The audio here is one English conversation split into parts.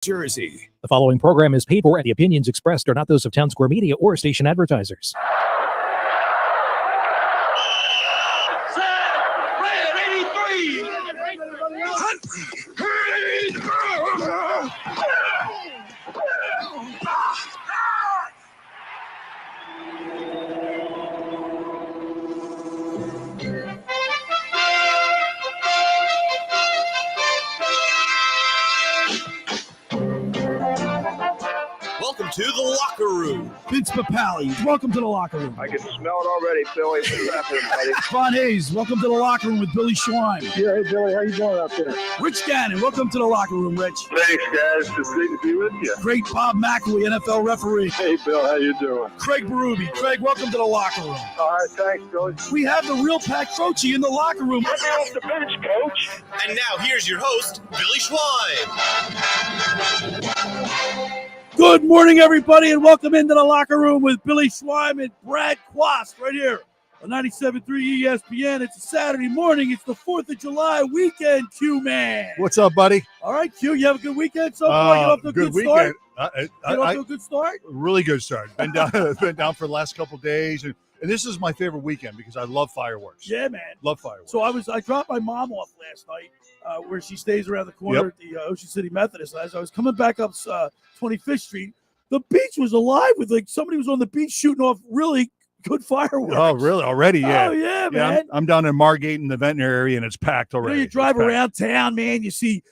Jersey. The following program is paid for, and the opinions expressed are not those of Town Square Media or station advertisers. Welcome to the locker room. Vince Papali, welcome to the locker room. I can smell it already, Billy. What's happening, buddy? Ron Hayes, welcome to the locker room with Billy Schwein. Yeah, hey, Billy, how you doing out there? Rich Gannon, welcome to the locker room, Rich. Thanks, guys. It's great to be with you. Great Bob McElwee, NFL referee. Hey, Bill, how you doing? Craig Berube. Craig, welcome to the locker room. All right, thanks, Billy. We have the real Pat Croce in the locker room. Let me off the bench, Coach. And now here's your host, Billy Schwein. Good morning, everybody, and welcome into the locker room with Billy Schwein and Brad Quast right here on 97.3 ESPN. It's a Saturday morning. It's the 4th of July weekend, Q-Man. What's up, buddy? All right, Q, you have a good weekend so far? Get off to a good start? Get off to a good start? Really good start. Been down for the last couple of days, and this is my favorite weekend because I love fireworks. Yeah, man. Love fireworks. So I dropped my mom off last night where she stays around the corner at the Ocean City Methodist. As I was coming back up 25th Street, the beach was alive with somebody was on the beach shooting off really good fireworks. Oh, really? Already? Yeah. Oh, yeah, man. I'm down in Margate in the Ventnor area, and it's packed already. You drive around town, man. You see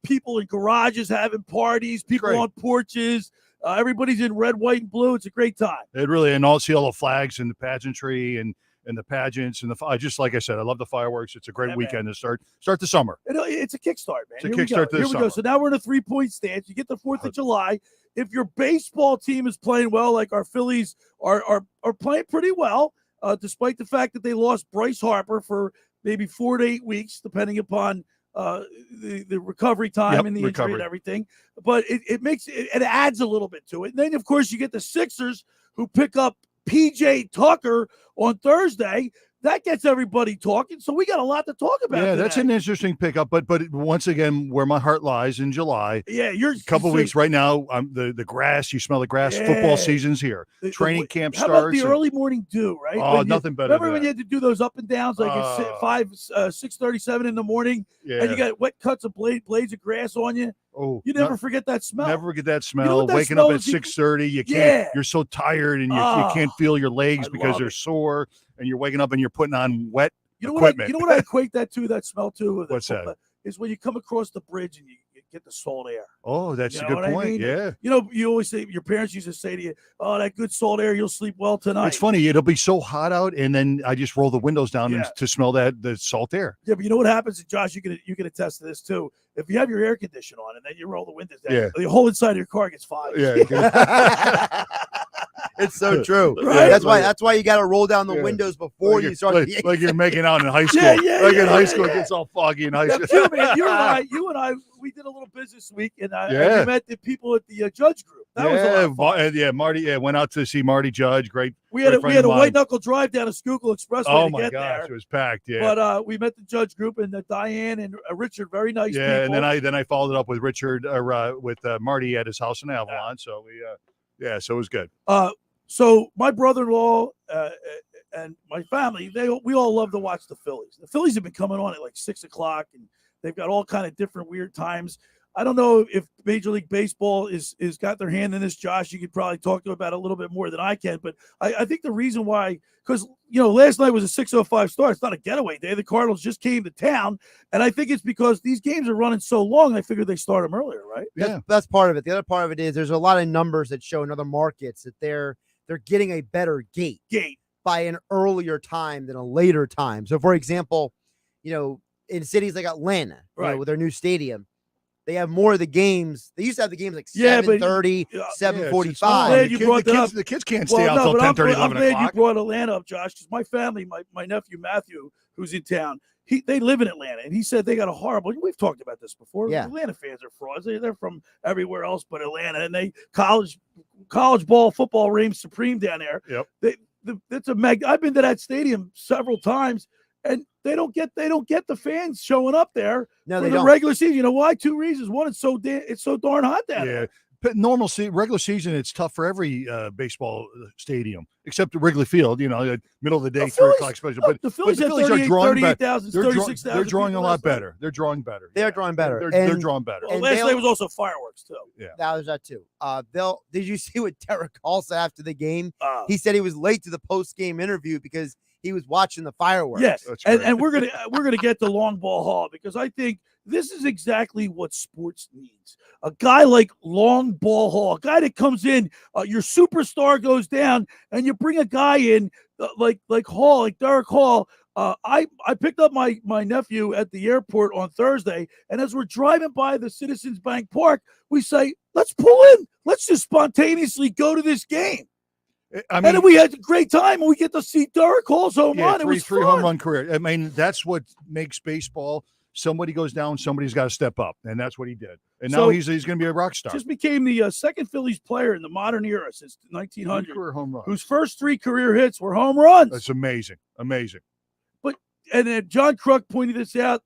people in garages having parties, people on porches. Everybody's in red, white, and blue. It's a great time. It really, and I'll see all the flags and the pageantry and the pageants and just like I said, I love the fireworks. It's a great weekend to start the summer. It's a kickstart, man. It's a kickstart to the summer. Here we go. So now we're in a 3-point stance. You get the 4th of July. If your baseball team is playing well, like our Phillies are playing pretty well, despite the fact that they lost Bryce Harper for maybe 4 to 8 weeks, depending upon the recovery time and the injury and everything. But it adds a little bit to it. And then, of course, you get the Sixers who pick up P.J. Tucker on Thursday. That gets everybody talking. So we got a lot to talk about. Yeah, today. that's an interesting pickup. But once again, where my heart lies in July. Yeah, you're a couple of weeks right now. The grass. You smell the grass. Yeah. Football season's here. Training camp starts. How about the early morning dew? Right? Oh, nothing better. Remember when you had to do those up and downs like at 6:37 in the morning, and you got wet cuts of blades of grass on you. Oh, you never forget that smell. Never forget that smell. You know Waking up at 6:30, you can't. You're so tired, and you can't feel your legs because they're sore, and you're waking up and you're putting on wet equipment. You know what I equate that smell to? What's that? Is when you come across the bridge and you get the salt air. Oh, that's a good point. I mean? Yeah. You know, you always say, your parents used to say to you, "Oh, that good salt air, you'll sleep well tonight." It's funny. It'll be so hot out, and then I just roll the windows down to smell the salt air. Yeah, but you know what happens, Josh? You can attest to this too. If you have your air conditioner on and then you roll the windows down, the whole inside of your car gets fogged. Yeah. It's so true. Right? That's why you got to roll down the windows before you start. Like you're making out in high school. In high school, it gets all foggy in high school. Too, man, you're right. You and I, we did a little business week, and we met the people at the Judge Group. That was a lot of fun. Yeah, Marty. Went out to see Marty Judge. Great. We had a white knuckle drive down a Schuylkill Expressway to get there. It was packed. Yeah. But we met the Judge Group and Diane and Richard. Very nice. Yeah, people. and then I followed it up with Richard with Marty at his house in Avalon. So so it was good. So my brother-in-law and my family, we all love to watch the Phillies. The Phillies have been coming on at like 6:00, and they've got all kind of different weird times. I don't know if Major League Baseball is got their hand in this, Josh. You could probably talk to about it a little bit more than I can, but I think the reason why, because last night was a 6:05 start. It's not a getaway day. The Cardinals just came to town, and I think it's because these games are running so long. I figured they start them earlier, right? Yeah, that's part of it. The other part of it is there's a lot of numbers that show in other markets that they're getting a better gate by an earlier time than a later time. So, for example, in cities like Atlanta, with their new stadium, they have more of the games. They used to have the games like 7:30, 7:45. The kids can't stay out until 10:30, 11 o'clock. I'm glad you brought Atlanta up, Josh, because my family, my nephew Matthew, who's in town, they live in Atlanta, and he said they got a horrible. We've talked about this before. Yeah. Atlanta fans are frauds. They're from everywhere else but Atlanta, and they college ball football reigns supreme down there. Yep. I've been to that stadium several times. and they don't get the fans showing up there No, for they the don't. regular season. You know why? 2 reasons. One, it's so darn hot down Yeah. there. But regular season, it's tough for every baseball stadium except Wrigley Field. Middle of the day, The 3 Phillies- o'clock special. Look, But the Phillies the had Phillies are drawing better. 38,000, They're 36,000. drawing a people lot last night. better. They're drawing better. They are drawing better. They're And- drawing better. Well, And last they'll- night was also fireworks too. Now there's that too. Did you see what Derek Hall said after the game? Uh, He said he was late to the post-game interview because he was watching the fireworks. Yes, That's and great. we're gonna get to Long Ball Hall because I think this is exactly what sports needs. A guy like Long Ball Hall, a guy that comes in, your superstar goes down, and you bring a guy in like Hall, like Derek Hall. I picked up my nephew at the airport on Thursday, and as we're driving by the Citizens Bank Park, we say, "Let's pull in. Let's just spontaneously go to this game." I And then we had a great time, and we get to see Derek Hall's home run. It was three fun. home run career. I mean, that's what makes baseball. Somebody goes down, somebody's got to step up, and that's what he did. And now So- he's going to be a rock star. Just became the second Phillies player in the modern era since 1900, Career home run. whose first 3 career hits were home runs. That's amazing. Amazing. And then John Kruk pointed this out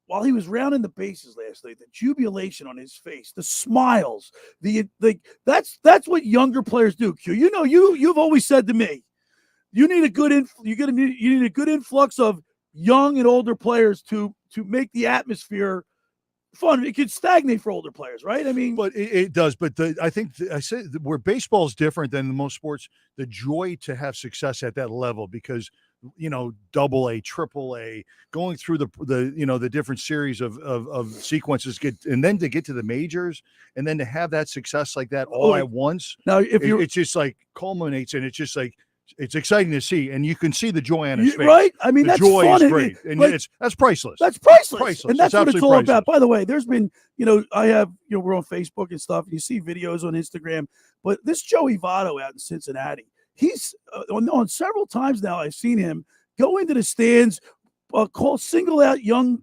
while he was rounding the bases last night. The jubilation on his face, the smiles, that's what younger players do. Q, you've always said to me, you need a good you need a good influx of young and older players to make the atmosphere fun. It could stagnate for older players, right? I mean, But it does. But I think I said where baseball is different than most sports, the joy to have success at that level because double A, triple A, going through the different series of sequences, and then to get to the majors, and then to have that success like that all at once. now if you're It's just like culminates, and it's just like it's exciting to see, and you can see the joy on his face. right, I mean The that's joy fun. is great, and like, that's priceless. That's priceless. Priceless. And that's It's what it's absolutely all about. priceless. By the way, there's been, I have, we're on Facebook and stuff, and you see videos on Instagram, but this Joey Votto out in Cincinnati, he's on several times now, I've seen him go into the stands, single out young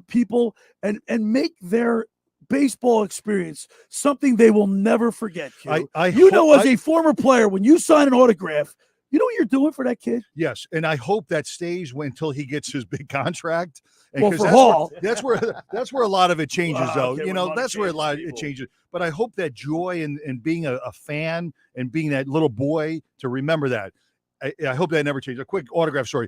people and make their baseball experience something they will never forget. Q. As a former player, when you sign an autograph, you know what you're doing for that kid? Yes, and I hope that stays until he gets his big contract. And Well, for that's Hall, that's where a lot of it changes, though. Okay, we're not That's where a lot of changing it people. changes. But I hope that joy and being a fan and being that little boy to remember that. I hope that never changes. A quick autograph story.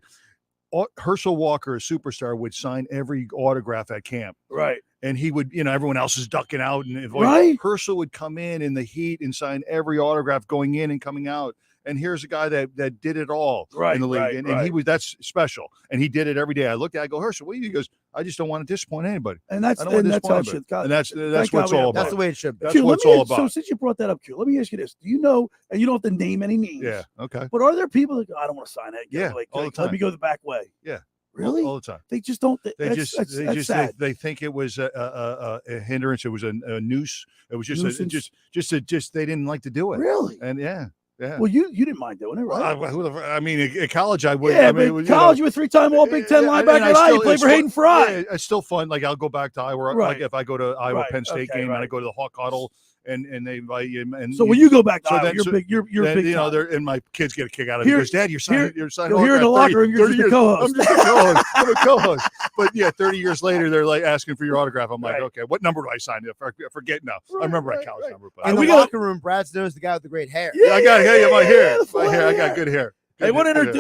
Herschel Walker, a superstar, would sign every autograph at camp. right? And he would, everyone else is ducking out, and Right. Herschel would come in the heat and sign every autograph going in and coming out. And here's a guy that did it all Right, in the league, right, and right. that's special. And he did it every day. I looked at, it, I go, Herschel, what do you? He goes, I just don't want to disappoint anybody. And that's I don't want to how it disappoint should. anybody. And that's Thank what it's God we all have about. That's the way it should be. That's Q, what let it's me all ask- So about. since you brought that up, Q, let me ask you this: do you know? And you don't have to name any names. Yeah. Okay. But are there people that go, I don't want to sign that? Yeah, Like, all the let time. me go the back way. Yeah. Really? All the time. They just don't. They That's just sad. they think it was a hindrance. It was a noose. It was just Nuisance. just they didn't like to do it. Really? And yeah. Well, you didn't mind doing it, right? I mean, at college, I would. Yeah, I mean, but it was, college, you were 3-time All Big Ten and linebacker. I at Iowa. still- You played it's for fun- Hayden Fry. Yeah, it's still fun. Like I'll go back to Iowa. Right. Like if I go to Iowa Right. Penn State Okay, game right. and I go to the Hawk Huddle and they invite you. And So when you go back to so Iowa, then- you're so big. You're then, big. you know, time. they're and my kids get a kick out of it Here- because Dad, you're signing. You're signing. here in the autograph locker room, you're 30 just a years- co-host. I'm just a co-host. I'm a co-host. But yeah, 30 years later, they're like asking for your autograph. I'm like, Right. okay, what number do I sign? I forget now. I remember my college number. But In we the got- locker room, Brad's knows the guy with the great hair. I got my hair. the full My hair. I hair. got good hair. Hey, Good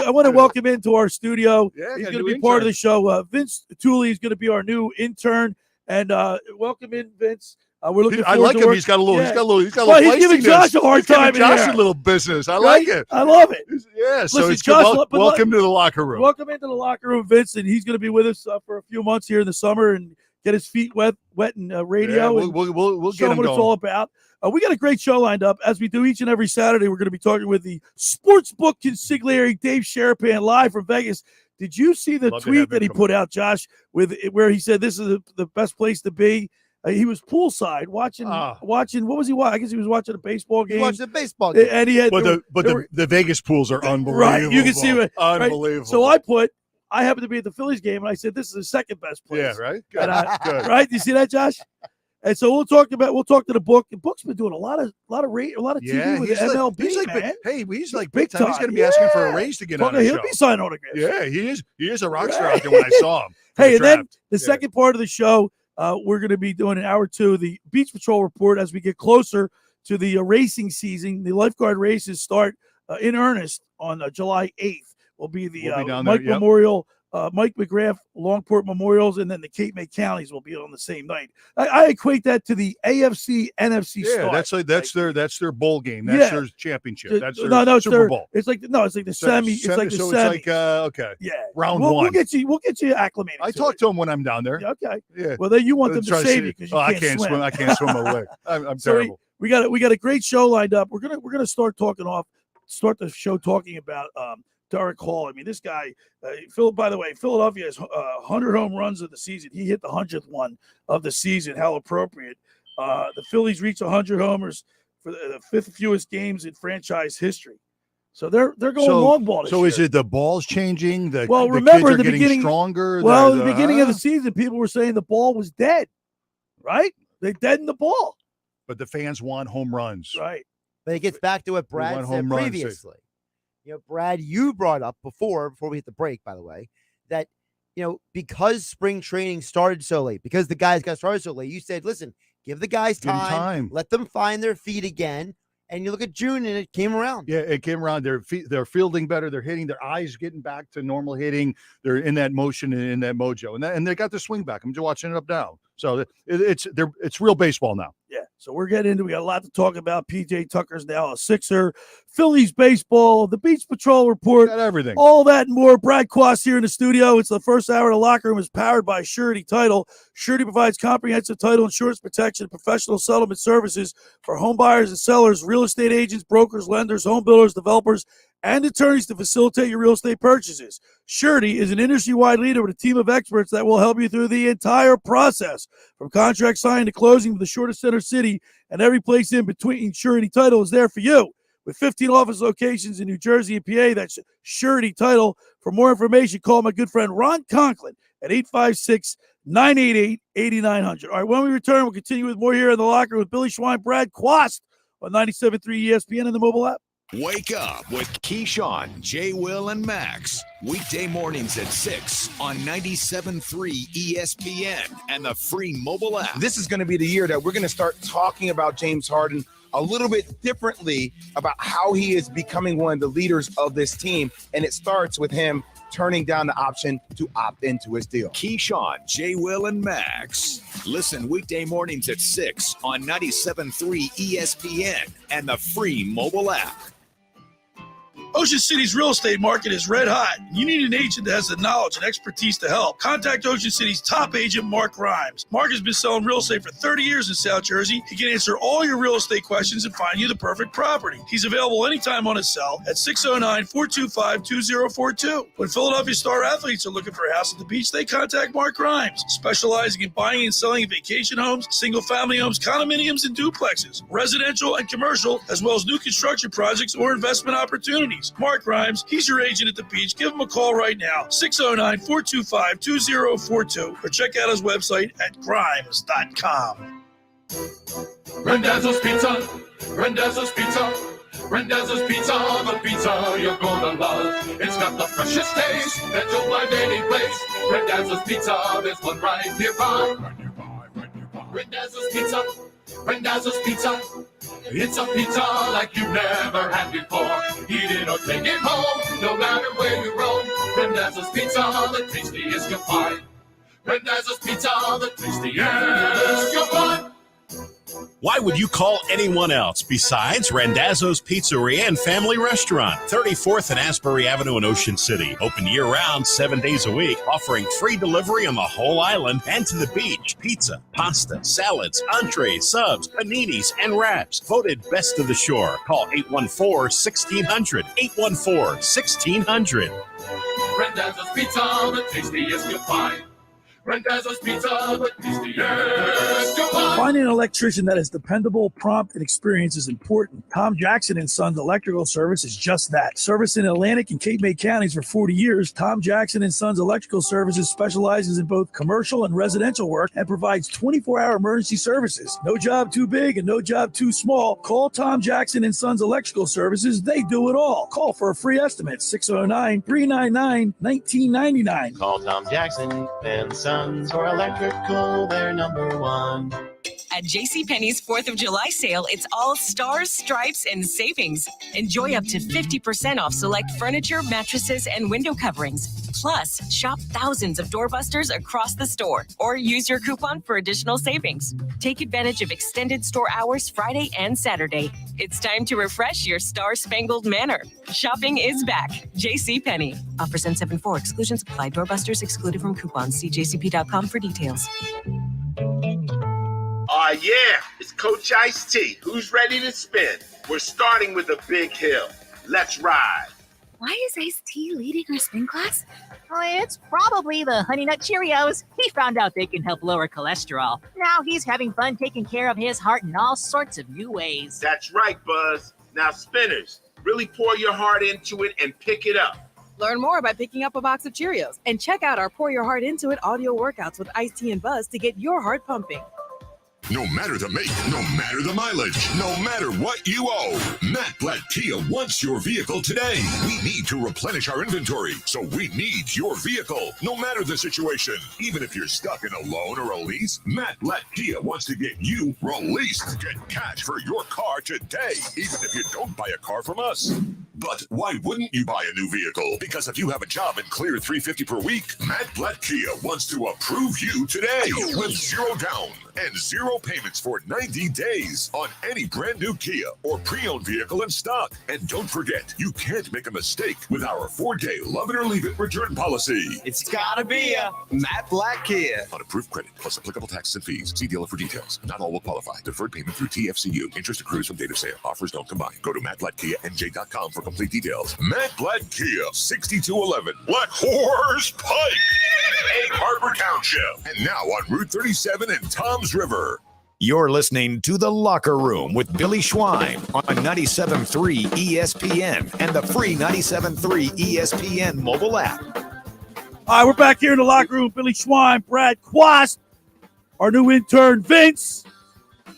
I want to welcome into our studio. Yeah, He's got a going to new be part of intern. the show. Vince Tooley is going to be our new intern, and welcome in, Vince. We're looking. I forward like to him. work- He's got a little. Yeah. He's got a little. Well, he's giving feistiness. Josh a hard He's giving time in Josh here. a little business. I Right? like it. I love it. Yeah. So Listen, it's Josh, good. but Welcome to the locker room. Welcome into the locker room, Vince, and he's going to be with us for a few months here in the summer and get his feet wet in radio. Yeah, and we'll show get him what it's going. all about. We got a great show lined up, as we do each and every Saturday. We're going to be talking with the sportsbook consigliere, Dave Sharapan, live from Vegas. Did you see the Love to tweet have him that he come put out, Josh, where he said this is the best place to be? He was poolside watching. What was he watching? I guess he was watching a baseball He game. watched the baseball game. And he had The Vegas pools are unbelievable. Right, you can see it, right? Unbelievable. So I happened to be at the Phillies game, and I said this is the second best place. Yeah, right. Good. And Good. Right? Do you see that, Josh? And so we'll talk to the book. The book's been doing a lot of TV with the MLB, he's man. He's like big big time. He's going to be asking for a raise to get on the He'll show. be signing autographs. Yeah, he is. He is a rock star out there when I saw him. Hey, and then the second part of the show, we're going to be doing in hour 2, the Beach Patrol report as we get closer to the racing season. The lifeguard races start in earnest on July 8th. Will be the Mike Memorial. Mike McGrath, Longport Memorials, and then the Cape May counties will be on the same night. I equate that to the AFC NFC start. That's their bowl game. That's their championship. That's their Super Bowl. It's like the semi. It's like the semi. Okay. Yeah. Round one. We'll get you acclimated. I talk to them when I'm down there. Yeah, okay. Yeah. Well, then you want them to save you because you can't swim. I can't swim away. I'm terrible. We got a great show lined up. We're gonna start the show talking about Derek Hall. I mean, this guy, by the way, Philadelphia has 100 home runs of the season. He hit the 100th one of the season. How appropriate. The Phillies reached 100 homers for the 5th fewest games in franchise history. So they're going long ball this year. Is it the ball's changing? Remember kids are the getting beginning stronger. Well, in the beginning of the season, people were saying the ball was dead, right? They deadened the ball. But the fans want home runs. Right. But it gets back to what Brad said previously. Brad, you brought up before we hit the break, by the way, that, because spring training started so late, because the guys got started so late, you said, listen, give the guys time, let them find their feet again. And you look at June and it came around. Yeah, it came around. They're fielding better. They're hitting. Their eyes getting back to normal hitting. They're in that motion and in that mojo. And they got the swing back. I'm just watching it up now. So it's real baseball now. Yeah. So we're getting into. We got a lot to talk about. PJ Tucker's now a Sixer. Phillies baseball. The Beach Patrol report. Got everything. All that and more. Brad Quast here in the studio. It's the first hour of the locker room is powered by Surety Title. Surety provides comprehensive title insurance protection and professional settlement services for home buyers and sellers, real estate agents, brokers, lenders, home builders, developers, and attorneys to facilitate your real estate purchases. Surety is an industry-wide leader with a team of experts that will help you through the entire process, from contract signing to closing with the shortest center city and every place in between. Surety Title is there for you. With 15 office locations in New Jersey and PA, that's Surety Title. For more information, call my good friend Ron Conklin at 856-988-8900. All right, when we return, we'll continue with more here in the locker with Billy Schwein, Brad Quast on 97.3 ESPN and the mobile app. Wake up with Keyshawn, J. Will, and Max. Weekday mornings at 6 on 97.3 ESPN and the free mobile app. This is going to be the year that we're going to start talking about James Harden a little bit differently about how he is becoming one of the leaders of this team. And it starts with him turning down the option to opt into his deal. Keyshawn, J. Will, and Max. Listen weekday mornings at 6 on 97.3 ESPN and the free mobile app. Ocean City's real estate market is red hot. You need an agent that has the knowledge and expertise to help. Contact Ocean City's top agent, Mark Grimes. Mark has been selling real estate for 30 years in South Jersey. He can answer all your real estate questions and find you the perfect property. He's available anytime on his cell at 609-425-2042. When Philadelphia star athletes are looking for a house at the beach, they contact Mark Grimes, specializing in buying and selling vacation homes, single-family homes, condominiums, and duplexes, residential and commercial, as well as new construction projects or investment opportunities. Mark Grimes, he's your agent at the beach. Give him a call right now, 609-425-2042, or check out his website at grimes.com. Randazzo's Pizza, Randazzo's Pizza, Randazzo's Pizza, the pizza you're gonna love. It's got the freshest taste that you'll find any place. Randazzo's Pizza, there's one right nearby. Randazzo's Pizza, Randazzo's Pizza. It's a pizza like you've never had before. Eat it or take it home, no matter where you roam. Randazzo's Pizza, the tastiest you'll find. Randazzo's Pizza, the tastiest you'll find. Why would you call anyone else besides Randazzo's Pizzeria and Family Restaurant, 34th and Asbury Avenue in Ocean City. Open year-round, 7 days a week, offering free delivery on the whole island and to the beach. Pizza, pasta, salads, entrees, subs, paninis, and wraps. Voted best of the shore. Call 814-1600. 814-1600. Randazzo's Pizza, the tastiest you'll find. Randazzo's Pizza, the tastiest you'll find. Finding an electrician that is dependable, prompt, and experienced is important. Tom Jackson and Sons Electrical Service is just that. Service in Atlantic and Cape May counties for 40 years, Tom Jackson and Sons Electrical Services specializes in both commercial and residential work and provides 24-hour emergency services. No job too big and no job too small. Call Tom Jackson and Sons Electrical Services. They do it all. Call for a free estimate, 609-399-1999. Call Tom Jackson and Sons for electrical, they're number one. At JCPenney's 4th of July sale, it's all stars, stripes, and savings. Enjoy up to 50% off select furniture, mattresses, and window coverings. Plus, shop thousands of doorbusters across the store or use your coupon for additional savings. Take advantage of extended store hours Friday and Saturday. It's time to refresh your star-spangled manor. Shopping is back. JCPenney. Offers N74. Exclusions apply. Doorbusters excluded from coupons. See jcp.com for details. Yeah, it's Coach Ice-T. Who's ready to spin? We're starting with a big hill. Let's ride. Why is Ice-T leading our spin class? Oh, it's probably the Honey Nut Cheerios. He found out they can help lower cholesterol. Now he's having fun taking care of his heart in all sorts of new ways. That's right, Buzz. Now, spinners, really pour your heart into it and pick it up. Learn more by picking up a box of Cheerios and check out our Pour Your Heart Into It audio workouts with Ice-T and Buzz to get your heart pumping. No matter the make, no matter the mileage, no matter what you owe, Matt Blatt Kia wants your vehicle today. We need to replenish our inventory, so we need your vehicle, no matter the situation. Even if you're stuck in a loan or a lease, Matt Blatt Kia wants to get you released. Get cash for your car today, even if you don't buy a car from us. But why wouldn't you buy a new vehicle? Because if you have a job and clear $350 per week, Matt Blatt Kia wants to approve you today with 0 down and 0 payments for 90 days on any brand new Kia or pre-owned vehicle in stock. And don't forget, you can't make a mistake with our 4-day love it or leave it return policy. It's gotta be a Matt Blatt Kia. On approved credit plus applicable taxes and fees. See dealer for details. Not all will qualify. Deferred payment through TFCU. Interest accrues from date of sale. Offers don't combine. Go to mattblattkianj.com for complete details. Matt Blatt Kia, 6211 Black Horse Pike, Egg Harbor Township, and now on Route 37 in Toms River. You're listening to The Locker Room with Billy Schwein on 97.3 ESPN and the free 97.3 ESPN mobile app. All right, we're back here in the locker room. Billy Schwein, Brad Quast, our new intern, Vince.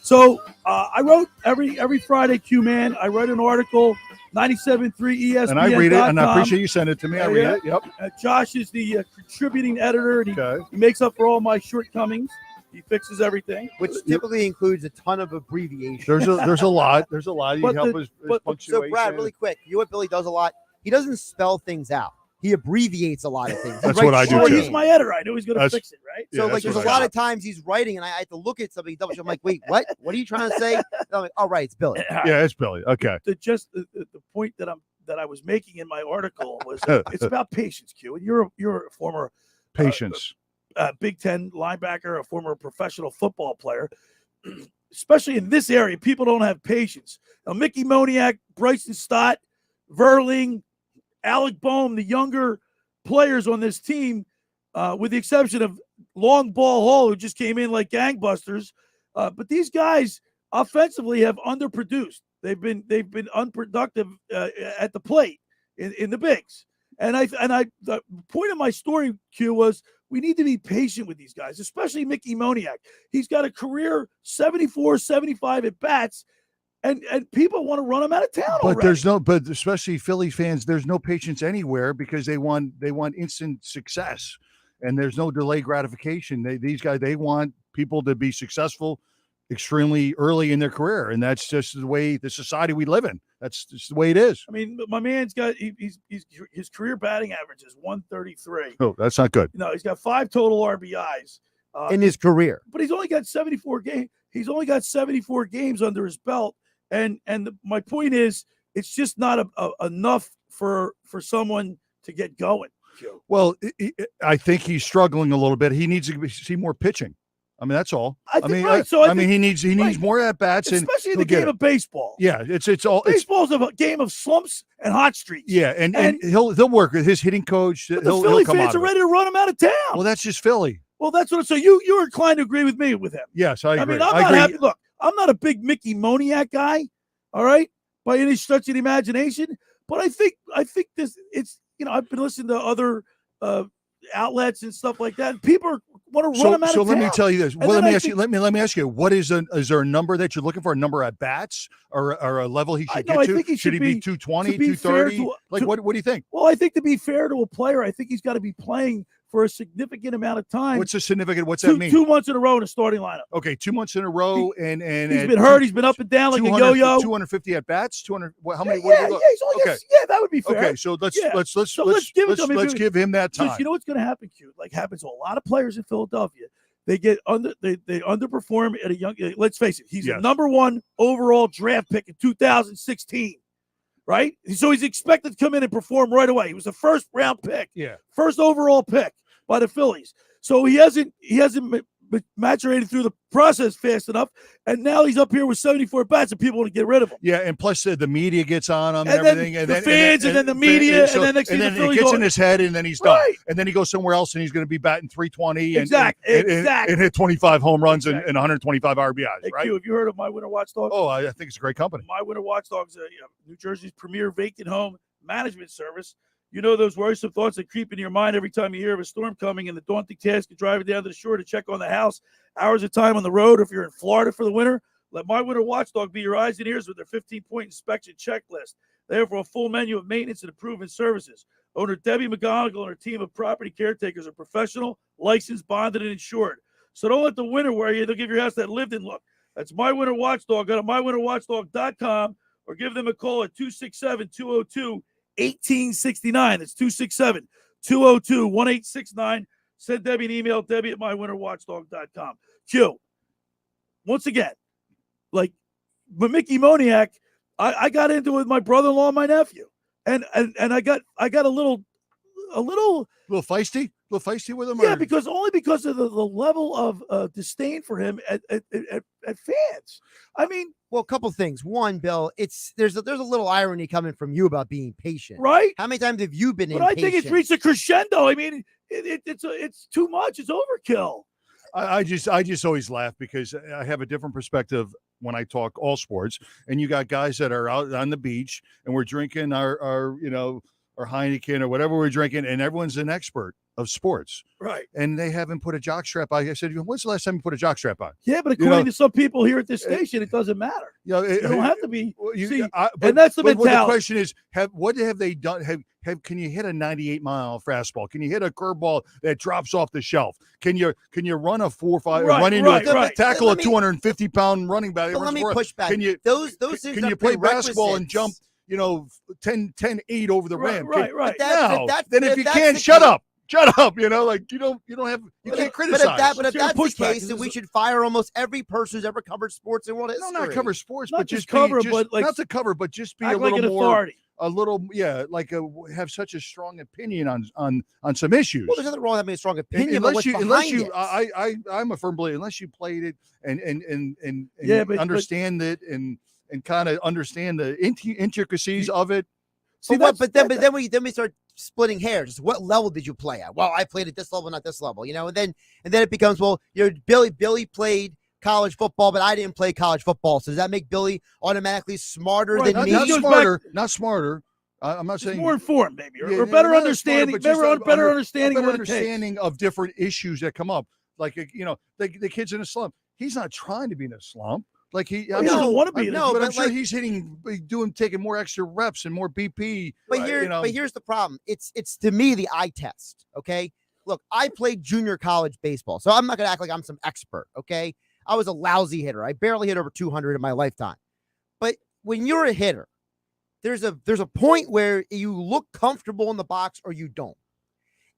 So I wrote every Friday, Q-Man, I write an article, 97.3 ESPN. And I read it, and I appreciate you send it to me. I read it, yep. Josh is the contributing editor, and he makes up for all my shortcomings. He fixes everything, which typically includes a ton of abbreviations. There's a lot. There's a lot. You help his punctuation. So Brad, really quick, you know what Billy does a lot? He doesn't spell things out. He abbreviates a lot of things. That's what I do. Well, he's my editor. I know he's going to fix it, right? So like, there's a lot of times he's writing, and I have to look at something. I'm like, wait, what? What are you trying to say? I'm like, all right, it's Billy. Yeah, it's Billy. Okay. The point that I was making in my article was it's about patience, Q. And you're a former patience. Big Ten linebacker, a former professional football player, especially in this area, people don't have patience. Now, Mickey Moniak, Bryson Stott, Verling, Alec Boehm, the younger players on this team, with the exception of Long Ball Hall, who just came in like gangbusters. But these guys offensively have underproduced. They've been unproductive at the plate in the bigs. And the point of my story, Q, was we need to be patient with these guys, especially Mickey Moniak. He's got a career 74, 75 at bats, and people want to run him out of town already. But especially Philly fans, there's no patience anywhere because they want instant success, and there's no delayed gratification. These guys, they want people to be successful extremely early in their career, and that's just the way the society we live in. That's just the way it is. I mean, my man's got his career batting average is 133. Oh, that's not good. No, he's got 5 total RBIs in his career, but he's only got 74 games. He's only got 74 games under his belt, and my point is, it's just not enough for someone to get going. Well, I think he's struggling a little bit. He needs to see more pitching. I mean, that's all. I mean, he needs more at bats, especially in the game of baseball. Yeah, it's all. Baseball's a game of slumps and hot streaks. Yeah, and he'll work with his hitting coach. The Philly fans are ready to run him out of town. Well, that's just Philly. Well, that's what. So you're inclined to agree with me with him? Yes, I agree. I mean, I'm not happy. Look, I'm not a big Mickey Moniak guy. All right, by any stretch of the imagination. But I think this. It's I've been listening to other outlets and stuff like that. And people want to run them out of town. So let me tell you this. And Well, then let me ask you. What is there a number that you're looking for? A number at bats or a level he should get I to? think he should he be 220, 230? What do you think? Well, I think to be fair to a player, I think he's got to be playing for a significant amount of time. What's a significant? What's that mean? 2 months in a row in a starting lineup. Okay, 2 months in a row, and he's been hurt. He's been up and down like a yo-yo. 250 at bats. 200. How many? Yeah, that would be fair. Okay, so let's give him that time. So you know what's going to happen, Q? Like happens to a lot of players in Philadelphia. They get they underperform at a young. Let's face it, he's a number 1 overall draft pick in 2016. Right? So he's expected to come in and perform right away. He was a first round pick. Yeah. First overall pick by the Phillies. So he hasn't maturated through the process fast enough. And now he's up here with 74 bats and people want to get rid of him. Yeah, and plus the media gets on him and everything. And then the fans and then the media. And then next thing it gets in his head and then he's done. Right. And then he goes somewhere else and he's going to be batting 320 Exactly. and hit 25 home runs and 125 RBIs, Hey, right? Q, have you heard of My Winter Watchdog? Oh, I think it's a great company. My Winter Watchdog's New Jersey's premier vacant home management service. You know those worrisome thoughts that creep into your mind every time you hear of a storm coming and the daunting task of driving down to the shore to check on the house, hours of time on the road, or if you're in Florida for the winter. Let My Winter Watchdog be your eyes and ears with their 15-point inspection checklist. They offer a full menu of maintenance and improvement services. Owner Debbie McGonigal and her team of property caretakers are professional, licensed, bonded, and insured. So don't let the winter worry you. They'll give your house that lived-in look. That's My Winter Watchdog. Go to mywinterwatchdog.com or give them a call at 267-202-1869. That's 267-202-1869. Send Debbie an email, Debbie at mywinterwatchdog.com. Q, once again, but Mickey Moniak, I got into it with my brother-in-law and my nephew. And I got a little feisty with him. Yeah, because of the level of disdain for him at fans. I mean, well, a couple things. One, Bill, there's a little irony coming from you about being patient, right? How many times have you been impatient? I think it's reached a crescendo. I mean, it's too much. It's overkill. I just always laugh because I have a different perspective when I talk all sports, and you got guys that are out on the beach and we're drinking our Heineken or whatever we're drinking, and everyone's an expert of sports. Right. And they haven't put a jockstrap on. I said, when's the last time you put a jockstrap on? Yeah, but according to some people here at this station, it doesn't matter. You don't have to be. And that's the mentality. The question is, what have they done? Can you hit a 98-mile fastball? Can you hit a curveball that drops off the shelf? Can you run a 4-5 tackle a 250-pound running back? Let me push back. Can you those things? Can you play basketball and jump 10-8 over the rim? Right. Then if you can't, shut up. Shut up, you can't criticize. But if that's the case, then we should fire almost every person who's ever covered sports in world history. No, not cover sports, not but just cover, but not to cover, but just be a little more authority. Have such a strong opinion on some issues. Well, there's nothing wrong with having a strong opinion, I'm a firm believer, unless you played it and understand it and kind of understand the intricacies of it. But then we start splitting hairs. What level did you play at? Well, I played at this level, not this level, and then it becomes, well, Billy played college football, but I didn't play college football. So does that make Billy automatically smarter than me? Not smarter. I'm not saying more informed, maybe, or better understanding. Better understanding of different issues that come up. Like the kid's in a slump. He's not trying to be in a slump. Like he doesn't want to be. But I'm sure he's taking more extra reps and more BP. But here's the problem. It's to me the eye test. Okay, look, I played junior college baseball, so I'm not gonna act like I'm some expert. Okay, I was a lousy hitter. I barely hit over 200 in my lifetime. But when you're a hitter, there's a point where you look comfortable in the box or you don't.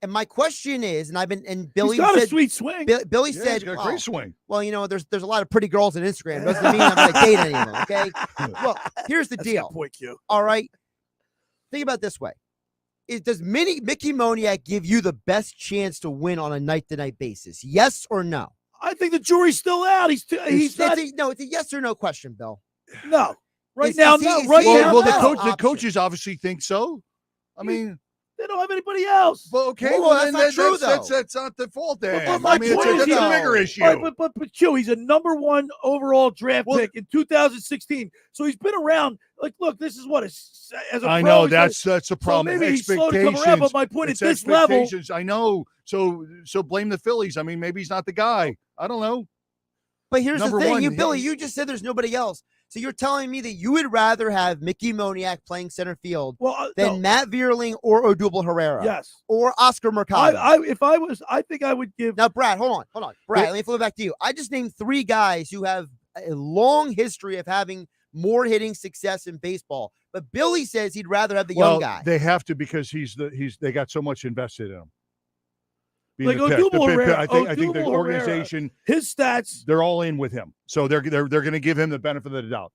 And my question is, Billy got said, a sweet swing. Billy said, he's got a great swing. Well, there's a lot of pretty girls on Instagram. Doesn't mean I'm going to date any of them. Okay. Well, here's the deal. Point, Q. All right. Think about it this way: does Mickey Moniak give you the best chance to win on a night-to-night basis? Yes or no? I think the jury's still out. It's No. Right now, no. Well, the coaches obviously think so. I mean. They don't have anybody else. Well, okay, Well, that's not true, though. That's not the fault then. But my point is, that's a bigger issue. Right, but Q, he's a number 1 overall draft pick in 2016. So he's been around. Like, look, this is what as a I pro, know he's that's a problem. So maybe he's slow to come around, but my point It's at this level. I know. So blame the Phillies. I mean, maybe he's not the guy. I don't know. But here's Number the thing, one, Billy, you just said there's nobody else. So you're telling me that you would rather have Mickey Moniak playing center field than Matt Vierling or Odubel Herrera? Yes. Or Oscar Mercado? I think I would give. Now, Brad, hold on. Brad, let me flip it back to you. I just named 3 guys who have a long history of having more hitting success in baseball. But Billy says he'd rather have the young guy. They have to because they got so much invested in him. Like Odubel Herrera, I think the organization, his stats, they're all in with him. So they're going to give him the benefit of the doubt,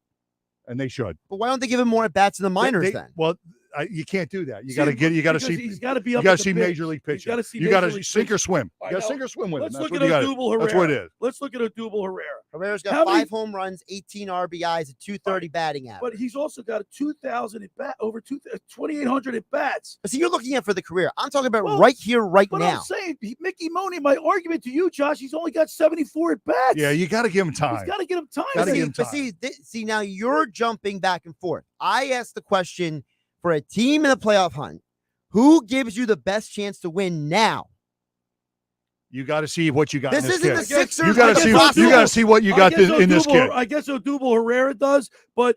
and they should. But why don't they give him more at bats in the minors then? Well, you can't do that. You got to see. He's got to be up. You got to see major league pitching. You got to sink or swim. You got to sink or swim with him. Let's look at Odubel Herrera. That's what it is. Let's look at Odubel Herrera. Herrera's got 5 home runs, 18 RBIs, a 230 batting average. But he's also got a 2,000 at bat, over 2,800 at bats. So you're looking at for the career. I'm talking about right here, right but now. I'm saying Mickey Moni. My argument to you, Josh, he's only got 74 at bats. Yeah, you got to give him time. He's got to give him time. Got to give him time. But see, now you're jumping back and forth. I asked the question for a team in the playoff hunt, who gives you the best chance to win now? You got to see what you got. This in this isn't kid. the Sixers. You got to see. You got to see what you got in this kid. I guess Odubel Herrera does, but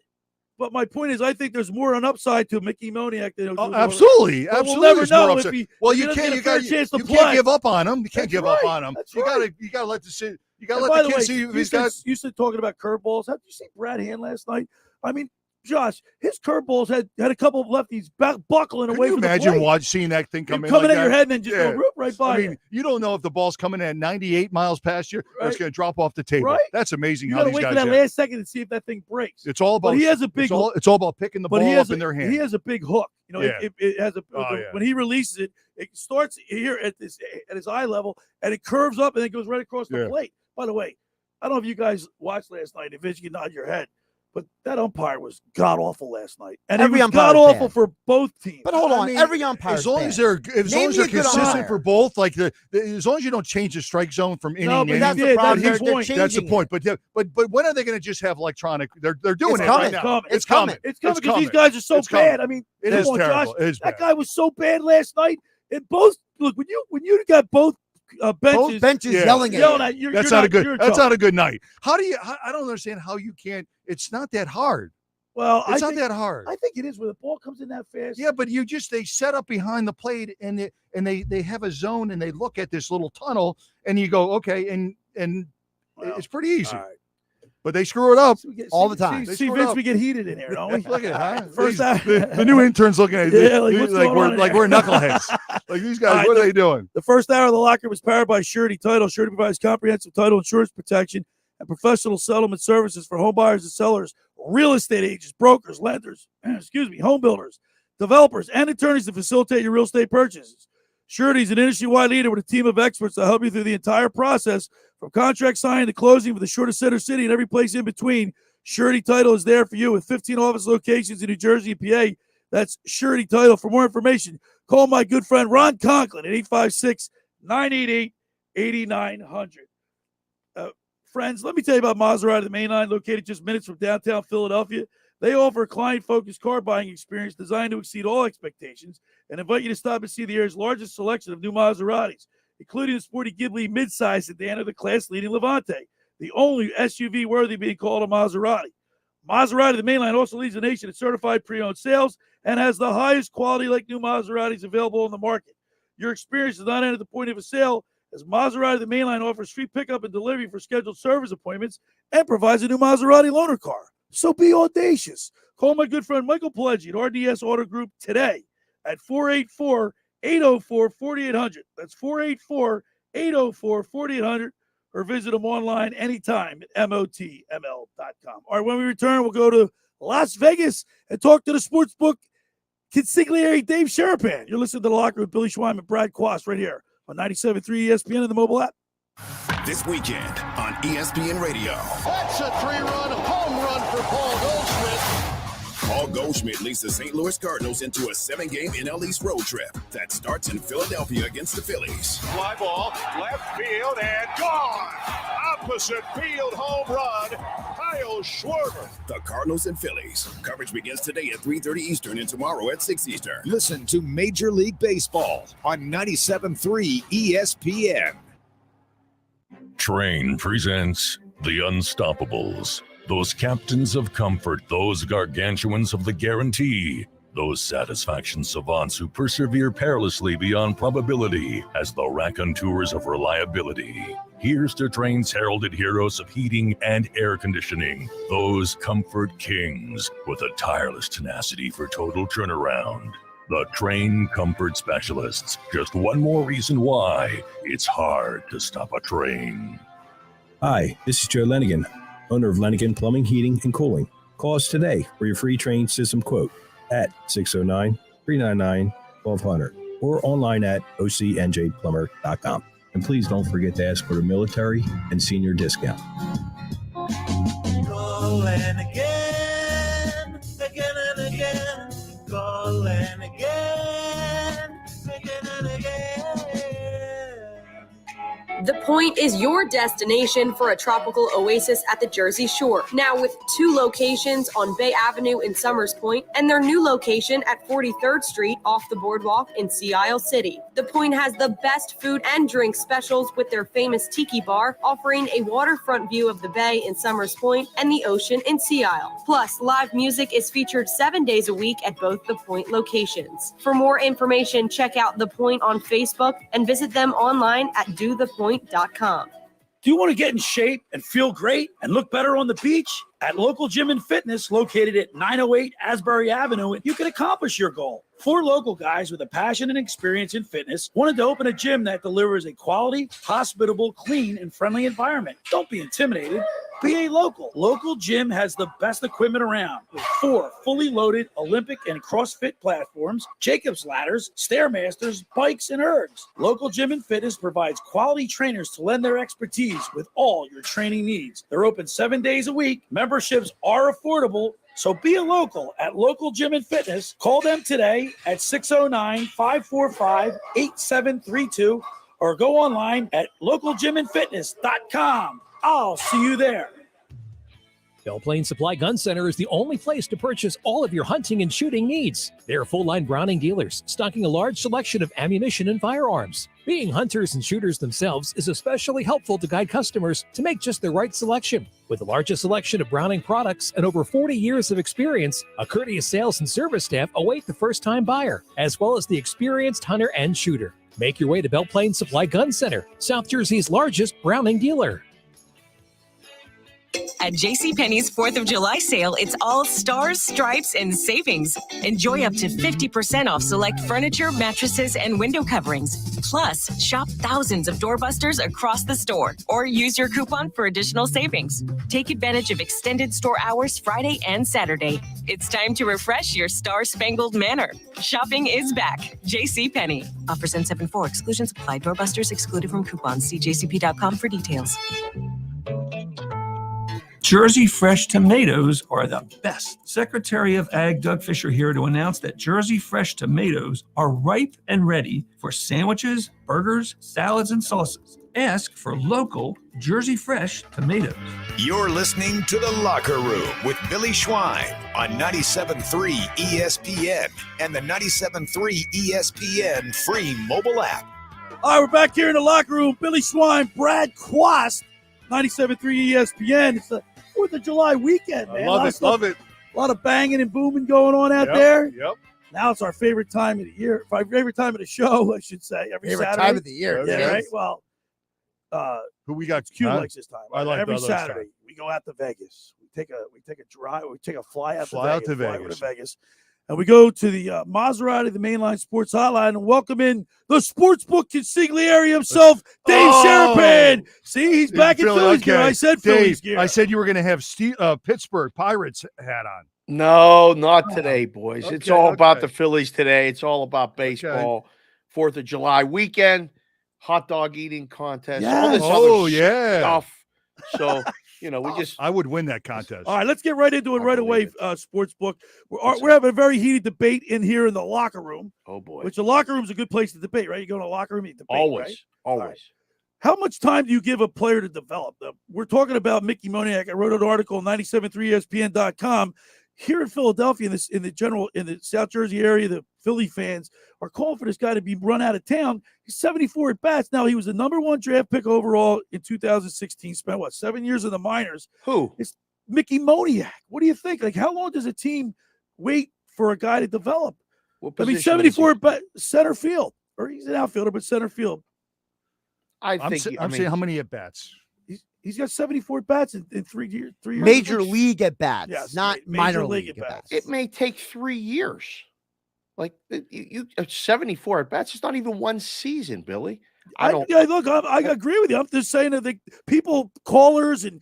my point is, I think there's more an upside to Mickey Moniak than Odubel absolutely. Herrera. Absolutely, we'll never know if he. Well, if you he can't. doesn't You get a fair chance to can't play. give up on him. You can't That's give right. up on him. That's You right. got to let the. You got And to by let the the kid way, see. you said talking about curveballs. How did you see Brad Hand last night? I mean, Josh, his curveballs had a couple of lefties buckling away from the plate. Imagine seeing that thing coming at like your head and then just go right by. I mean, you don't know if the ball's coming at 98 miles past you or it's going to drop off the table. Right. That's amazing. You how got to these wait guys for that hit. last second to see if that thing breaks. It's all about. But he has a big. It's all about picking the ball up in their hand. He has a big hook. You know, it has a. When he releases it, it starts here at his eye level and it curves up and then goes right across the plate. By the way, I don't know if you guys watched last night. If you can nod your head. But that umpire was god awful last night, and every he was god awful for both teams. But hold on, every umpire. As long as they're consistent for both, like as long as you don't change the strike zone from inning to inning, that's the problem. That's the point. But when are they going to just have electronic? They're doing it right now. It's coming because these guys are so bad. I mean, it is terrible. Josh, that guy was so bad last night. And both look when you got both benches yelling at you. That's not a good night. How do you? I don't understand how you can't. It's not that hard. Well, it's not that hard. I think it is when the ball comes in that fast. Yeah, but they set up behind the plate and they have a zone and they look at this little tunnel and you go okay and it's pretty easy. Right. But they screw it up all the time. See, Vince, we get heated in here, don't we? Look at it, First the new intern's looking at it like we're knuckleheads. Like these guys, what are they doing? The first hour of the locker was powered by Surety Title. Surety provides comprehensive title insurance protection and professional settlement services for home buyers and sellers, real estate agents, brokers, lenders, home builders, developers, and attorneys to facilitate your real estate purchases. Surety is an industry-wide leader with a team of experts to help you through the entire process, from contract signing to closing with the shortest center city and every place in between. Surety Title is there for you with 15 office locations in New Jersey and PA. That's Surety Title. For more information, call my good friend Ron Conklin at 856-988-8900. Friends, let me tell you about Maserati, the main line, located just minutes from downtown Philadelphia. They offer a client-focused car buying experience designed to exceed all expectations and invite you to stop and see the area's largest selection of new Maseratis, including the sporty Ghibli midsize sedan of the class-leading Levante, the only SUV worthy being called a Maserati. Maserati, the mainline, also leads the nation in certified pre-owned sales and has the highest quality like new Maseratis available on the market. Your experience does not end at the point of a sale, as Maserati, the mainline, offers free pickup and delivery for scheduled service appointments and provides a new Maserati loaner car. So be audacious. Call my good friend Michael Pileggi at RDS Auto Group today at 484-804-4800. That's 484-804-4800, or visit them online anytime at motml.com. All right, when we return, we'll go to Las Vegas and talk to the sportsbook consigliere Dave Sharapan. You're listening to The Locker with Billy Schwein and Brad Quast right here on 97.3 ESPN and the mobile app. This weekend on ESPN Radio. That's a 3-run home run for Paul Goldschmidt. Paul Goldschmidt leads the St. Louis Cardinals into a 7-game NL East road trip that starts in Philadelphia against the Phillies. Fly ball, left field, and gone. Opposite field home run, Kyle Schwarber. The Cardinals and Phillies. Coverage begins today at 3:30 Eastern and tomorrow at 6 Eastern. Listen to Major League Baseball on 97.3 ESPN. Train presents The Unstoppables. Those captains of comfort, those gargantuans of the guarantee, those satisfaction savants who persevere perilously beyond probability as the raconteurs of reliability. Here's to Train's heralded heroes of heating and air conditioning, those comfort kings with a tireless tenacity for total turnaround. The Train Comfort Specialists. Just one more reason why it's hard to stop a train. Hi, this is Joe Lenigan, owner of Lenigan Plumbing, Heating, and Cooling. Call us today for your free train system quote at 609-399-1200 or online at ocnjplumber.com. And please don't forget to ask for the military and senior discount. Call and again and again. Call and again and again. The Point is your destination for a tropical oasis at the Jersey Shore. Now with 2 locations on Bay Avenue in Summers Point and their new location at 43rd Street off the boardwalk in Sea Isle City. The Point has the best food and drink specials with their famous Tiki Bar, offering a waterfront view of the bay in Summers Point and the ocean in Sea Isle. Plus, live music is featured 7 days a week at both The Point locations. For more information, check out The Point on Facebook and visit them online at dothepoint.com. Do you want to get in shape and feel great and look better on the beach? At Local Gym and Fitness, located at 908 Asbury Avenue, you can accomplish your goal. 4 local guys with a passion and experience in fitness wanted to open a gym that delivers a quality, hospitable, clean, and friendly environment. Don't be intimidated. Be a local. Local Gym has the best equipment around with 4 fully loaded Olympic and CrossFit platforms, Jacob's ladders, Stairmasters, bikes, and ergs. Local Gym and Fitness provides quality trainers to lend their expertise with all your training needs. They're open 7 days a week. Memberships are affordable. So be a local at Local Gym and Fitness. Call them today at 609-545-8732 or go online at localgymandfitness.com. I'll see you there. Bellplane Supply Gun Center is the only place to purchase all of your hunting and shooting needs. They are full-line Browning dealers, stocking a large selection of ammunition and firearms. Being hunters and shooters themselves is especially helpful to guide customers to make just the right selection. With the largest selection of Browning products and over 40 years of experience, a courteous sales and service staff await the first-time buyer, as well as the experienced hunter and shooter. Make your way to Bellplane Supply Gun Center, South Jersey's largest Browning dealer. At JCPenney's 4th of July sale, it's all stars, stripes, and savings. Enjoy up to 50% off select furniture, mattresses, and window coverings. Plus, shop thousands of doorbusters across the store or use your coupon for additional savings. Take advantage of extended store hours Friday and Saturday. It's time to refresh your star-spangled manor. Shopping is back. JCPenney. Offers N74. Exclusions apply. Doorbusters excluded from coupons. See jcp.com for details. Jersey Fresh tomatoes are the best. Secretary of Ag Doug Fisher here to announce that Jersey Fresh tomatoes are ripe and ready for sandwiches, burgers, salads, and sauces. Ask for local Jersey Fresh tomatoes. You're listening to The Locker Room with Billy Schwein on 97.3 ESPN and the 97.3 ESPN free mobile app. All right, we're back here in The Locker Room. Billy Schwein, Brad Quast, 97.3 ESPN. It's the 4th of July weekend, man. Love it. A lot of banging and booming going on out there. Yep. Now it's our favorite time of the year. My favorite time of the show, I should say. Every Favorite Saturday. time of the year. Yeah, Yes. right? Well, Who we got? Q likes this time. I like every this Saturday. time. We go out to Vegas. We take a drive. We take a fly out Fly out to to Vegas. Fly over Vegas. to Vegas. And we go to the Maserati, the Mainline Sports Hotline, and welcome in the sportsbook consigliere himself, Dave Sharapan. See, he's back in Phillies gear. I said Phillies gear. I said you were going to have Pittsburgh Pirates hat on. No, not today, boys. It's all about the Phillies today. It's all about baseball. 4th of July weekend, hot dog eating contest, all this other stuff. So, You know, I would win that contest. All right, let's get right into it right away, Sportsbook. We're having a very heated debate in here in the locker room. Oh, boy. Which the locker room is a good place to debate, right? You go to a locker room, you debate, Always. right? Always. Right. How much time do you give a player to develop them? We're talking about Mickey Moniak. I wrote an article on 97.3ESPN.com. Here in Philadelphia, in the South Jersey area, the Philly fans are calling for this guy to be run out of town. He's 74 at bats. Now, he was the number 1 draft pick overall in 2016. Spent, 7 years in the minors. Who? It's Mickey Moniak. What do you think? Like, how long does a team wait for a guy to develop? I mean, 74 at bat, center field. Or he's an outfielder, but center field. I'm saying how many at bats? He's got 74 at bats in 3 years. Major league at bats, Yes, not major minor league league at at bats. bats. It may take 3 years. Like, you 74 at bats. It's not even one season, Billy. I agree with you. I'm just saying that callers and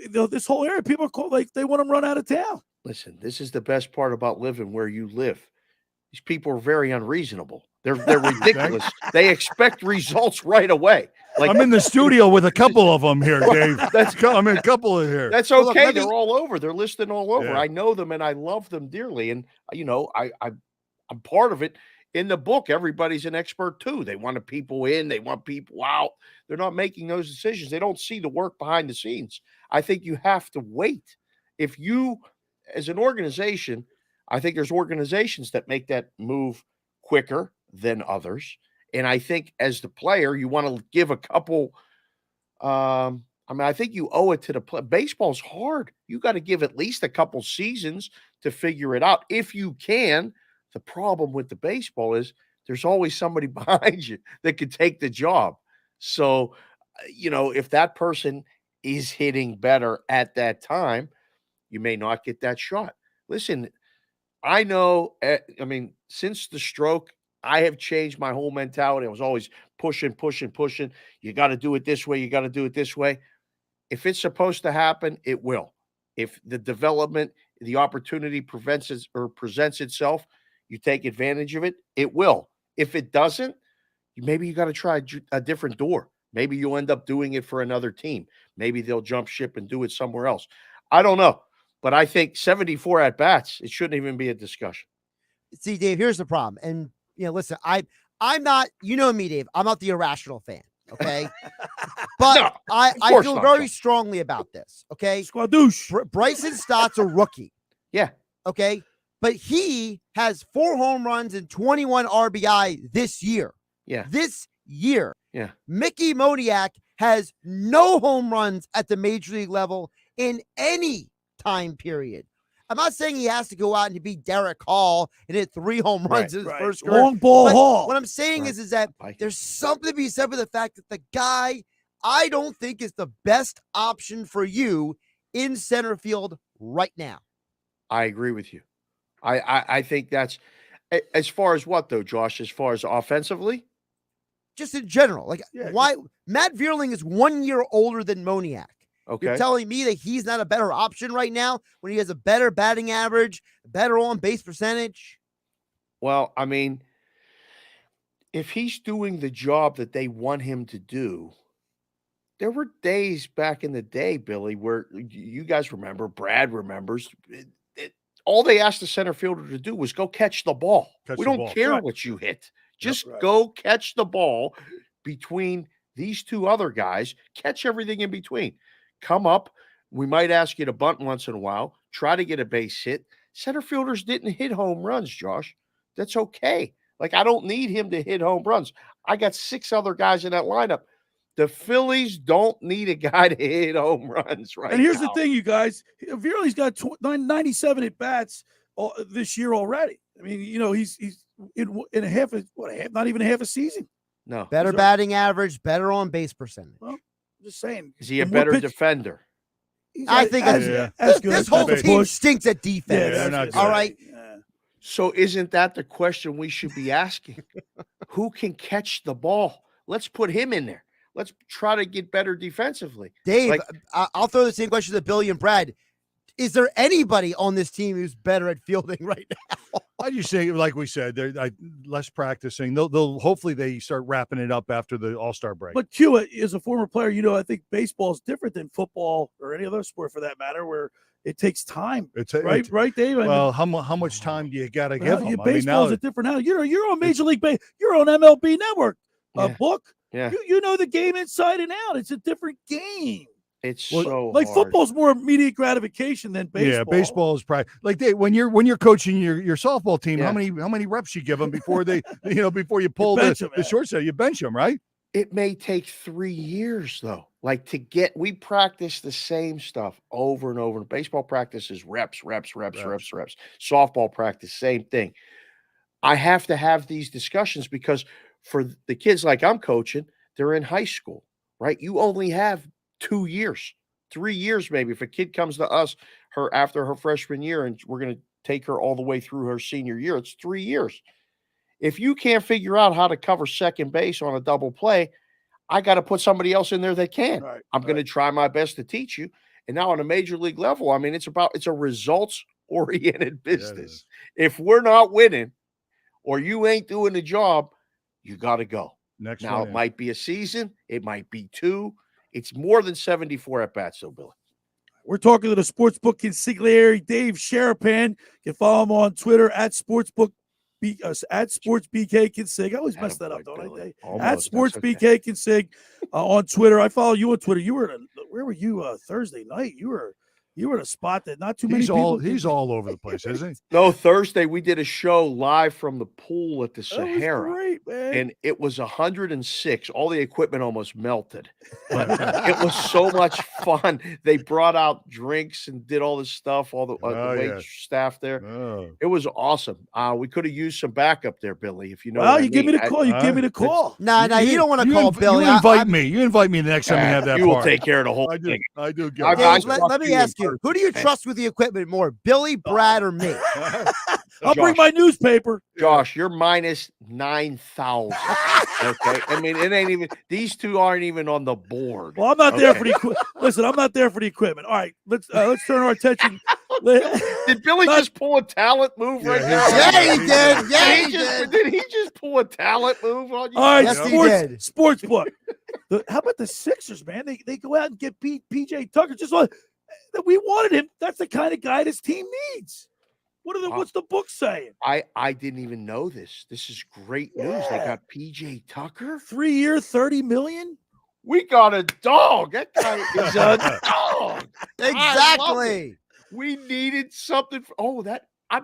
this whole area, people call they want him run out of town. Listen, this is the best part about living where you live. These people are very unreasonable. They're ridiculous. They expect results right away. Like, I'm in the studio with a couple of them here, Dave. I'm in a couple of here. That's okay. They're all over. They're listed all over. Yeah. I know them and I love them dearly. And I'm part of it. In the book, everybody's an expert too. They want people in, they want people out. They're not making those decisions. They don't see the work behind the scenes. I think you have to wait. If you, as an organization, I think there's organizations that make that move quicker than others. And I think as the player, you want to give a couple. I think you owe it to the player. Baseball's hard. You got to give at least a couple seasons to figure it out if you can. The problem with the baseball is there's always somebody behind you that could take the job. So, if that person is hitting better at that time, you may not get that shot. Listen, I know, since the stroke, I have changed my whole mentality. I was always pushing. You got to do it this way. You got to do it this way. If it's supposed to happen, it will. If the development, the opportunity presents itself, you take advantage of it, it will. If it doesn't, maybe you got to try a different door. Maybe you'll end up doing it for another team. Maybe they'll jump ship and do it somewhere else. I don't know. But I think 74 at bats, it shouldn't even be a discussion. See, Dave, here's the problem. And listen, I'm not, me, Dave. I'm not the irrational fan. Okay. But No, I course feel not, very John. strongly about this. Okay. Squadouche. Bryson Stott's a rookie. Yeah. Okay. But he has 4 home runs and 21 RBI this year. Yeah. This year. Yeah. Mickey Moniak has no home runs at the major league level in any time period. I'm not saying he has to go out and be Derek Hall and hit 3 home runs in his first career. Long ball But Hall. What I'm saying is that there's something to be said for the fact that the guy I don't think is the best option for you in center field right now. I agree with you. I think that's as far as what though, Josh, as far as offensively? Just in general. Why Matt Vierling is 1 year older than Moniak. Okay. You're telling me that he's not a better option right now when he has a better batting average, better on base percentage? Well, if he's doing the job that they want him to do, there were days back in the day, Billy, where you guys remember, Brad remembers, all they asked the center fielder to do was go catch the ball. We don't care what you hit. Just go catch the ball between these 2 other guys, catch everything in between. Come up. We might ask you to bunt once in a while, try to get a base hit. Center fielders didn't hit home runs, Josh. That's okay. I don't need him to hit home runs. I got 6 other guys in that lineup. The Phillies don't need a guy to hit home runs right now. And here's the thing, you guys. Vierling's got 97 at bats this year already. He's in a half, not even a half a season. No. Better batting average, better on base percentage. Well, just saying. Is he a better defender? I think this whole team stinks at defense. All right. So isn't that the question we should be asking? Who can catch the ball? Let's put him in there. Let's try to get better defensively. Dave, I'll throw the same question to Billy and Brad. Is there anybody on this team who's better at fielding right now? I just say, like we said, they're less practicing. They'll hopefully they start wrapping it up after the All-Star break. But Q, as a former player, I think baseball is different than football or any other sport for that matter, where it takes time. Right, Dave? How much time do you got to give them? Baseball is a different now. You're on Major League Baseball. You're on MLB Network. Book. Yeah. You know the game inside and out. It's a different game. It's so like hard. football's more immediate gratification than baseball. Yeah, baseball is probably like when you're coaching your softball team. Yeah. How many reps you give them before they before you pull bench the short side? You bench them, right? It may take 3 years though. Like we practice the same stuff over and over. Baseball practice is reps. Softball practice, same thing. I have to have these discussions because for the kids like I'm coaching, they're in high school, right? You only have 2 years, 3 years maybe. If a kid comes to us after her freshman year and we're going to take her all the way through her senior year, it's 3 years. If you can't figure out how to cover second base on a double play, I got to put somebody else in there that can. I'm going to try my best to teach you. And now on a major league level, I mean, it's a results-oriented business. If we're not winning or you ain't doing the job, you got to go. Now, it might be a season. It might be 2. It's more than 74 at-bats, though, Billy. We're talking to the sportsbook consigliere, Dave Sharapan. You can follow him on Twitter at sportsbk consig. I always mess that up, don't I, Dave? At sportsbk consig on Twitter. I follow you on Twitter. Where were you Thursday night? You were in a spot that not too many people. He's all over the place, isn't he? No, Thursday we did a show live from the pool at the Sahara. That was great, man. And it was 106. All the equipment almost melted. But it was so much fun. They brought out drinks and did all this stuff, all the wait staff there. It was awesome. We could have used some backup there, Billy, if you know. Well, you give me the call. You give me the call. No, you don't want to call Billy. You invite me. You invite me the next time we have that. You will take care of the whole thing. I do. Let me ask you, who do you trust with the equipment more, Billy, Brad, or me? I'll bring my newspaper. Josh, you're minus 9,000. Okay. I mean, it ain't even, these two aren't even on the board. Well, I'm not there for the equipment. Listen, I'm not there for the equipment. All right, let's turn our attention. Did Billy just pull a talent move right now? Yeah, he did. Yeah, he did. Did he just pull a talent move on you? All right, Yes, sports book. How about the Sixers, man? They go out and get PJ Tucker. We wanted him. That's the kind of guy this team needs. What's the book saying? I didn't even know this. This is great news. They got PJ Tucker. 3 year, $30 million. We got a dog. That guy is a dog. Exactly. We needed something.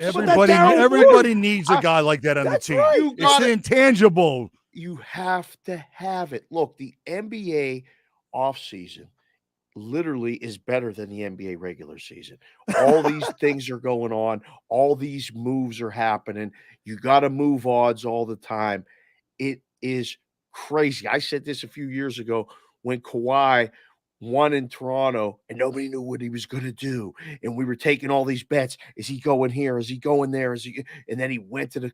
Everybody needs a guy like that on the team. Right. It's intangible. You have to have it. Look, the NBA offseason literally is better than the NBA regular season. All these things are going on. All these moves are happening. You got to move odds all the time. It is crazy. I said this a few years ago when Kawhi won in Toronto and nobody knew what he was going to do. And we were taking all these bets. Is he going here? Is he going there? And then he went to the,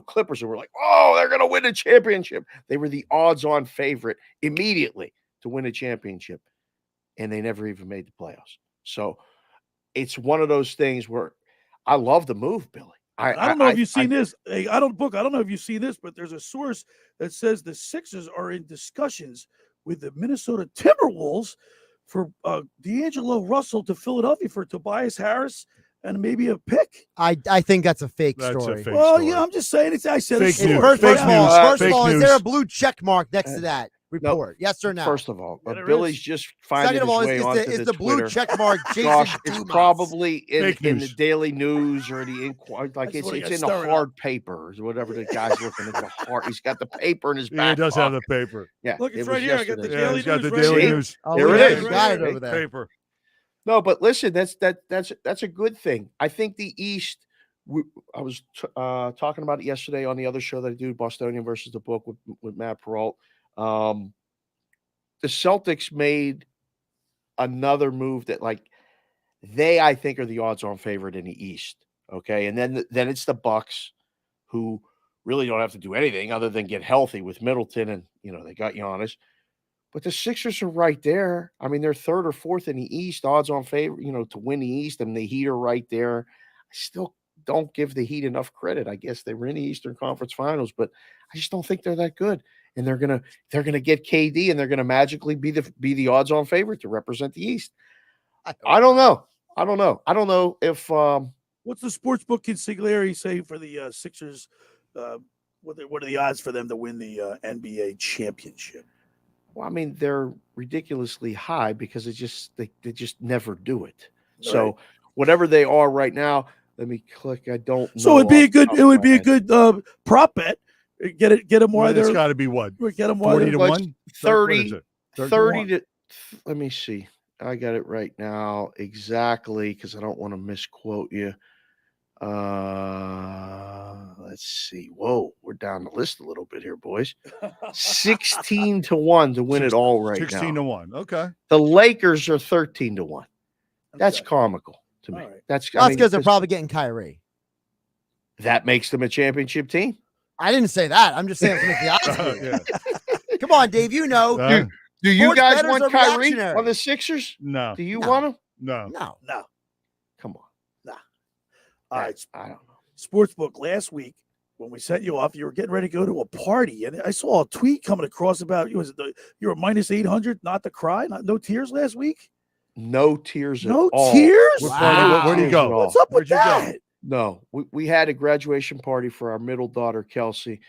Clippers, and we're like, oh, they're going to win a championship. They were the odds-on favorite immediately to win a championship. And they never even made the playoffs. So it's one of those things where I love the move, Billy. I don't know if you've seen this. Hey, I don't know if you've seen this, but there's a source that says the Sixers are in discussions with the Minnesota Timberwolves for D'Angelo Russell to Philadelphia for Tobias Harris and maybe a pick. I think that's a fake story. I'm just saying it's. I said fake it's news. First of all, is there a blue check mark next to that report? No, yes or no? First of all, Billy's just finding his way onto is the blue Twitter. check mark Jason Josh, it's Dumas? probably in the Daily News or the Inquirer. Like it's in the hard paper or whatever the guy's looking at the hard. He's got the paper in his back. He does have the paper. Yeah, look, it's right here. I got the Daily News. Got the Daily News. Oh, there it is. Got it over there. Paper. No, but listen, that's a good thing. I think the East. I was talking about it yesterday on the other show that I do, Bostonian versus the Book with Matt Peralt. The Celtics made another move that, I think, are the odds-on favorite in the East. Okay, and then it's the Bucks, who really don't have to do anything other than get healthy with Middleton, and they got Giannis. But the Sixers are right there. I mean, they're third or fourth in the East, odds-on favorite, to win the East, and the Heat are right there. I still don't give the Heat enough credit. I guess they were in the Eastern Conference Finals, but I just don't think they're that good. And they're gonna get KD, and they're gonna magically be the odds-on favorite to represent the East. I don't know. I don't know if what's the sportsbook consigliere say for the Sixers? What are the odds for them to win the NBA championship? Well, I mean, they're ridiculously high because they just never do it. So whatever they are right now, let me click. I don't know. So it would be a good prop bet. Get them more. It's got to be what? Get them 40 to 1? 30 to. Let me see. I got it right now exactly because I don't want to misquote you. Let's see. Whoa, we're down the list a little bit here, boys. 16 to 1 to win it all right 16 now. to 1. Okay. The Lakers are 13 to 1. That's comical to me. That's because they're probably getting Kyrie. That makes them a championship team. I didn't say that. I'm just saying to make the odds. Come on, Dave. You know. Do you Sports guys bettors want are Kyrie reactionary. on the Sixers? No. Do you want him? No. No. Come on. All right. I don't know. Sportsbook last week when we sent you off, you were getting ready to go to a party, and I saw a tweet coming across about you. Was it you were minus 800, not to cry, no tears last week? No tears. No at all. tears? Wow. Where'd you go? What's up with that? No, we had a graduation party for our middle daughter, Kelsey.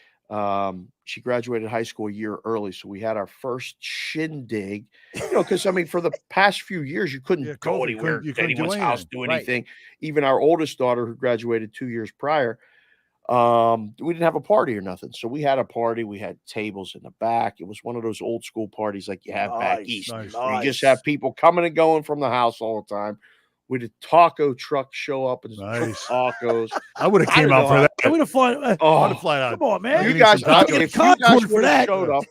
She graduated high school a year early, so we had our first shindig. Because I mean, for the past few years, you couldn't go anywhere, you couldn't anyone's do house, do anything. anything. Even our oldest daughter, who graduated 2 years prior, we didn't have a party or nothing. So we had a party. We had tables in the back. It was one of those old school parties like you have back east, where you just have people coming and going from the house all the time. We had a taco truck show up and Nice. tacos. I would have came out for that. I would have flown. I would have fly out. Come on, man. You guys, I'll get if you Concord guys for would that. have showed up,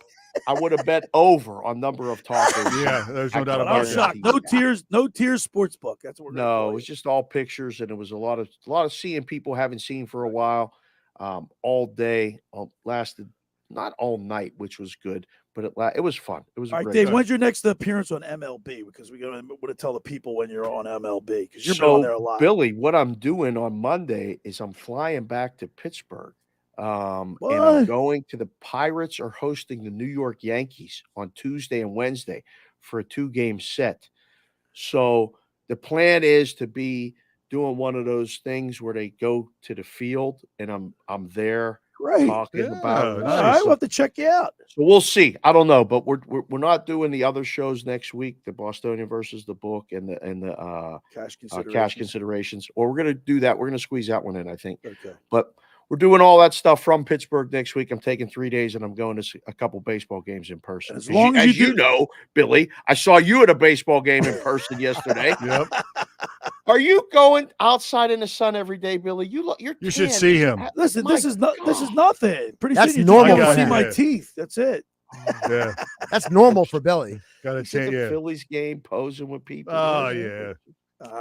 I would have bet over on number of tacos. Yeah, there's no doubt I'm about shocked. it. No tears sportsbook. That's what we're gonna No, call it was just all pictures, and it was a lot of seeing people haven't seen for a while, all day. Lasted not all night, which was good, but it was fun. It was All right, great Dave, time. when's your next appearance on MLB? Because we're going to tell the people when you're on MLB because you're on there a lot. Billy, what I'm doing on Monday is I'm flying back to Pittsburgh. And I'm going to the Pirates are hosting the New York Yankees on Tuesday and Wednesday for a 2-game set. So the plan is to be doing one of those things where they go to the field and I'm there talking about it. All right, we'll have to check you out. So we'll see. I don't know, but we're not doing the other shows next week, the Bostonian versus the book and the cash considerations. Or we're gonna do that. We're gonna squeeze that one in, I think. Okay. But we're doing all that stuff from Pittsburgh next week. I'm taking 3 days and I'm going to a couple baseball games in person. As long as you know, Billy, I saw you at a baseball game in person yesterday. Yep. Are you going outside in the sun every day, Billy? You should see him. Listen, this is nothing. Pretty That's soon normal you're for see him. my teeth. That's it. Yeah. That's normal for Billy. Got to He's at say, the yeah. Phillies game, posing with people. Oh, yeah.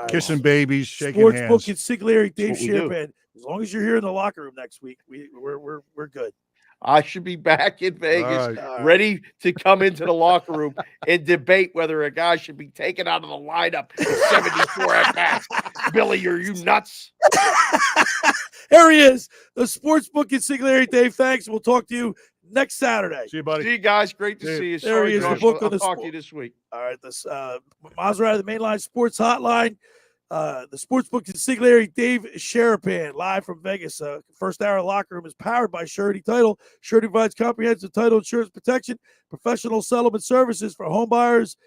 Kissing babies, shaking Sportsbook hands. consigliere Dave what we do. Sharapan. As long as you're here in the locker room next week, we're good. I should be back in Vegas, All right. ready to come into the locker room and debate whether a guy should be taken out of the lineup at 74 at bats. Billy, are you nuts? There he is, the Sportsbook consigliere Dave. Thanks. We'll talk to you next Saturday. See you, buddy. See you guys. Great to see you. There he is, the book I'll on the talk to sport. you this week. All right, this Maserati, the Mainline Sports Hotline. The Sportsbook consigliere Dave Sharapan, live from Vegas. First hour locker room is powered by Surety Title. Surety provides comprehensive title insurance protection, professional settlement services for home buyers,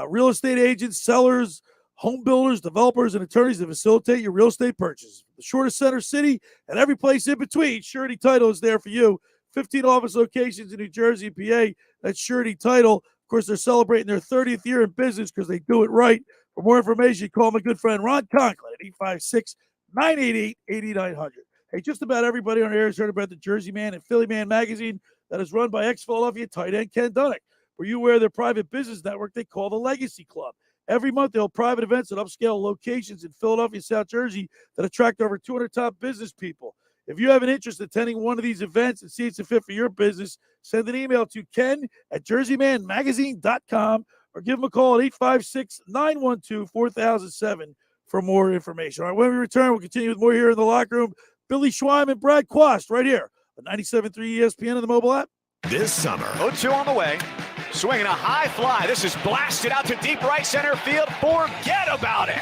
real estate agents, sellers, home builders, developers, and attorneys to facilitate your real estate purchase. The shortest center city and every place in between, Surety Title is there for you. 15 office locations in New Jersey and PA. That's Surety Title. Of course, they're celebrating their 30th year in business because they do it right. For more information, call my good friend Ron Conklin at 856-988-8900. Hey, just about everybody on air has heard about the Jersey Man and Philly Man magazine that is run by ex-Philadelphia tight end Ken Dunnick. Were you aware of their private business network they call the Legacy Club? Every month, they'll have private events at upscale locations in Philadelphia, South Jersey that attract over 200 top business people. If you have an interest in attending one of these events and see it's a fit for your business, send an email to ken@jerseymanmagazine.com or give them a call at 856-912-4007 for more information. All right, when we return, we'll continue with more here in the locker room. Billy Schweim and Brad Quast right here on 97.3 ESPN and the mobile app. This summer. 0-2 on the way. Swinging a high fly. This is blasted out to deep right center field. Forget about it.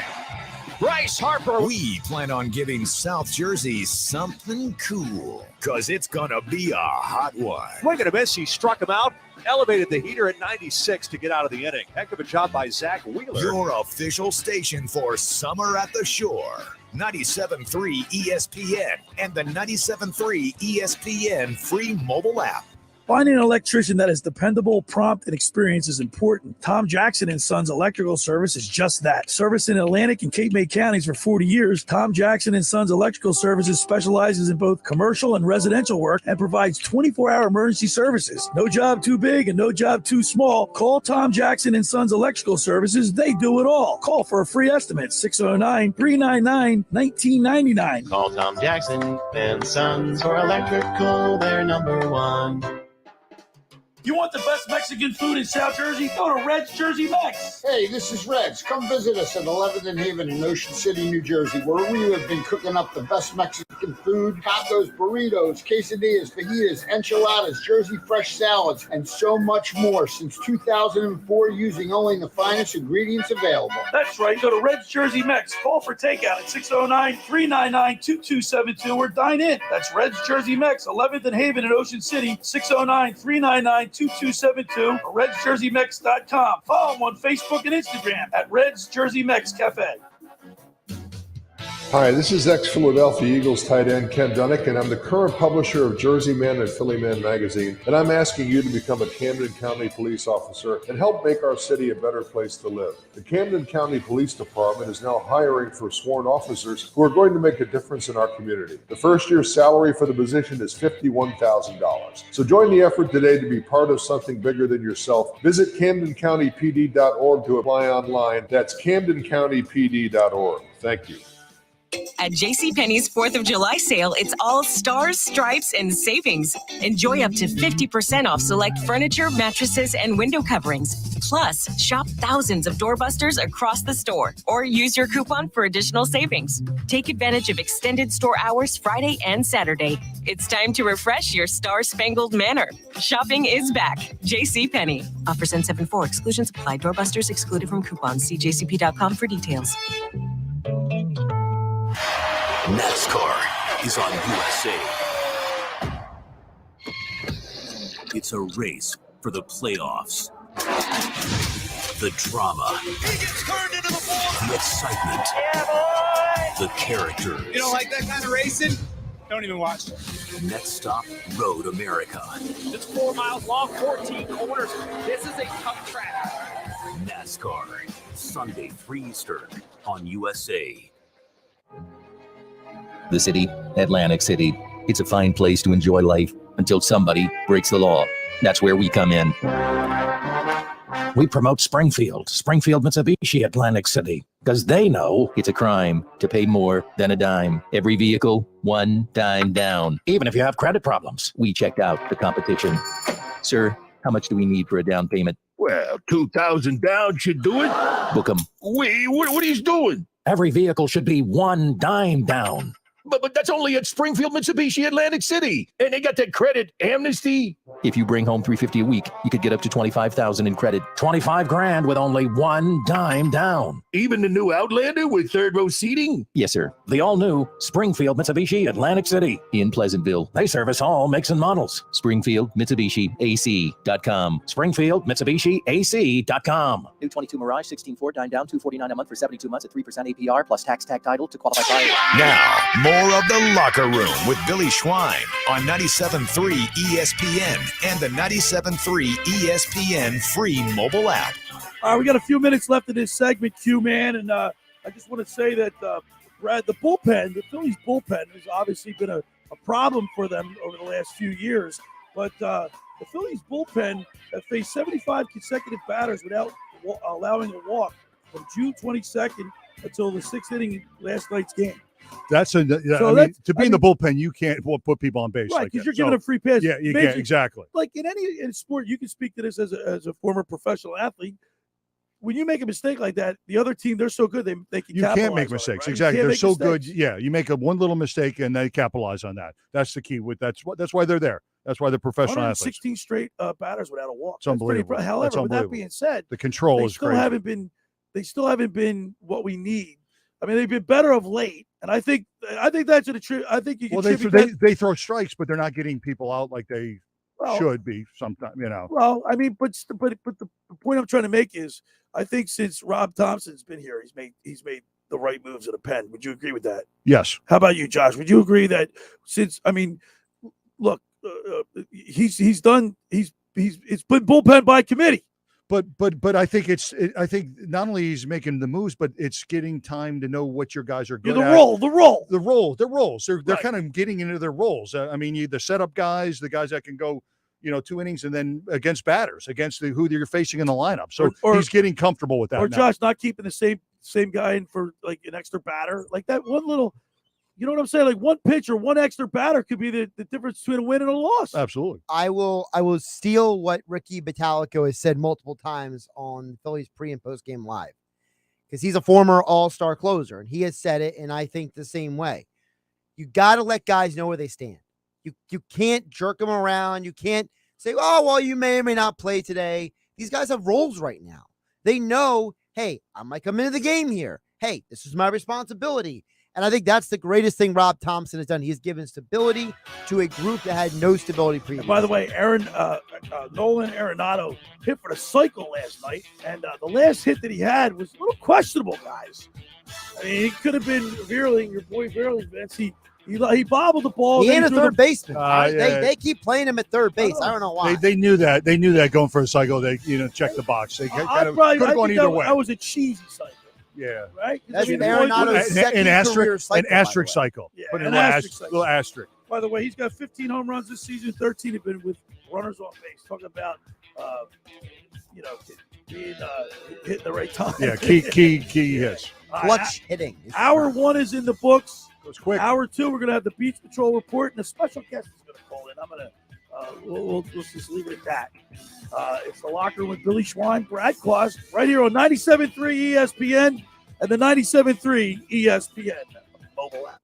Bryce Harper. We plan on giving South Jersey something cool, because it's going to be a hot one. Swing and a miss. He struck him out. Elevated the heater at 96 to get out of the inning. Heck of a job by Zach Wheeler. Your official station for Summer at the Shore. 97.3 ESPN and the 97.3 ESPN free mobile app. Finding an electrician that is dependable, prompt, and experienced is important. Tom Jackson & Sons Electrical Service is just that. Service in Atlantic and Cape May counties for 40 years, Tom Jackson & Sons Electrical Services specializes in both commercial and residential work and provides 24-hour emergency services. No job too big and no job too small. Call Tom Jackson & Sons Electrical Services. They do it all. Call for a free estimate, 609-399-1999. Call Tom Jackson and Sons for electrical. They're number one. You want the best Mexican food in South Jersey? Go to Red's Jersey Mex. Hey, this is Red's. Come visit us at 11th and Haven in Ocean City, New Jersey, where we have been cooking up the best Mexican food, tacos, burritos, quesadillas, fajitas, enchiladas, Jersey fresh salads, and so much more since 2004 using only the finest ingredients available. That's right. Go to Red's Jersey Mex. Call for takeout at 609-399-2272 or dine in. That's Red's Jersey Mex, 11th and Haven in Ocean City, 609-399-2272 or RedsJerseyMex.com. Follow them on Facebook and Instagram at Red's Jersey Mex Cafe. Hi, this is ex-Philadelphia Eagles tight end Ken Dunnick, and I'm the current publisher of Jersey Man and Philly Man magazine, and I'm asking you to become a Camden County police officer and help make our city a better place to live. The Camden County Police Department is now hiring for sworn officers who are going to make a difference in our community. The first year's salary for the position is $51,000. So join the effort today to be part of something bigger than yourself. Visit CamdenCountyPD.org to apply online. That's CamdenCountyPD.org. Thank you. At JCPenney's 4th of July sale, it's all stars, stripes, and savings. Enjoy up to 50% off select furniture, mattresses, and window coverings. Plus, shop thousands of doorbusters across the store or use your coupon for additional savings. Take advantage of extended store hours Friday and Saturday. It's time to refresh your star-spangled manor. Shopping is back. JCPenney. Offers end 7/4. Exclusions apply. Doorbusters excluded from coupons. See jcp.com for details. NASCAR is on USA. It's a race for the playoffs. The drama. He gets turned into the ball. The excitement. Yeah, boy. The characters. You don't like that kind of racing? Don't even watch it. Next stop, Road America. It's 4 miles long, 14 corners. This is a tough track. NASCAR, Sunday 3 Eastern on USA. The city, Atlantic City. It's a fine place to enjoy life until somebody breaks the law. That's where we come in. We promote Springfield Mitsubishi Atlantic City, because they know it's a crime to pay more than a dime. Every vehicle, one dime down. Even if you have credit problems. We checked out the competition. Sir, how much do we need for a down payment? Well, 2,000 down should do it. Book them. Wait, what are you doing? Every vehicle should be one dime down. But that's only at Springfield Mitsubishi Atlantic City. And they got that credit amnesty. If you bring home $350 a week, you could get up to $25,000 in credit. $25,000 with only one dime down. Even the new Outlander with third row seating? Yes, sir. The all-new Springfield Mitsubishi Atlantic City in Pleasantville. They service all makes and models. Springfield Mitsubishi AC.com. Springfield Mitsubishi AC.com. New 22 Mirage 16.4 dime down, $249 a month for 72 months at 3% APR plus tax tag title to qualify buyer. Now, more of the Locker Room with Billy Schwein on 97.3 ESPN and the 97.3 ESPN free mobile app. All right, we got a few minutes left in this segment, Q-Man, and I just want to say that, Brad, the Phillies bullpen has obviously been a problem for them over the last few years, but the Phillies bullpen have faced 75 consecutive batters without allowing a walk from June 22nd until the 6th inning in last night's game. That's to be in the bullpen, you can't put people on base, right? Because like you're giving a free pass. Yeah, you can't exactly. Like in sport, you can speak to this as a former professional athlete. when you make a mistake like that, the other team, they're so good they can. You can't capitalize make on mistakes. it, right? Exactly. They're so mistakes. good. Yeah, you make one little mistake and they capitalize on that. That's the key. That's why they're there. That's why they're professional athletes. 16 straight batters without a walk. It's unbelievable. However, with that being said, the control is crazy. They still haven't been what we need. I mean, they've been better of late, and I think that's a true. I think you can. Well, they throw strikes, but they're not getting people out like they should be. Sometimes, Well, I mean, but the point I'm trying to make is, I think since Rob Thompson's been here, he's made the right moves at the pen. Would you agree with that? Yes. How about you, Josh? Would you agree that look, he's been bullpen by committee. But I think I think not only he's making the moves, but it's getting time to know what your guys are good at. The roles. They're kind of getting into their roles. I mean, the setup guys, the guys that can go, 2 innings, and then against batters, against who you're facing in the lineup. So he's getting comfortable with that. Or now. Josh not keeping the same guy in for like an extra batter, like that one little. You know what I'm saying? Like one pitch or one extra batter could be the difference between a win and a loss. Absolutely. I will steal what Ricky Batalico has said multiple times on Phillies pre and post game live, because he's a former all-star closer, and he has said it, and I think the same way. You got to let guys know where they stand. You can't jerk them around. You can't say, oh, well, you may or may not play today. These guys have roles right now. They know, hey, I might come into the game here. Hey, this is my responsibility. And I think that's the greatest thing Rob Thompson has done. He has given stability to a group that had no stability previously. By the way, Nolan Arenado hit for the cycle last night, and the last hit that he had was a little questionable, guys. I mean, it could have been Veerling, your boy Veerling, Vince. He bobbled the ball. He ain't a third baseman. Yeah. They keep playing him at third base. I don't know why. They knew that. They knew that going for a cycle. They check the box. They could have gone either way. That was a cheesy cycle. Yeah, right. That's Arenado's an asterisk cycle. Yeah, Put an little asterisk. By the way, he's got 15 home runs this season. 13 have been with runners on base. Talking about, being hitting the right time. Yeah, key hits. Clutch hitting. Hour 1 is in the books. Goes quick. Hour 2, we're gonna have the Beach Patrol report, and a special guest is gonna call in. I'm gonna. We'll just leave it at that. It's the Locker Room with Billy Schwein, Brad Quast, right here on 97.3 ESPN and the 97.3 ESPN mobile app.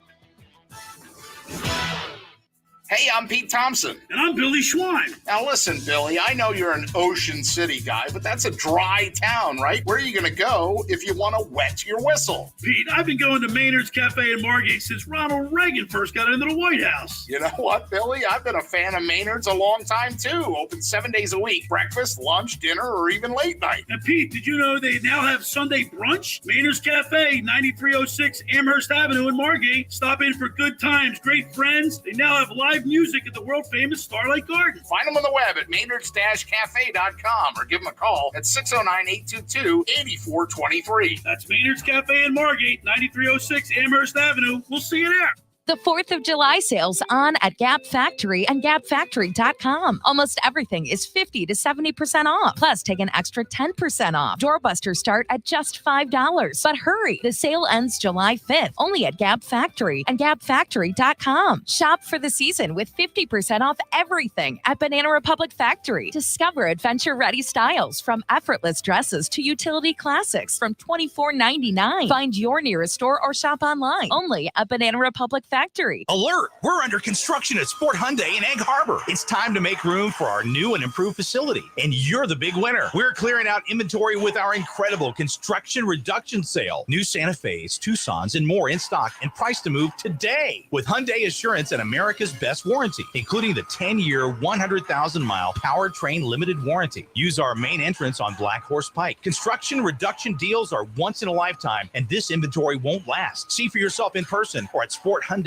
Hey, I'm Pete Thompson. And I'm Billy Schwein. Now listen, Billy, I know you're an Ocean City guy, but that's a dry town, right? Where are you going to go if you want to wet your whistle? Pete, I've been going to Maynard's Cafe in Margate since Ronald Reagan first got into the White House. You know what, Billy? I've been a fan of Maynard's a long time, too. Open 7 days a week, breakfast, lunch, dinner, or even late night. And Pete, did you know they now have Sunday brunch? Maynard's Cafe, 9306 Amherst Avenue in Margate. Stop in for good times, great friends. They now have live music at the world-famous Starlight Garden. Find them on the web at maynards-cafe.com or give them a call at 609-822-8423. That's Maynard's Cafe in Margate, 9306 Amherst Avenue. We'll see you there. The 4th of July sales on at Gap Factory and gapfactory.com. Almost everything is 50 to 70% off. Plus, take an extra 10% off. Doorbusters start at just $5. But hurry, the sale ends July 5th. Only at Gap Factory and gapfactory.com. Shop for the season with 50% off everything at Banana Republic Factory. Discover adventure-ready styles from effortless dresses to utility classics from $24.99. Find your nearest store or shop online. Only at Banana Republic Factory. Alert! We're under construction at Sport Hyundai in Egg Harbor. It's time to make room for our new and improved facility, and you're the big winner. We're clearing out inventory with our incredible construction reduction sale. New Santa Fe's, Tucson's, and more in stock and priced to move today with Hyundai Assurance and America's best warranty, including the 10-year, 100,000-mile powertrain limited warranty. Use our main entrance on Black Horse Pike. Construction reduction deals are once in a lifetime, and this inventory won't last. See for yourself in person or at sporthyundai.com.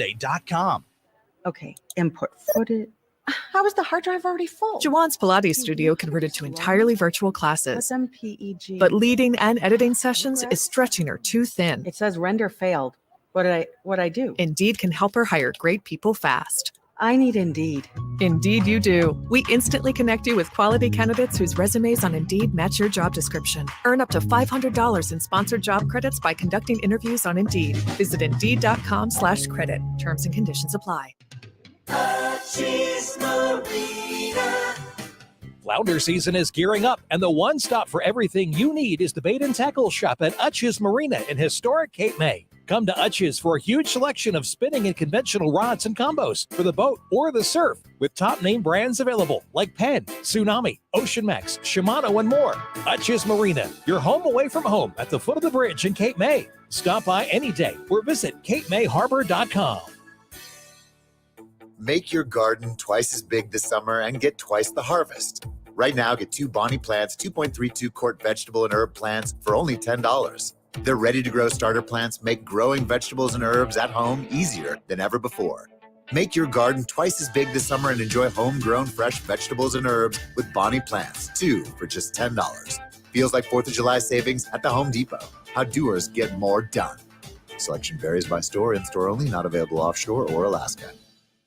Okay, import footage. How is the hard drive already full? Jawan's Pilates studio converted to entirely virtual classes. MPEG. But leading and editing sessions is stretching her too thin. It says render failed. What did I do? Indeed can help her hire great people fast. I need Indeed. Indeed you do. We instantly connect you with quality candidates whose resumes on Indeed match your job description. Earn up to $500 in sponsored job credits by conducting interviews on Indeed. Visit Indeed.com/credit. Terms and conditions apply. Cheese Marina. Flounder season is gearing up, and the one stop for everything you need is the bait and tackle shop at Utch's Marina in historic Cape May. Come to Utch's for a huge selection of spinning and conventional rods and combos for the boat or the surf, with top name brands available like Penn, Tsunami, Ocean Max, Shimano, and more. Utch's Marina, your home away from home at the foot of the bridge in Cape May. Stop by any day or visit CapeMayHarbor.com. Make your garden twice as big this summer and get twice the harvest. Right now, get 2 Bonnie Plants 2.32 quart vegetable and herb plants for only $10. Their ready-to-grow starter plants make growing vegetables and herbs at home easier than ever before. Make your garden twice as big this summer and enjoy homegrown fresh vegetables and herbs with Bonnie Plants, 2 for just $10. Feels like 4th of July savings at the Home Depot. How doers get more done. Selection varies by store, in-store only, not available offshore or Alaska.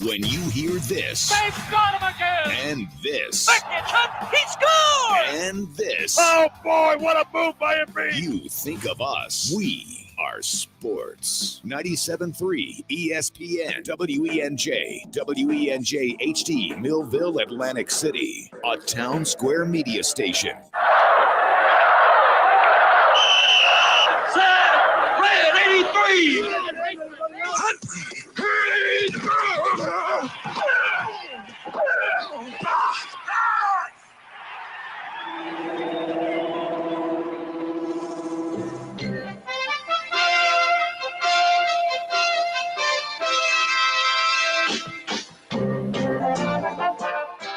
When you hear this, They've got him again! and this, He scored! and this, Oh boy, what a move by Embiid! you think of us. We are sports. 97.3 ESPN, WENJ, WENJ HD, Millville, Atlantic City, a Town Square media station. Red 83!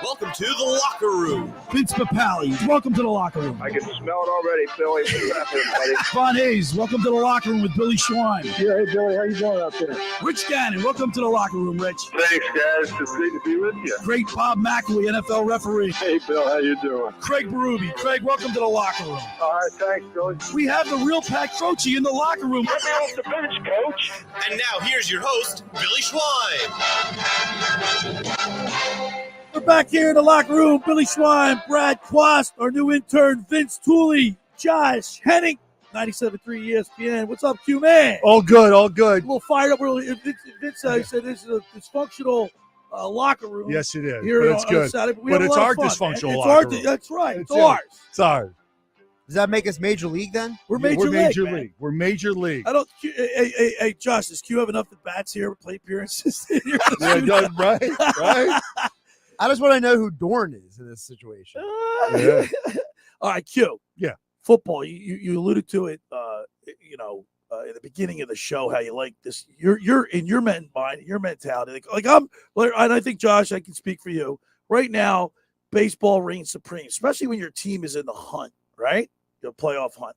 Welcome to the locker room. Vince Papali, welcome to the locker room. I can smell it already, Billy. What's happening, buddy? Von Hayes, welcome to the locker room with Billy Schwein. Yeah, hey, Billy, how you doing out there? Rich Gannon, welcome to the locker room, Rich. Thanks, guys. It's great to be with you. Great Bob McElwee, NFL referee. Hey, Bill, how you doing? Craig Berube. Craig, welcome to the locker room. All right, thanks, Billy. We have the real Pat Croce in the locker room. Let me off the bench, Coach. And now here's your host, Billy Schwein. We're back here in the locker room. Billy Schwein, Brad Quast, our new intern, Vince Tooley, Josh Henning, 97.3 ESPN. What's up, Q-Man? All good, all good. A little fired up. Vince said this is a dysfunctional locker room. Yes, it is. Here But on- it's on good. Saturday, we But have a it's lot our of fun, dysfunctional man. locker room. That's right. It's It's ours. It's ours. Does that make us major league then? We're major league. man. We're major league. I don't. Hey, Josh, does Q have enough at bats here? Play appearances? Yeah, right. I just want to know who Dorn is in this situation. Yeah. All right, Q. Yeah. Football. You alluded to it. In the beginning of the show, how you like this. You're in your mind, your mentality. And I think Josh, I can speak for you right now. Baseball reigns supreme, especially when your team is in the hunt, right? Your playoff hunt.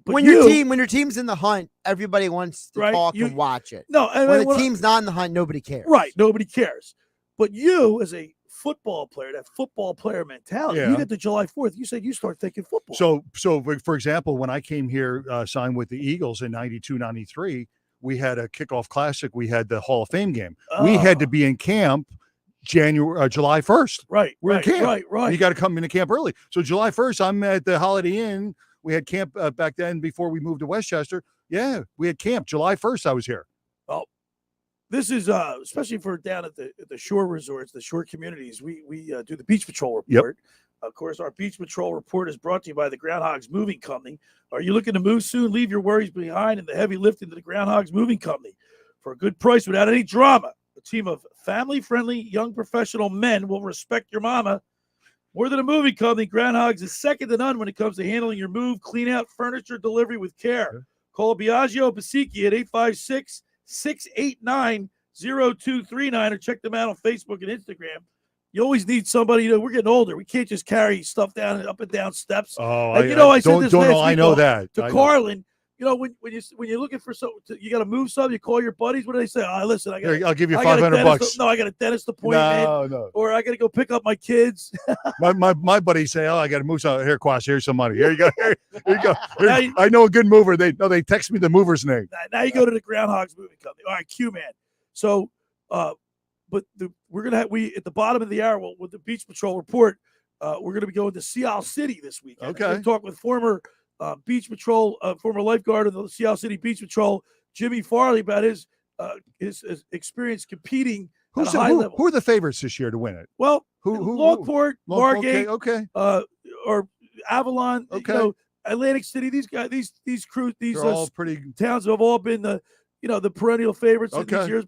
But when your team's in the hunt, everybody wants to talk and watch it. No, when the team's not in the hunt, nobody cares. Right, nobody cares. But you, as a football player, that football player mentality, Yeah. you get to July 4th, you said you start thinking football. So for example, when I came here, signed with the Eagles in 92, 93, we had a kickoff classic. We had the Hall of Fame game. We had to be in camp July 1st. Right. We're in camp. Right. You got to come into camp early. So July 1st, I'm at the Holiday Inn. We had camp back then before we moved to Westchester. Yeah, we had camp. July 1st, I was here. Well, this is especially for down at the shore resorts, the shore communities. We do the Beach Patrol report. Of course, our Beach Patrol report is brought to you by the GroundHogs Moving Company. Are you looking to move soon? Leave your worries behind and the heavy lifting to the GroundHogs Moving Company for a good price without any drama. A team of family-friendly young professional men will respect your mama. More than a moving company, GroundHogs is second to none when it comes to handling your move, clean out, furniture delivery with care. Call Biagio Basicki at 856-689-0239 or check them out on Facebook and Instagram. You always need somebody. We're getting older. We can't just carry stuff down and up and down steps. Oh, and I said this last week I know that. to Carlin. When you're looking for you got to move something. You call your buddies. What do they say? Listen, I'll give you $500. No, I got a dentist appointment. No. Or I got to go pick up my kids. my buddies say, I got to move something. Here, Quast, here's some money. Here you go. Here you go. I know a good mover. They text me the mover's name. Now you go to the GroundHogs Moving Company. All right, Q-Man. So, we're gonna have at the bottom of the hour with the Beach Patrol report. We're gonna be going to Seattle City this weekend. Okay. We're gonna talk with former Beach Patrol, former lifeguard of the Seattle City Beach Patrol, Jimmy Farley, about his experience competing Who are the favorites this year to win it? Well, who Longport, Margate, okay. Or Avalon, okay. Atlantic City. These guys, these crews, these all pretty towns have all been the perennial favorites in these years.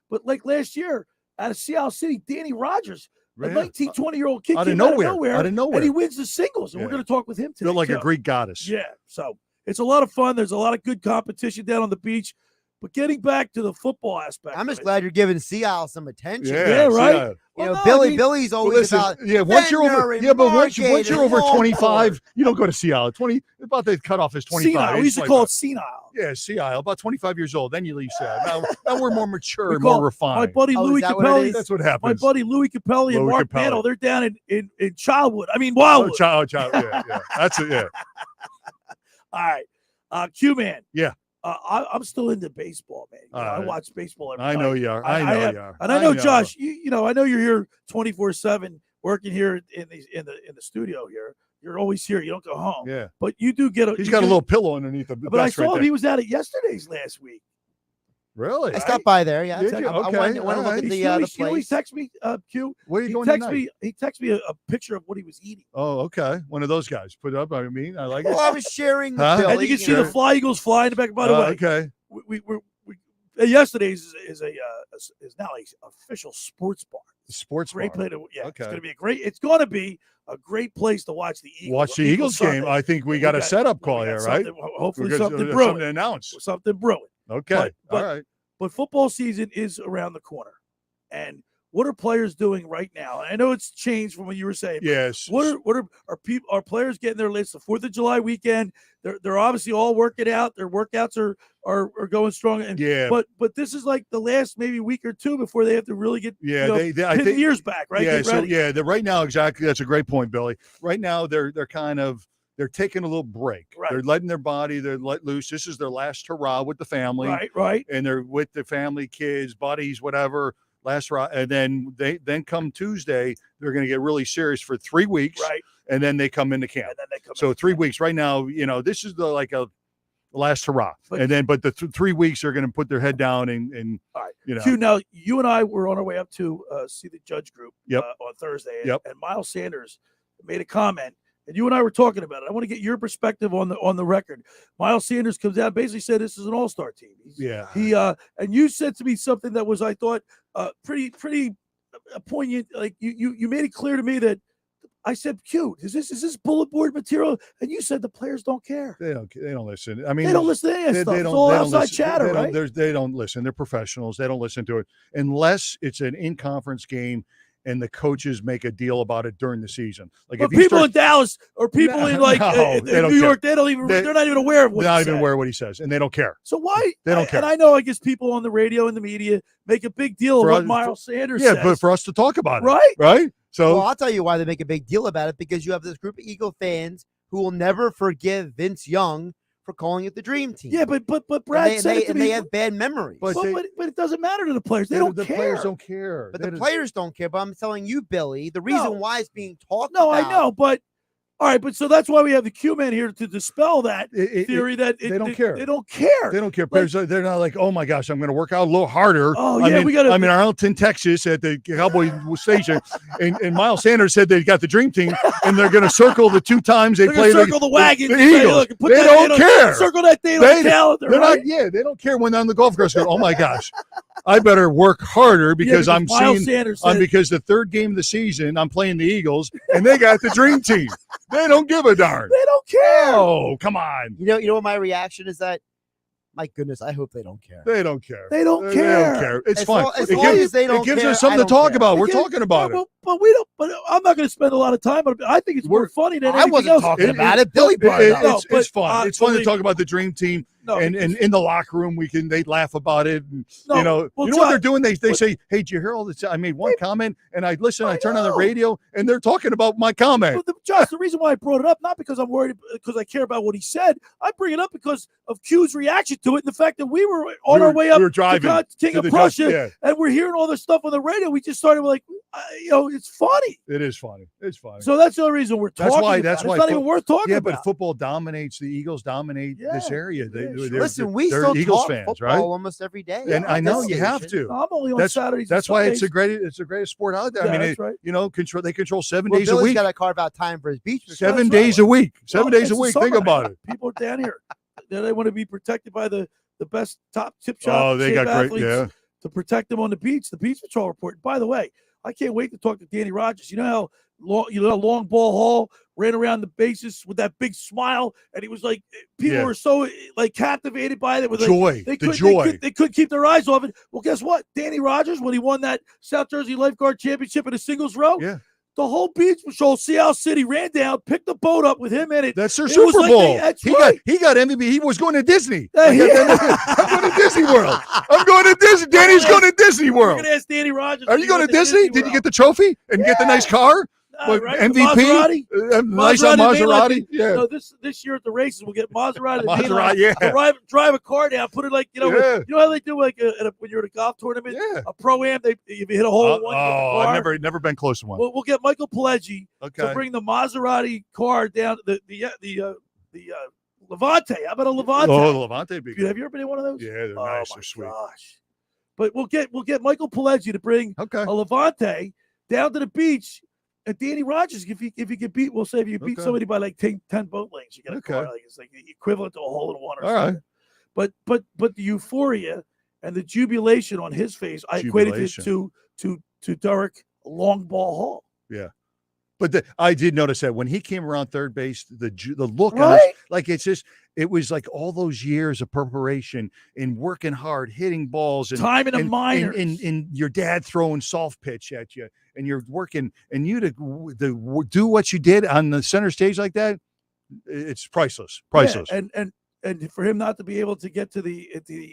But like last year out of Seattle City, Danny Rodgers, a 19, 20-year-old kid out came of out nowhere, and he wins the singles. And we're going to talk with him today. Feel like a Greek goddess. Yeah, so it's a lot of fun. There's a lot of good competition down on the beach. But getting back to the football aspect, I'm just glad you're giving Sea Isle some attention. Yeah, right. Billy's always about. Once you're over, once you're over 25, you don't go to Sea Isle. 20, about the cutoff is 25. Senile. We used to call it senile. Yeah, Sea Isle. About 25 years old, then you leave Sea Isle. Now we're more mature, more refined. My buddy Louis Capelli. That's what happens. My buddy Louis Capelli and Mark Mantle, they're down in Childwood. I mean, Wildwood. Yeah. That's it. Yeah. All right, Q-Man. Yeah. I'm still into baseball, man. I watch baseball every night. I know you are. I know you are. And I know Josh. You know, I know you're here 24/7 working here in the studio here. You're always here. You don't go home. Yeah. But you do get He's got a little pillow underneath the. But I saw him. He was at it yesterday's last week. Really? I stopped by there. Yeah. Did you? Okay. I want to look at the place. He texted me, Q. Where are you going tonight? He texted me a picture of what he was eating. Oh, okay. One of those guys. Put it up. I mean, I like it. Well, I was sharing the Billy. And you can see the Fly Eagles fly in the back. By the way, okay. We yesterday's is now an official sports bar. Sports great bar. Play to, yeah, okay. It's going to be a great place to watch the Eagles. Watch the Eagles game. I think we got a setup call here, right? Hopefully something brewing. Something to announce. Something brewing. Okay. All right. But football season is around the corner, and what are players doing right now? And I know it's changed from what you were saying. Yes. What are players getting their list? The 4th of July weekend, they're obviously all working out. Their workouts are going strong. And but this is like the last maybe week or two before they have to really get I think years back, right? Yeah. Right now, exactly. That's a great point, Billy. Right now, they're taking a little break. Right. They're letting their body, they're let loose. This is their last hurrah with the family. Right. And they're with the family, kids, buddies, whatever. Last hurrah. And then come Tuesday, they're going to get really serious for 3 weeks. Right. And then they come into camp. So 3 weeks right now, this is like a last hurrah. But the 3 weeks are going to put their head down and all right. Q, now you and I were on our way up to see the Judge Group on Thursday. And Miles Sanders made a comment. And you and I were talking about it. I want to get your perspective on the record. Miles Sanders comes out, basically said this is an all-star team. And you said to me something that was, I thought, pretty poignant. Like you made it clear to me that I said, "Q, is this bullet board material?" And you said the players don't care. They don't listen. I mean, they don't listen to any stuff. It's all outside chatter, right? They don't listen. They're professionals. They don't listen to it unless it's an in-conference game. And the coaches make a deal about it during the season. Like but people in Dallas or people in New York, they're not even aware of what they're not even aware of what he says, and they don't care. So why? They don't care. And I know, I guess people on the radio and the media make a big deal of what Miles Sanders says. Yeah, but for us to talk about it, right? So, well, I'll tell you why they make a big deal about it, because you have this group of Eagle fans who will never forgive Vince Young for calling it the dream team. Yeah, but Brad said it to me. They have bad memories. But it doesn't matter to the players. They don't care. The players don't care. But the players don't care. But I'm telling you, Billy, the reason why it's being talked about. No, I know. But all right, but so that's why we have the Q-Man here to dispel that theory that they don't care. They don't care. They don't care. Like, they're not like, oh my gosh, I'm going to work out a little harder. Oh yeah, I'm in Arlington, Texas, at the Cowboy Station, and Miles Sanders said they got the dream team, and they're going to circle the 2 times they play the wagon. The Eagles. They don't care. Circle that day on the calendar. They're not. Yeah, they don't care when they're on the golf course. Go, oh my gosh, I better work harder because because the third game of the season I'm playing the Eagles, and they got the dream team. They don't give a darn. They don't care. Oh, come on. You know what my reaction is? That, my goodness, I hope they don't care. They don't care. They don't care. They don't care. It's fun. It gives us something to talk about. We're talking about it. But we don't. But I'm not going to spend a lot of time on it. I think it's more funny than anything else. I wasn't talking about it. Billy brought it up. It's fun. It's fun to talk about the dream team. And in the locker room, they laugh about it. And, you know what they're doing? They say, hey, did you hear all this? I made one comment, and I turn on the radio, and they're talking about my comment. Josh, the reason why I brought it up, not because I'm worried, because I care about what he said. I bring it up because of Q's reaction to it, and the fact that we were on our way up to King of Prussia, and we're hearing all this stuff on the radio. We just started like, it's funny. It is funny. It's funny. So that's the only reason we're talking about it. It's not even worth talking about. Yeah, but football dominates. The Eagles dominate this area. Listen, we they're still Eagles talk fans, football right? almost every day. And I know you have to. I'm only on Saturdays. That's and why Sundays. it's the greatest sport out there. Yeah, I mean, that's right. they control 7 Well, days a Billy's week. got to carve out time for his beach. 7 days a week. 7 days a week. Think about it. People down here, they want to be protected by the best top tip shop. Oh, they got great. athletes Yeah. To protect them on the beach. The Beach Patrol report. By the way, I can't wait to talk to Danny Rodgers. You know how long ball Hall ran around the bases with that big smile, and he was like, people were so like captivated by it. With joy, they couldn't keep their eyes off it. Well, guess what? Danny Rodgers, when he won that South Jersey Lifeguard Championship in a singles row, the whole Beach Patrol, Seattle City, ran down, picked the boat up with him in it. That's their Super Bowl. He got MVP. He was going to Disney. I'm going to Disney World. I'm going to Disney. Danny's going to Disney World. We're going to ask Danny Rodgers. Are you going to Disney? Did you get the trophy and get the nice car? Right? MVP? Nice Maserati? Yeah. No, this year at the races, we'll get Maserati. Drive a car down, put it like, you know how they do like when you're at a golf tournament? Yeah. A pro-am, if you hit a hole in one. Oh, I've never been close to one. We'll get Michael Pileggi to bring the Maserati car down, the Levante. How about a Levante? Oh, the Levante. Have you ever been in one of those? Yeah, they're nice. They're sweet. Gosh. But we'll get Michael Pileggi to bring a Levante down to the beach. And Danny Rodgers, if you can beat, we'll say if you beat somebody by like 10 boat lengths, you get a car. Like, it's like the equivalent to a hole in one or something. Right. But the euphoria and the jubilation on his face, I equated it to Derek Long Ball Hall. Yeah. But I did notice that when he came around third base, the look on his, like it was like all those years of preparation and working hard, hitting balls, and time in the minors, and your dad throwing soft pitch at you, and you're working, and you to do what you did on the center stage like that, it's priceless. Yeah, and for him not to be able to get to the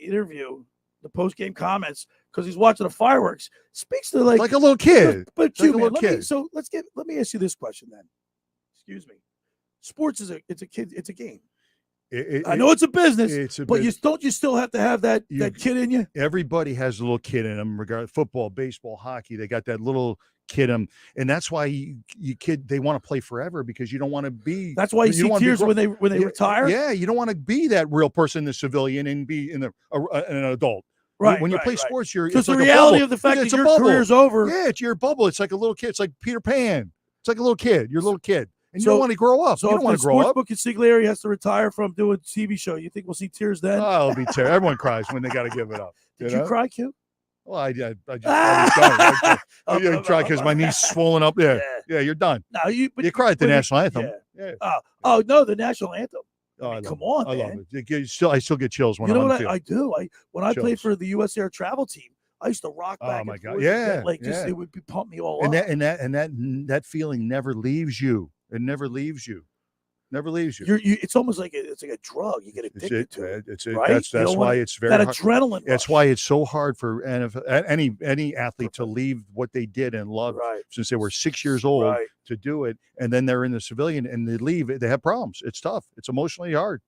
interview, the post game comments, because he's watching the fireworks, speaks to like a little kid. But like a little kid. Let me ask you this question then. Excuse me. Sports is it's a game. I know it's a business, but you still have to have that kid in you. Everybody has a little kid in them, regardless football, baseball, hockey. They got that little kid in them, and that's why they want to play forever, because you don't want to be. That's why you see tears when they retire. Yeah, you don't want to be that real person, the civilian, and be an adult. Right. When you play sports, because the reality of the fact that your career's over. Yeah, it's your bubble. It's like a little kid. It's like Peter Pan. It's like a little kid. You're a little kid. And you don't want to grow up. So you don't want to grow up. Sportsbook Consigliere has to retire from doing a TV show. You think we'll see tears then? Oh, it'll be terrible. Everyone cries when they got to give it up. Did you cry, Q? Well, I just try because my knee's swollen up. Yeah, you're done. No, you cry at the national anthem. Yeah. Oh no, the national anthem. Oh, come on, man. I love it. I still get chills when I'm on the field. field. I do. When I played for the U.S. Air Travel Team, I used to rock back. Oh my and God! forth Yeah, it would pump me all and up. That feeling never leaves you. It never leaves you. Never leaves you. It's almost like it's like a drug. You get addicted to it. Right? That's why it's very that hard. Adrenaline. That's why it's so hard for any athlete to leave what they did and loved since they were 6 years old to do it, and then they're in the civilian and they leave. They have problems. It's tough. It's emotionally hard.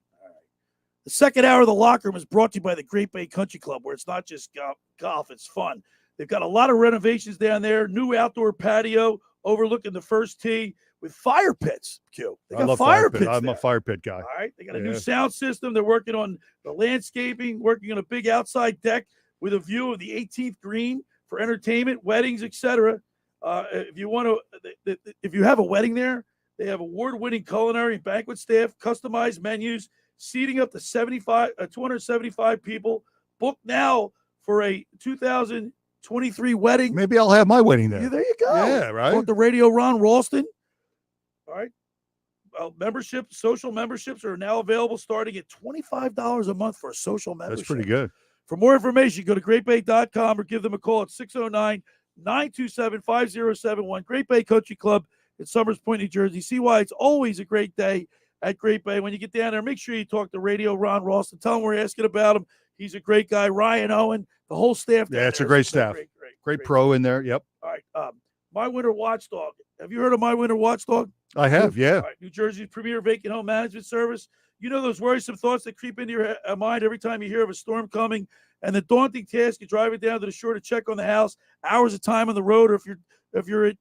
The second hour of the locker room is brought to you by the Great Bay Country Club, where it's not just golf; it's fun. They've got a lot of renovations down there. New outdoor patio overlooking the first tee with fire pits. Q. They got fire pits. I'm a fire pit guy. All right. They got a new sound system. They're working on the landscaping, working on a big outside deck with a view of the 18th green for entertainment, weddings, etc. If you have a wedding there, they have award-winning culinary and banquet staff, customized menus, seating up to 275 people. Book now for a 2023 wedding. Maybe I'll have my wedding there. Yeah, there you go. Yeah, right. Book the Radio Ron Ralston. All right. Social memberships are now available starting at $25 a month for a social membership. That's pretty good. For more information, go to greatbay.com or give them a call at 609-927-5071. Great Bay Country Club in Summers Point, New Jersey. See why it's always a great day at Great Bay. When you get down there, make sure you talk to Radio Ron Ralston. Tell him we're asking about him. He's a great guy. Ryan Owen, the whole staff. Yeah, it's a great staff. Great pro in there. Yep. All right. My Winter Watchdog. Have you heard of My Winter Watchdog? I have, yeah. All right. New Jersey's premier vacant home management service. You know those worrisome thoughts that creep into your mind every time you hear of a storm coming and the daunting task of driving down to the shore to check on the house, hours of time on the road, or if you're in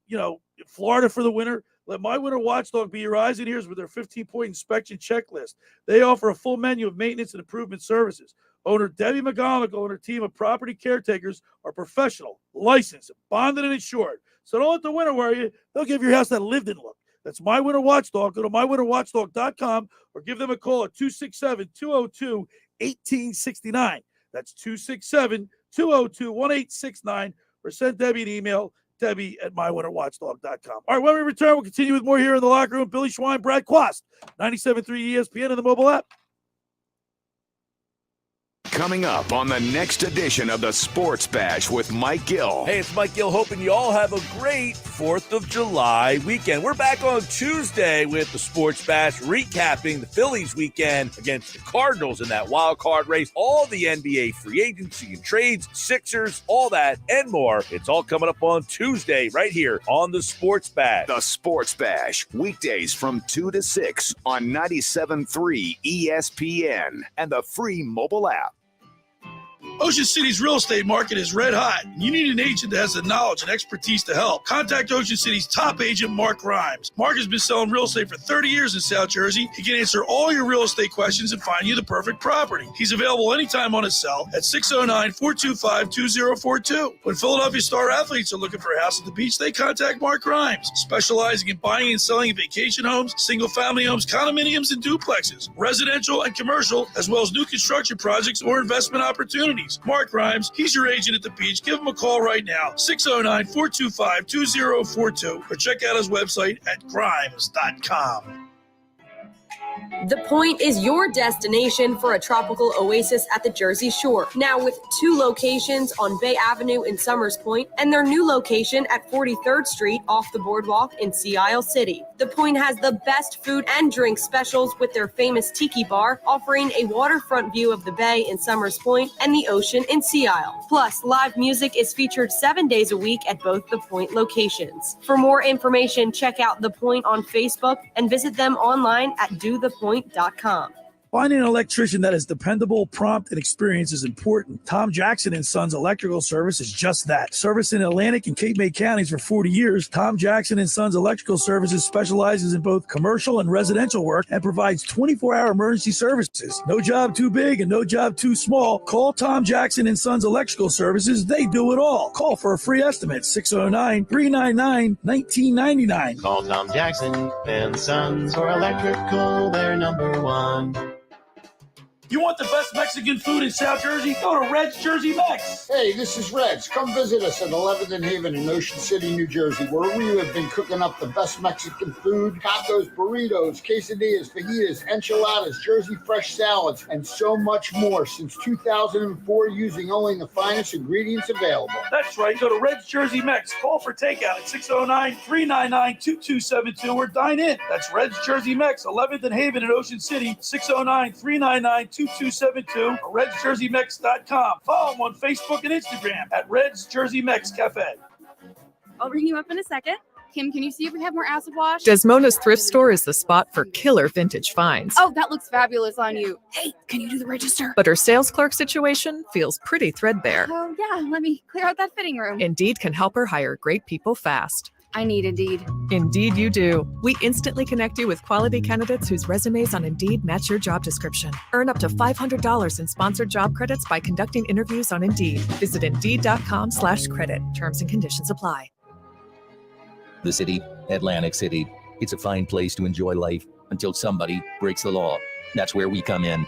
Florida for the winter, let My Winter Watchdog be your eyes and ears with their 15-point inspection checklist. They offer a full menu of maintenance and improvement services. Owner Debbie McGonigal and her team of property caretakers are professional, licensed, bonded, and insured. So don't let the winter worry you. They'll give your house that lived-in look. That's My Winter Watchdog. Go to mywinterwatchdog.com or give them a call at 267-202-1869. That's 267-202-1869, or send Debbie an email, Debbie@mywinterwatchdog.com. All right, when we return, we'll continue with more here in the locker room. Billy Schwein, Brad Quast, 97.3 ESPN and the mobile app. Coming up on the next edition of the Sports Bash with Mike Gill. Hey, it's Mike Gill, hoping you all have a great 4th of July weekend. We're back on Tuesday with the Sports Bash, recapping the Phillies weekend against the Cardinals in that wild card race, all the NBA free agency and trades, Sixers, all that and more. It's all coming up on Tuesday right here on the Sports Bash. The Sports Bash, weekdays from 2 to 6 on 97.3 ESPN and the free mobile app. Ocean City's real estate market is red hot. You need an agent that has the knowledge and expertise to help. Contact Ocean City's top agent, Mark Grimes. Mark has been selling real estate for 30 years in South Jersey. He can answer all your real estate questions and find you the perfect property. He's available anytime on his cell at 609-425-2042. When Philadelphia star athletes are looking for a house at the beach, they contact Mark Grimes, specializing in buying and selling vacation homes, single-family homes, condominiums, and duplexes, residential and commercial, as well as new construction projects or investment opportunities. Mark Grimes, he's your agent at the beach. Give him a call right now, 609-425-2042, or check out his website at grimes.com. The Point is your destination for a tropical oasis at the Jersey Shore. Now with 2 locations on Bay Avenue in Somers Point and their new location at 43rd Street off the boardwalk in Sea Isle City. The Point has the best food and drink specials with their famous Tiki Bar, offering a waterfront view of the bay in Somers Point and the ocean in Sea Isle. Plus, live music is featured 7 days a week at both The Point locations. For more information, check out The Point on Facebook and visit them online at dothepoint.com. Finding an electrician that is dependable, prompt, and experienced is important. Tom Jackson & Sons Electrical Service is just that. Service in Atlantic and Cape May counties for 40 years, Tom Jackson & Sons Electrical Services specializes in both commercial and residential work and provides 24-hour emergency services. No job too big and no job too small. Call Tom Jackson & Sons Electrical Services. They do it all. Call for a free estimate, 609-399-1999. Call Tom Jackson & Sons for electrical. They're number one. You want the best Mexican food in South Jersey? Go to Red's Jersey Mex. Hey, this is Red's. Come visit us at 11th and Haven in Ocean City, New Jersey, where we have been cooking up the best Mexican food, tacos, burritos, quesadillas, fajitas, enchiladas, Jersey fresh salads, and so much more since 2004 using only the finest ingredients available. That's right. Go to Red's Jersey Mex. Call for takeout at 609-399-2272 or dine in. That's Red's Jersey Mex, 11th and Haven in Ocean City, 609-399-2272 or RedsJerseyMex.com. Follow them on Facebook and Instagram at Red's Jersey Mex Cafe. I'll bring you up in a second. Kim, can you see if we have more acid wash? Desmona's thrift store is the spot for killer vintage finds. Oh, that looks fabulous on you. Hey, can you do the register? But her sales clerk situation feels pretty threadbare. Oh, yeah, let me clear out that fitting room. Indeed can help her hire great people fast. I need Indeed. Indeed you do. We instantly connect you with quality candidates whose resumes on Indeed match your job description. Earn up to $500 in sponsored job credits by conducting interviews on Indeed. Visit Indeed.com/credit. Terms and conditions apply. The city, Atlantic City. It's a fine place to enjoy life until somebody breaks the law. That's where we come in.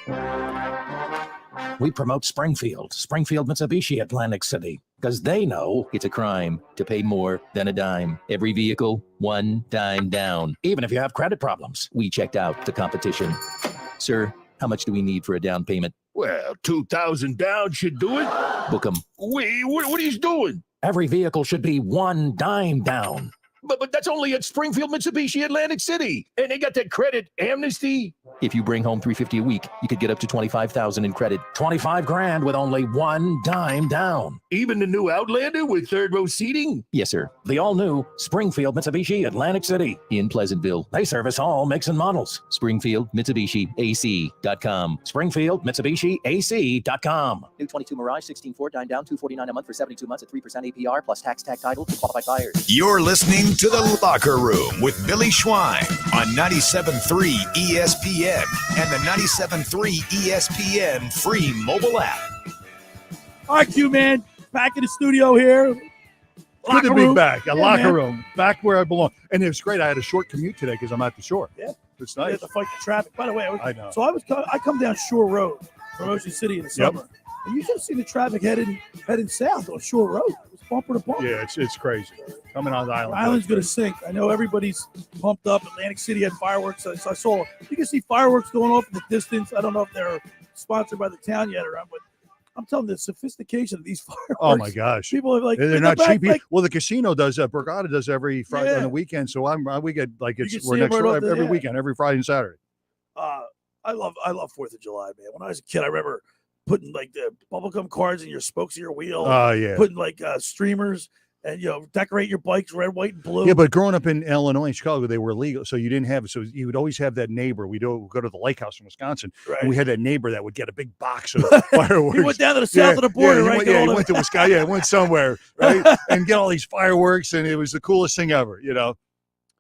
We promote Springfield Mitsubishi Atlantic City, because they know it's a crime to pay more than a dime. Every vehicle, one dime down. Even if you have credit problems, we checked out the competition. Sir, how much do we need for a down payment? Well, 2,000 down should do it. Book 'em. Wait, what are you doing? Every vehicle should be one dime down. But that's only at Springfield Mitsubishi Atlantic City. And they got that credit amnesty. If you bring home $350 a week, you could get up to $25,000 in credit. $25,000 with only one dime down. Even the new Outlander with third row seating? Yes, sir. The all-new Springfield Mitsubishi Atlantic City in Pleasantville. They service all makes and models. Springfield Mitsubishi AC.com. Springfield Mitsubishi AC.com. New 22 Mirage 16 Ford, dine down, $249 a month for 72 months at 3% APR plus tax tag title to qualified buyers. You're listening to The Locker Room with Billy Schwein on 97.3 ESPN and the 97.3 ESPN free mobile app. All right, Q-Man, back in the studio here. Good to be back. A locker man. room, back where I belong. And it was great. I had a short commute today because I'm at the shore. Yeah. It's I nice. had to fight the traffic. By the way, I know. So I come down Shore Road from Ocean City in the summer. And you should have seen the traffic heading south on Shore Road. It was bumper to bumper. Yeah, it's crazy. Coming on the island. The island's going to sink. I know everybody's pumped up. Atlantic City had fireworks. So I saw, you can see fireworks going off in the distance. I don't know if they're sponsored by the town yet or not, but I'm telling you, the sophistication of these fireworks. Oh, my gosh. People are like, they're not back, cheap. like, Well, the casino does that. Borgata does every Friday on the weekend. So we get like You it's can we're see 'em next right door off the- every yeah. weekend, every Friday and Saturday. I love 4th of July, man. When I was a kid, I remember putting like the bubblegum cards in your spokes of your wheel. Oh, yeah. Putting like streamers and, decorate your bikes red, white, and blue. Yeah, but growing up in Illinois and Chicago, they were legal. So you didn't have, so you would always have that neighbor. We'd go to the lake house in Wisconsin. Right. And we had that neighbor that would get a big box of fireworks. He went down to the south of the border, right? He went to Wisconsin. Yeah, went somewhere, right? And get all these fireworks. And it was the coolest thing ever,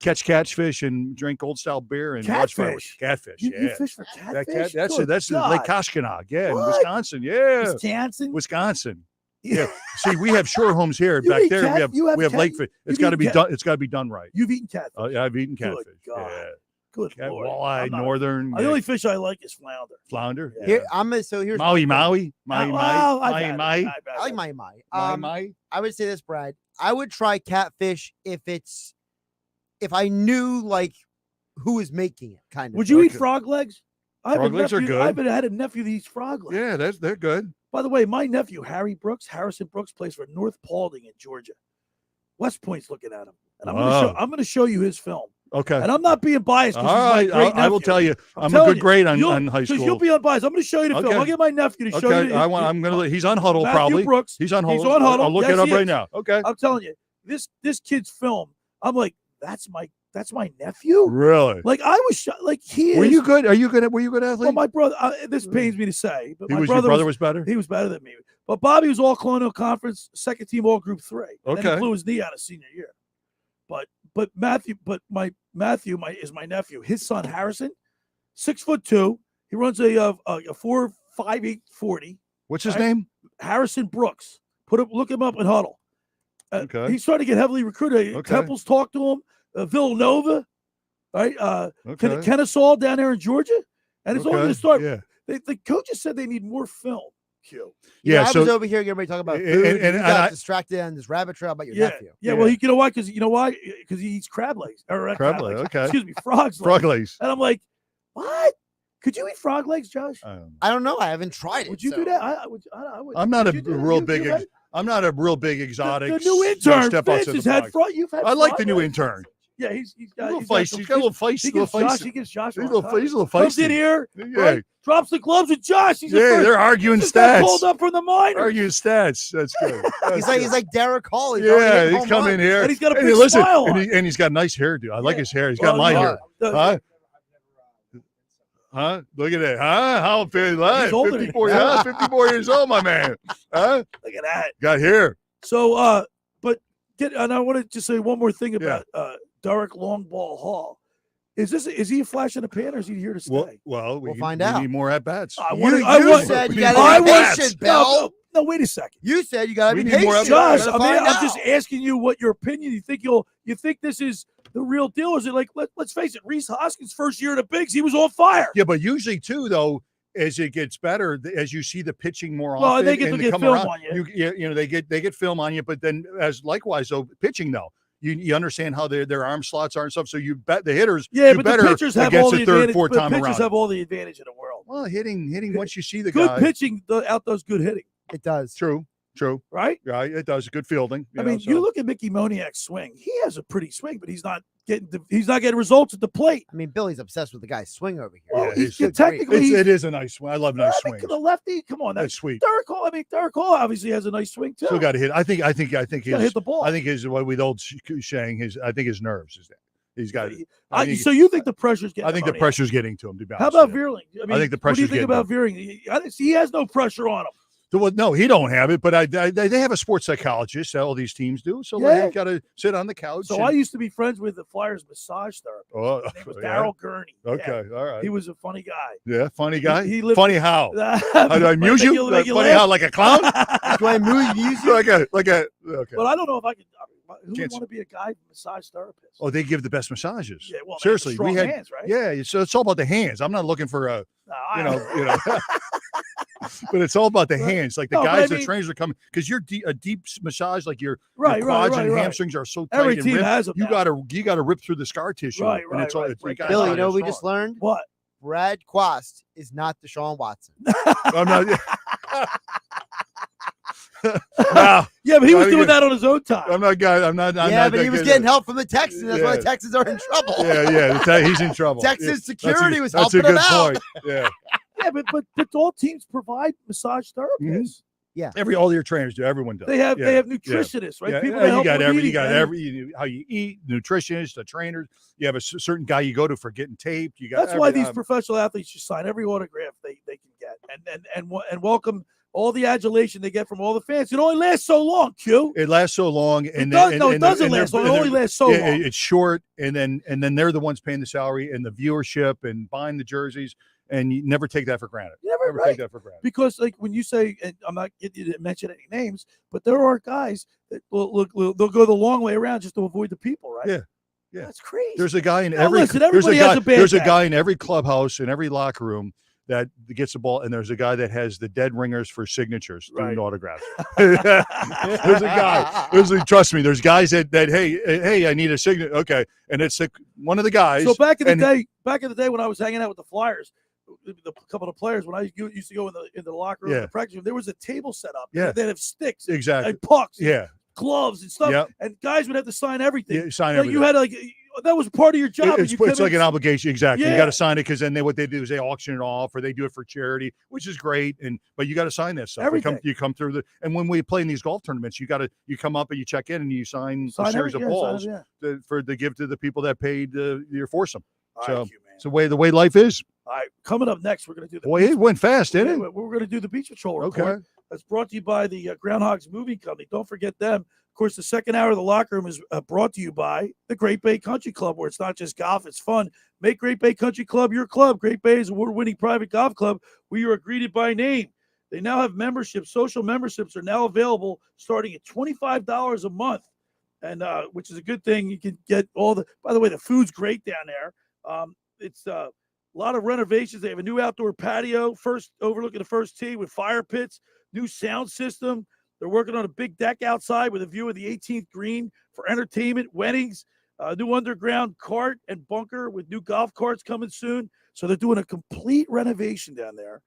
Catch catfish and drink old style beer and watch fireworks. Catfish, You fish for catfish? That's Lake Koshkonong, in What? Wisconsin, yeah. Wisconsin? Yeah. See, we have shore homes here. You Back eat there, cat- you have we have cat- lake fish. It's you've got to be eaten done. It's got to be done right. You've eaten catfish. Oh yeah, I've eaten catfish. Good God. Yeah. Good Lord. Walleye, I'm not- northern. The only fish I like is flounder. Flounder. Yeah. Here's Maui. Maui. I like Maui. I would say this, Brad. I would try catfish if I knew like who is making it. Kind of. Would you eat frog legs? Frog legs are good. I've had a nephew that eats frog legs. Yeah, they're good. By the way, my nephew, Harrison Brooks, plays for North Paulding in Georgia. West Point's looking at him. And I'm going to show you his film. Okay. And I'm not being biased. All right. I will tell you. I'm a good grade on high school. You'll be unbiased. I'm going to show you the film. I'll get my nephew to show you. I'm going to. He's on Huddle Matthew probably. Brooks. He's on Huddle. He's on Huddle. I'll look Yes, it up he right is. now. Okay. I'm telling you, this kid's film. I'm like, that's my nephew. Really? Like I was like he is. Were you good? Are you good? Were you good athlete? Well, my brother. This pains me to say, but Your brother was better. He was better than me. But Bobby was all Colonial Conference, second team All Group 3. Okay. And he blew his knee out of senior year. But Matthew is my nephew. His son Harrison, 6'2". He runs a 4.58 40. What's his name? Harrison Brooks. Look him up in Huddle. Okay. He's starting to get heavily recruited. Okay. Temple's talked to him. Villanova, right? Okay. Kennesaw down there in Georgia, and it's only going to start. Yeah. The coaches said they need more film. Q. Yeah, I so was over here getting ready to talk about food. and you got I- distracted on this rabbit trail about your Yeah, nephew. yeah. Well, you know why? Because he eats crab legs or Crab leg, okay. Excuse me, frogs. Frog legs. And I'm like, what? Could you eat frog legs, Josh? I don't know. I haven't tried it. Would you do that? I would. I'm not a would you do that? real You big. ready? I'm not a real big exotic. The new intern, Step Vince, outside has the had box. frog. You've had. I like frog the new legs. intern. Yeah, he's got a little feisty. He's got a little feisty. He Little gives Josh. feisty. He gives Josh. He's a little Comes in feisty. here. Yeah. Right, drops the gloves with Josh. He's Yeah, they're arguing just got stats. Pulled up from the minors. Arguing stats. That's good. He's like Derek Hall. He's Yeah, he's come in here. And he's got a big listen, smile on. and he's got a nice hairdo. I like his hair. He's got Well, my yeah. hair. Huh? Look at that. Huh? How He's older than 54 you. years, 54 years old, my man. Huh? Look at that. Got hair. So, and I want to just say one more thing about Derek Longball Hall. Is he a flash in the pan, or is he here to stay? Well, we find we out. need more at bats. You said you got to be patient, Bell. No, wait a second. You said you got to We be need more patient. Josh, Gotta I mean, find I'm out. just asking you what your opinion. You think this is the real deal? Is it like let's face it, Reese Hoskins' first year in the bigs, he was on fire. Yeah, but usually too, though, as it gets better, as you see the pitching more Well, often, they get to and get come film around, on you. they get film on you. But then, as likewise, though, pitching though, you understand how their arm slots are and stuff. So you bet the hitters Yeah, do but better the pitchers have all against the the third, advantage. fourth But time pitchers around. have all the advantage in the world. Well, hitting once you see the Good guy. pitching outdoes good hitting. It does. True. True. Right? Yeah, it does. Good fielding. I mean, you look at Mickey Moniak's swing. He has a pretty swing, but he's not getting results at the plate. I mean, Billy's obsessed with the guy's swing over here. Well, Yeah, technically, it is a nice swing. I love nice swings. the lefty. Come on, That's sweet. Derek Hall obviously has a nice swing too. Still got to hit. I think gotta hit the ball. I think his what with old saying I think his nerves is that he's got. So you think the pressure's getting? I think the pressure's getting to him. To be honest. How about Veerling? I mean, think the what do you pressure's think about Veerling? He has no pressure on him. Well, no, he don't have it, but they have a sports psychologist. All these teams do. So they got to sit on the couch. So I used to be friends with the Flyers massage therapist. Oh, his name was Darryl Gurney. Okay, all right. He was a funny guy. Yeah, funny guy. He lived, funny how? How do I amuse you? Funny how, like a clown? Do I amuse you? like a okay. But I don't know if I could. Who would want to be a guy massage therapist? Oh, they give the best massages. Yeah, well, seriously, we had hands, right? Yeah, so it's all about the hands. I'm not looking for a, you know, but it's all about the hands. Like the guys, the trainers are coming because you're a deep massage, like your quads and hamstrings are so tight. Every and team ripped, has them. You got to rip through the scar tissue. Right. Billy, you know what we just learned? What? Brad Quast is not Deshaun Watson. I'm not. No, yeah, but he was doing that on his own time. I'm not. But he was getting help from the Texans. That's why the Texans are in trouble. Yeah. He's in trouble. Texas security was that's helping a good him out. point. Yeah. Yeah, but all teams provide massage therapists. Mm-hmm. Yeah, all your trainers do. Everyone does. They have nutritionists, right? Yeah. People you got how you eat, nutritionists, the trainers. You have a certain guy you go to for getting taped. You got. That's why these professional athletes should sign every autograph they can get, and welcome all the adulation they get from all the fans. It only lasts so long, Q. It lasts so long, and it doesn't last long. It only lasts so long. It's short, and then they're the ones paying the salary and the viewership and buying the jerseys, and you never take that for granted. Never take that for granted. Because, like, when you say, and I'm not getting you to mention any names, but there are guys that they'll go the long way around just to avoid the people, right? Yeah. That's crazy. There's a guy in there's a guy in every clubhouse, in every locker room that gets the ball, and there's a guy that has the dead ringers for signatures doing autographs. There's a guy. Trust me, there's guys that hey, I need a signature. Okay, and it's one of the guys. So back in the day when I was hanging out with the Flyers, a couple of players, when I used to go in the locker room, in the practice room, there was a table set up. Yeah, they'd have sticks, exactly, and pucks, yeah, gloves and stuff, and guys would have to sign everything. Yeah, sign everything. You had that was part of your job. It's like an obligation, exactly. You got to sign it because then what they do is they auction it off or they do it for charity, which is great. But you got to sign that stuff. Everything. You come through and when we play in these golf tournaments, you come up and you check in and you sign a series of balls to give to the people that paid your foursome. So it's the way life is. All right, coming up next, we're going to do it went fast, didn't it? We're going to do the Beach Patrol report. Okay. That's brought to you by the GroundHogs Moving Company. Don't forget them. Of course, the second hour of the locker room is brought to you by the Great Bay Country Club, where it's not just golf, it's fun. Make Great Bay Country Club your club. Great Bay is award-winning private golf club where you are greeted by name. They now have memberships. Social memberships are now available starting at $25 a month, and which is a good thing. You can get by the way, the food's great down there. It's a lot of renovations. They have a new outdoor patio, overlooking the first tee with fire pits, new sound system. They're working on a big deck outside with a view of the 18th green for entertainment, weddings, new underground cart and bunker with new golf carts coming soon. So they're doing a complete renovation down there.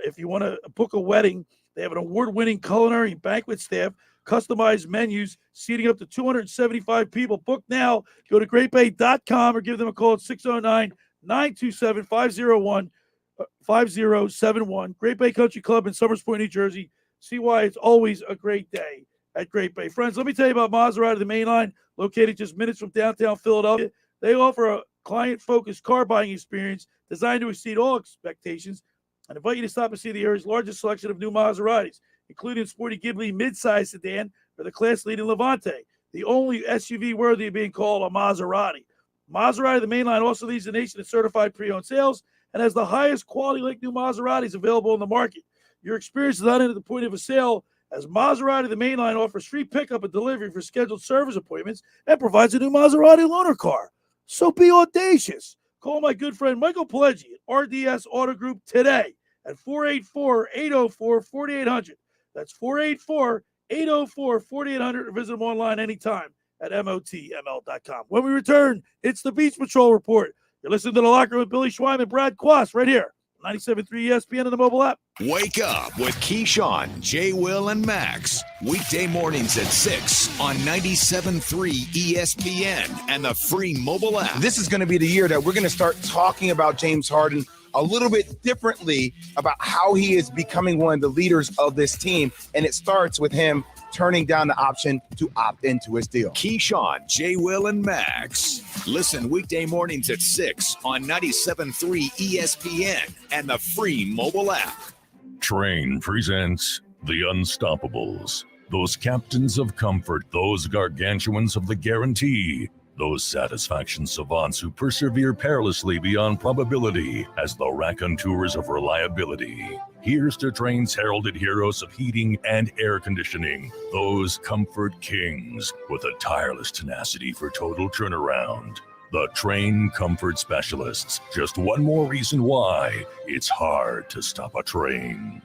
If you want to book a wedding, they have an award-winning culinary and banquet staff, customized menus, seating up to 275 people. Book now. Go to greatbay.com or give them a call at 609-927-5071. Great Bay Country Club in Summers Point, New Jersey. See why it's always a great day at Great Bay. Friends, let me tell you about Maserati, the main line, located just minutes from downtown Philadelphia. They offer a client-focused car buying experience designed to exceed all expectations. I invite you to stop and see the area's largest selection of new Maseratis, including sporty Ghibli midsize sedan or the class-leading Levante, the only SUV worthy of being called a Maserati. Maserati, the main line, also leads the nation in certified pre-owned sales and has the highest quality like new Maseratis available in the market. Your experience is not ended at the point of a sale, as Maserati, the main line, offers free pickup and delivery for scheduled service appointments and provides a new Maserati loaner car. So be audacious. Call my good friend Michael Pileggi at RDS Auto Group today at 484-804-4800. That's 484-804-4800, or visit them online anytime at motml.com. When we return, it's the Beach Patrol Report. You're listening to The Locker Room with Billy Schwein and Brad Quast right here 97.3 ESPN and the mobile app. Wake up with Keyshawn, J. Will, and Max. Weekday mornings at 6 on 97.3 ESPN and the free mobile app. This is going to be the year that we're going to start talking about James Harden a little bit differently about how he is becoming one of the leaders of this team. And it starts with him turning down the option to opt into his deal. Keyshawn, J. Will, and Max. Listen weekday mornings at 6 on 97.3 ESPN and the free mobile app. Train presents The Unstoppables. Those captains of comfort, those gargantuans of the guarantee, those satisfaction savants who persevere perilously beyond probability as the raconteurs of reliability. Here's to Train's heralded heroes of heating and air conditioning, those comfort kings with a tireless tenacity for total turnaround. The Train Comfort Specialists. Just one more reason why it's hard to stop a train.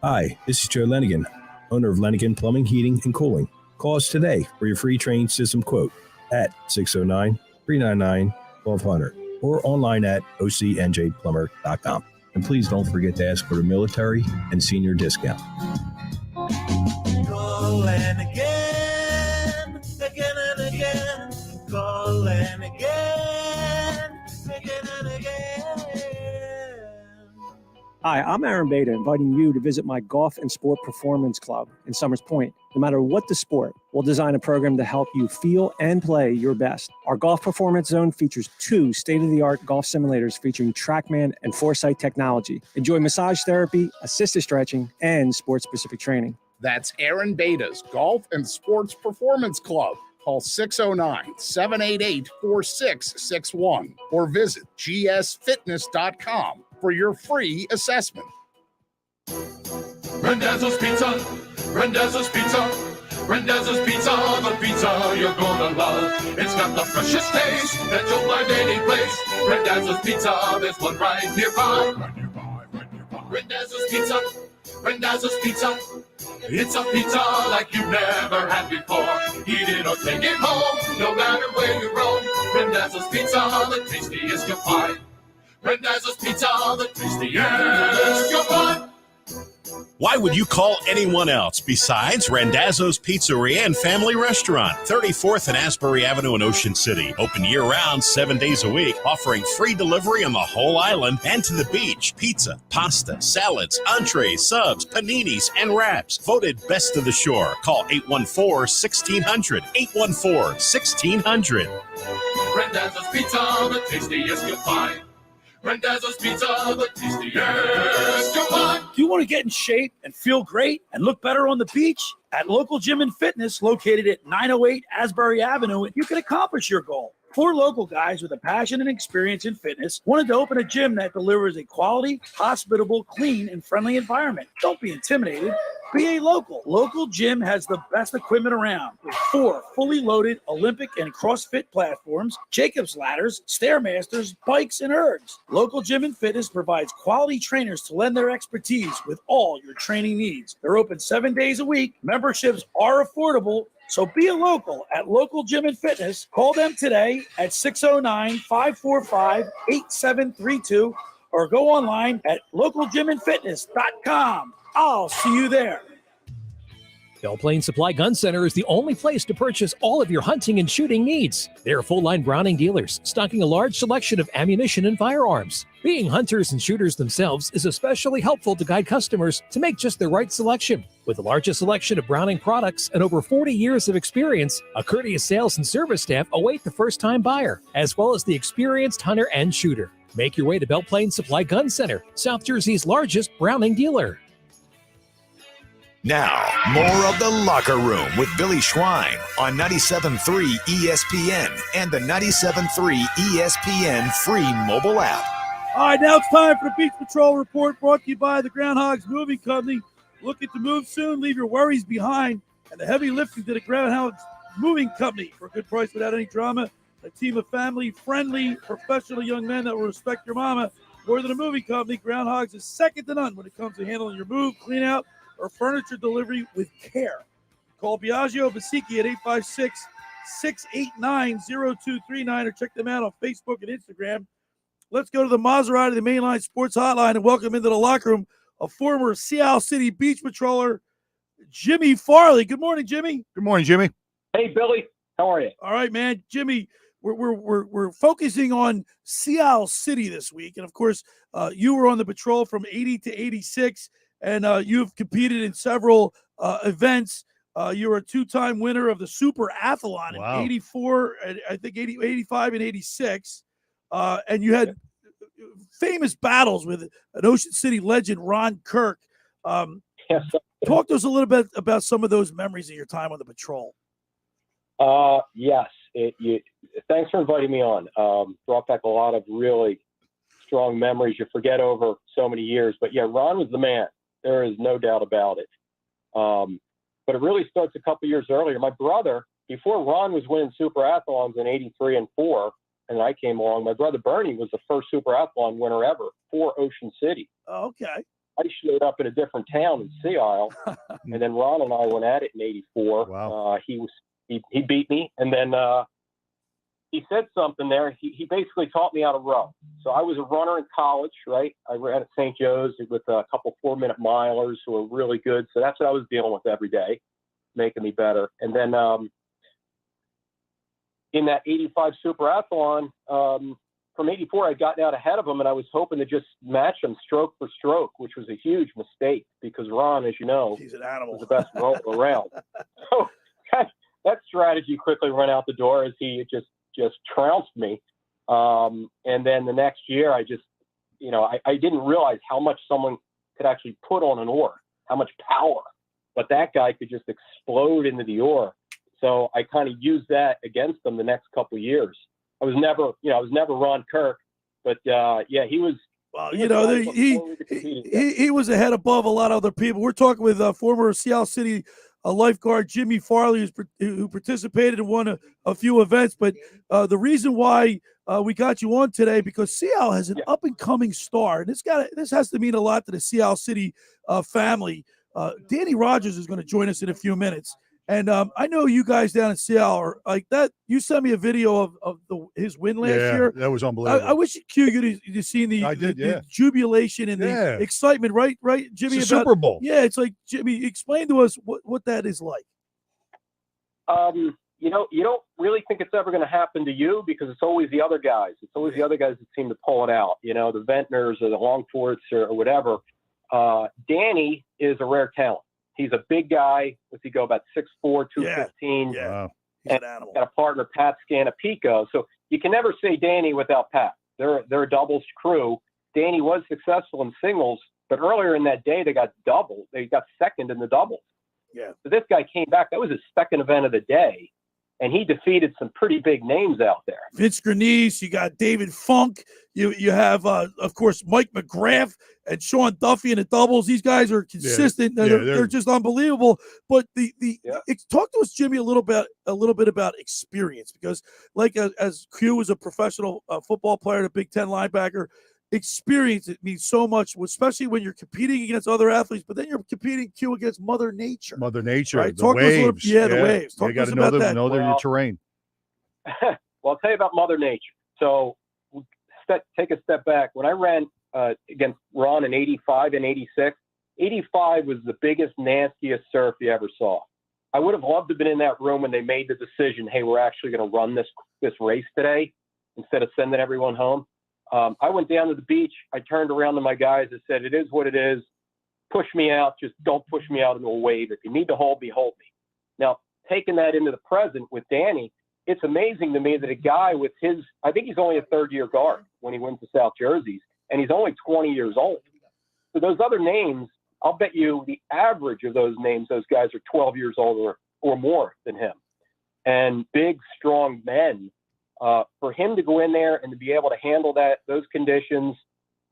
Hi, this is Joe Lenigan, owner of Lenigan Plumbing, Heating, and Cooling. Call us today for your free Train system quote at 609-399-1200 or online at ocnjplumber.com. And please don't forget to ask for the military and senior discount. Call and again, again and again. Call and again, again and again. Hi, I'm Aaron Beta, inviting you to visit my Golf and Sport Performance Club in Summers Point. No matter what the sport, we'll design a program to help you feel and play your best. Our Golf Performance Zone features 2 state-of-the-art golf simulators featuring TrackMan and Foresight technology. Enjoy massage therapy, assisted stretching, and sport-specific training. That's Aaron Beta's Golf and Sports Performance Club. Call 609-788-4661 or visit gsfitness.com for your free assessment. Randazzo's Pizza, Randazzo's Pizza, Randazzo's Pizza, the pizza you're gonna love. It's got the freshest taste that you'll find any place. Randazzo's Pizza, there's one right nearby. Randazzo's Pizza, Randazzo's Pizza. It's a pizza like you've never had before. Eat it or take it home, no matter where you roam. Randazzo's Pizza, the tastiest you'll find. Randazzo's Pizza, the tastiest you'll find. Why would you call anyone else besides Randazzo's Pizzeria and Family Restaurant, 34th and Asbury Avenue in Ocean City. Open year-round, 7 days a week, offering free delivery on the whole island and to the beach. Pizza, pasta, salads, entrees, subs, paninis, and wraps. Voted best of the shore. Call 814-1600. 814-1600. Randazzo's Pizza, the tastiest you'll find. Randazzo's Pizza, the tastiest you'll find. Do you want to get in shape and feel great and look better on the beach? At Local Gym and Fitness, located at 908 Asbury Avenue, you can accomplish your goal. 4 local guys with a passion and experience in fitness wanted to open a gym that delivers a quality, hospitable, clean, and friendly environment. Don't be intimidated. Be a local. Local Gym has the best equipment around with 4 fully loaded Olympic and CrossFit platforms, Jacob's ladders, Stairmasters, bikes, and ergs. Local Gym and Fitness provides quality trainers to lend their expertise with all your training needs. They're open 7 days a week. Memberships are affordable. So be a local at Local Gym and Fitness. Call them today at 609-545-8732 or go online at localgymandfitness.com. I'll see you there. Bellplane Supply Gun Center is the only place to purchase all of your hunting and shooting needs. They're full-line Browning dealers, stocking a large selection of ammunition and firearms. Being hunters and shooters themselves is especially helpful to guide customers to make just the right selection. With the largest selection of Browning products and over 40 years of experience, a courteous sales and service staff await the first-time buyer, as well as the experienced hunter and shooter. Make your way to Bellplane Supply Gun Center, South Jersey's largest Browning dealer. Now, more of The Locker Room with Billy Schwein on 97.3 ESPN and the 97.3 ESPN free mobile app. All right, now it's time for the Beach Patrol Report brought to you by the GroundHogs Moving Company. Looking to move soon, leave your worries behind, and the heavy lifting to the GroundHogs Moving Company for a good price without any drama. A team of family-friendly, professional young men that will respect your mama. More than a moving company, GroundHogs is second to none when it comes to handling your move, clean out, or furniture delivery with care. Call Biagio Basicki at 856-689-0239 or check them out on Facebook and Instagram. Let's go to the Maserati, the Mainline Sports Hotline, and welcome into the locker room a former Seattle City Beach Patroller, Jimmy Farley. Good morning, Jimmy. Good morning, Jimmy. Hey, Billy. How are you? All right, man. Jimmy, we're focusing on Seattle City this week, and of course, you were on the patrol from 80 to 86, and you've competed in several events. You were a two-time winner of the Super-Athalon in 84, and I think 85 and 86, and you had famous battles with an Ocean City legend, Ron Kirk. Talk to us a little bit about some of those memories of your time on the patrol. Yes. Thanks for inviting me on. Brought back a lot of really strong memories you forget over so many years. But yeah, Ron was the man. There is no doubt about it. But it really starts a couple years earlier. My brother, before Ron was winning Super-Athalons in 83 and 4, and I came along, my brother Bernie was the first Super-Athalon winner ever for Ocean City. Oh, okay. I showed up in a different town in Sea Isle, and then Ron and I went at it in 84. Wow. He beat me, and then he said something there. He basically taught me how to row. So I was a runner in college, right? I ran at St. Joe's with a couple 4-minute milers who were really good. So that's what I was dealing with every day, making me better. And then in that 85 Super-Athalon, from 84, I'd gotten out ahead of him, and I was hoping to just match him stroke for stroke, which was a huge mistake because Ron, as you know, he's an animal, was the best rower around. So that strategy quickly went out the door as he just trounced me. And then the next year, I just, I didn't realize how much someone could actually put on an oar, how much power, but that guy could just explode into the oar. So I kind of used that against him the next couple of years. I was never Ron Kirk, but yeah, he was. Well, he was a head above a lot of other people. We're talking with former Seattle City lifeguard Jimmy Farley, who participated and won a few events. But the reason why we got you on today, because Seattle has an up and coming star, and this has to mean a lot to the Seattle City family. Danny Rodgers is going to join us in a few minutes. And I know you guys down in Seattle are like that. You sent me a video of his win last year. That was unbelievable. I wish you'd seen the jubilation and the excitement, right, Jimmy? It's a Super Bowl. Yeah, it's like, Jimmy, explain to us what that is like. You don't really think it's ever going to happen to you because it's always the other guys. It's always the other guys that seem to pull it out, the Ventners or the Longforts or whatever. Danny is a rare talent. He's a big guy. What's he go, about 6'4", 215. Yeah. Wow. He's an animal. Got a partner, Pat Scanapico. So you can never say Danny without Pat. They're a doubles crew. Danny was successful in singles, but earlier in that day, they got doubles. They got second in the doubles. Yeah. So this guy came back. That was his second event of the day, and he defeated some pretty big names out there. Vince Grenice, you got David Funk. You have, of course, Mike McGrath and Sean Duffy in the doubles. These guys are consistent. They're just unbelievable. But talk to us, Jimmy, a little bit about experience, because like as Q was a professional football player and a Big Ten linebacker, experience, it means so much, especially when you're competing against other athletes, but then you're competing Q against Mother Nature. Right? The waves. The waves. Talk You got to know your terrain. Well, I'll tell you about Mother Nature. So take a step back. When I ran against Ron in 85 and 86, 85 was the biggest, nastiest surf you ever saw. I would have loved to have been in that room when they made the decision, hey, we're actually going to run this race today instead of sending everyone home. I went down to the beach. I turned around to my guys and said, it is what it is. Push me out. Just don't push me out into a wave. If you need to hold me, hold me. Now, taking that into the present with Danny, it's amazing to me that a guy with I think he's only a third-year guard when he went to South Jerseys, and he's only 20 years old. So those other names, I'll bet you the average of those names, those guys are 12 years older or more than him. And big, strong men. For him to go in there and to be able to handle those conditions,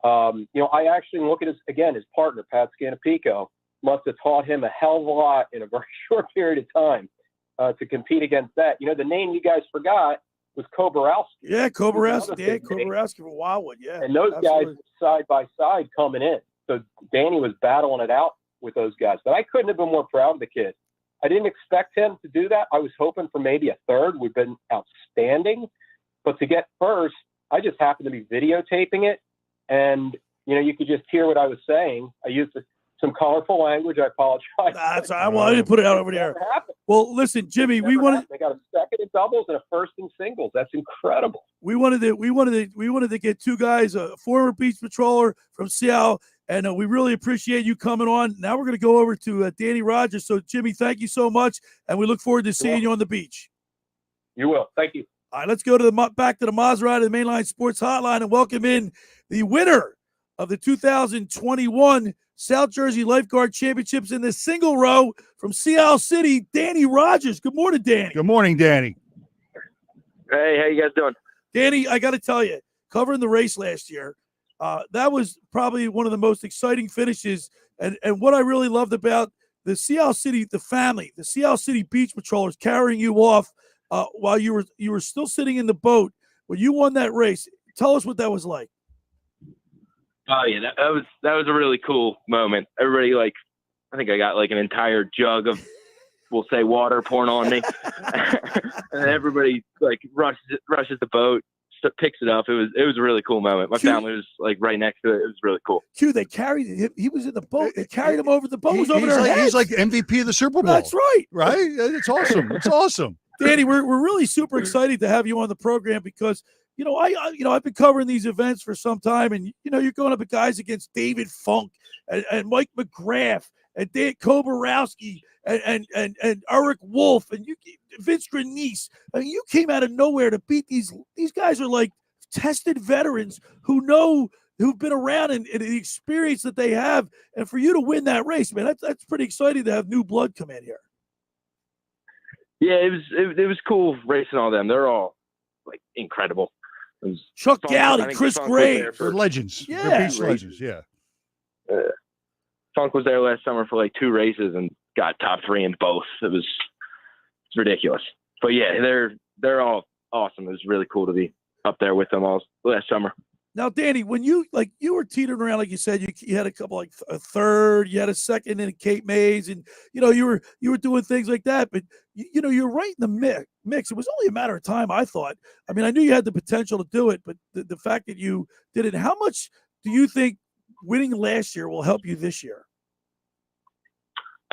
I actually look at his partner, Pat Scanapico, must have taught him a hell of a lot in a very short period of time to compete against that. The name you guys forgot was Koborowski. Yeah, Koborowski. Koborowski from Wildwood. Yeah, and those guys were side by side coming in. So Danny was battling it out with those guys. But I couldn't have been more proud of the kid. I didn't expect him to do that. I was hoping for maybe a third. We've been outstanding. But to get first, I just happened to be videotaping it, and you could just hear what I was saying. I used some colorful language. I apologize. I wanted to put it out over there. Well, listen, Jimmy, they got a second in doubles and a first in singles. That's incredible. We wanted to get two guys, a former beach patroller from Seattle, and we really appreciate you coming on. Now we're going to go over to Danny Rodgers. So, Jimmy, thank you so much, and we look forward to seeing you on the beach. You will. Thank you. All right, let's go to back to the Maserati, the Mainline Sports Hotline, and welcome in the winner of the 2021 South Jersey Lifeguard Championships in the single row from Seattle City, Danny Rodgers. Good morning, Danny. Good morning, Danny. Hey, how you guys doing? Danny, I got to tell you, covering the race last year, that was probably one of the most exciting finishes. And what I really loved about the Seattle City, the family, the Seattle City Beach Patrollers carrying you off while you were still sitting in the boat when you won that race. Tell us what that was like. Oh yeah, that was a really cool moment. Everybody, I think I got an entire jug of, we'll say, water pouring on me, and then everybody rushes the boat, picks it up. It was a really cool moment. My family was right next to it. It was really cool. They carried him. He was in the boat. They carried him over the boat. He's over their heads. He's like MVP of the Super Bowl. That's right. Right? It's awesome. It's awesome. Danny, we're really super excited to have you on the program because I've been covering these events for some time, and you're going up with guys against David Funk and Mike McGrath and Dan Koborowski and Eric Wolf and Vince Grenice. I mean, you came out of nowhere to beat these guys. Are like tested veterans who've been around and the experience that they have, and for you to win that race, man, that's pretty exciting to have new blood come in here. Yeah, it was cool racing all them. They're all incredible. Chuck Gowdy, Chris Gray, they're legends. Yeah, they're beach legends. Yeah. Funk was there last summer for 2 races and got top 3 in both. It's ridiculous. But yeah, they're all awesome. It was really cool to be up there with them all last summer. Now, Danny, when you were teetering around, like you said, you had a couple, a third, you had a second in Cape May's, and you were doing things like that. But you're right in the mix. It was only a matter of time, I thought. I mean, I knew you had the potential to do it, but the fact that you did it, how much do you think winning last year will help you this year?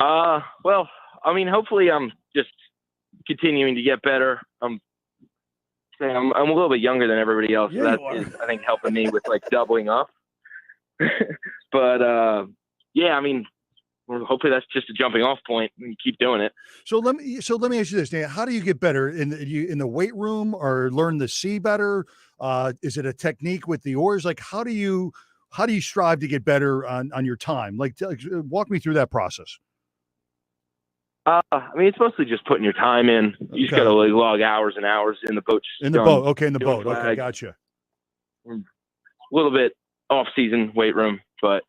Well, I mean, hopefully I'm just continuing to get better. I'm a little bit younger than everybody else. Yeah, so that is, I think, helping me with doubling up. But yeah, I mean, hopefully that's just a jumping off point and keep doing it. So let me ask you this, Dan. How do you get better in the weight room or learn to see better? Is it a technique with the oars? How do you strive to get better on your time? Walk me through that process. I mean, it's mostly just putting your time in. You just got to log hours and hours in the boat. In the boat. Okay, in the boat. Okay, gotcha. A little bit off-season weight room, but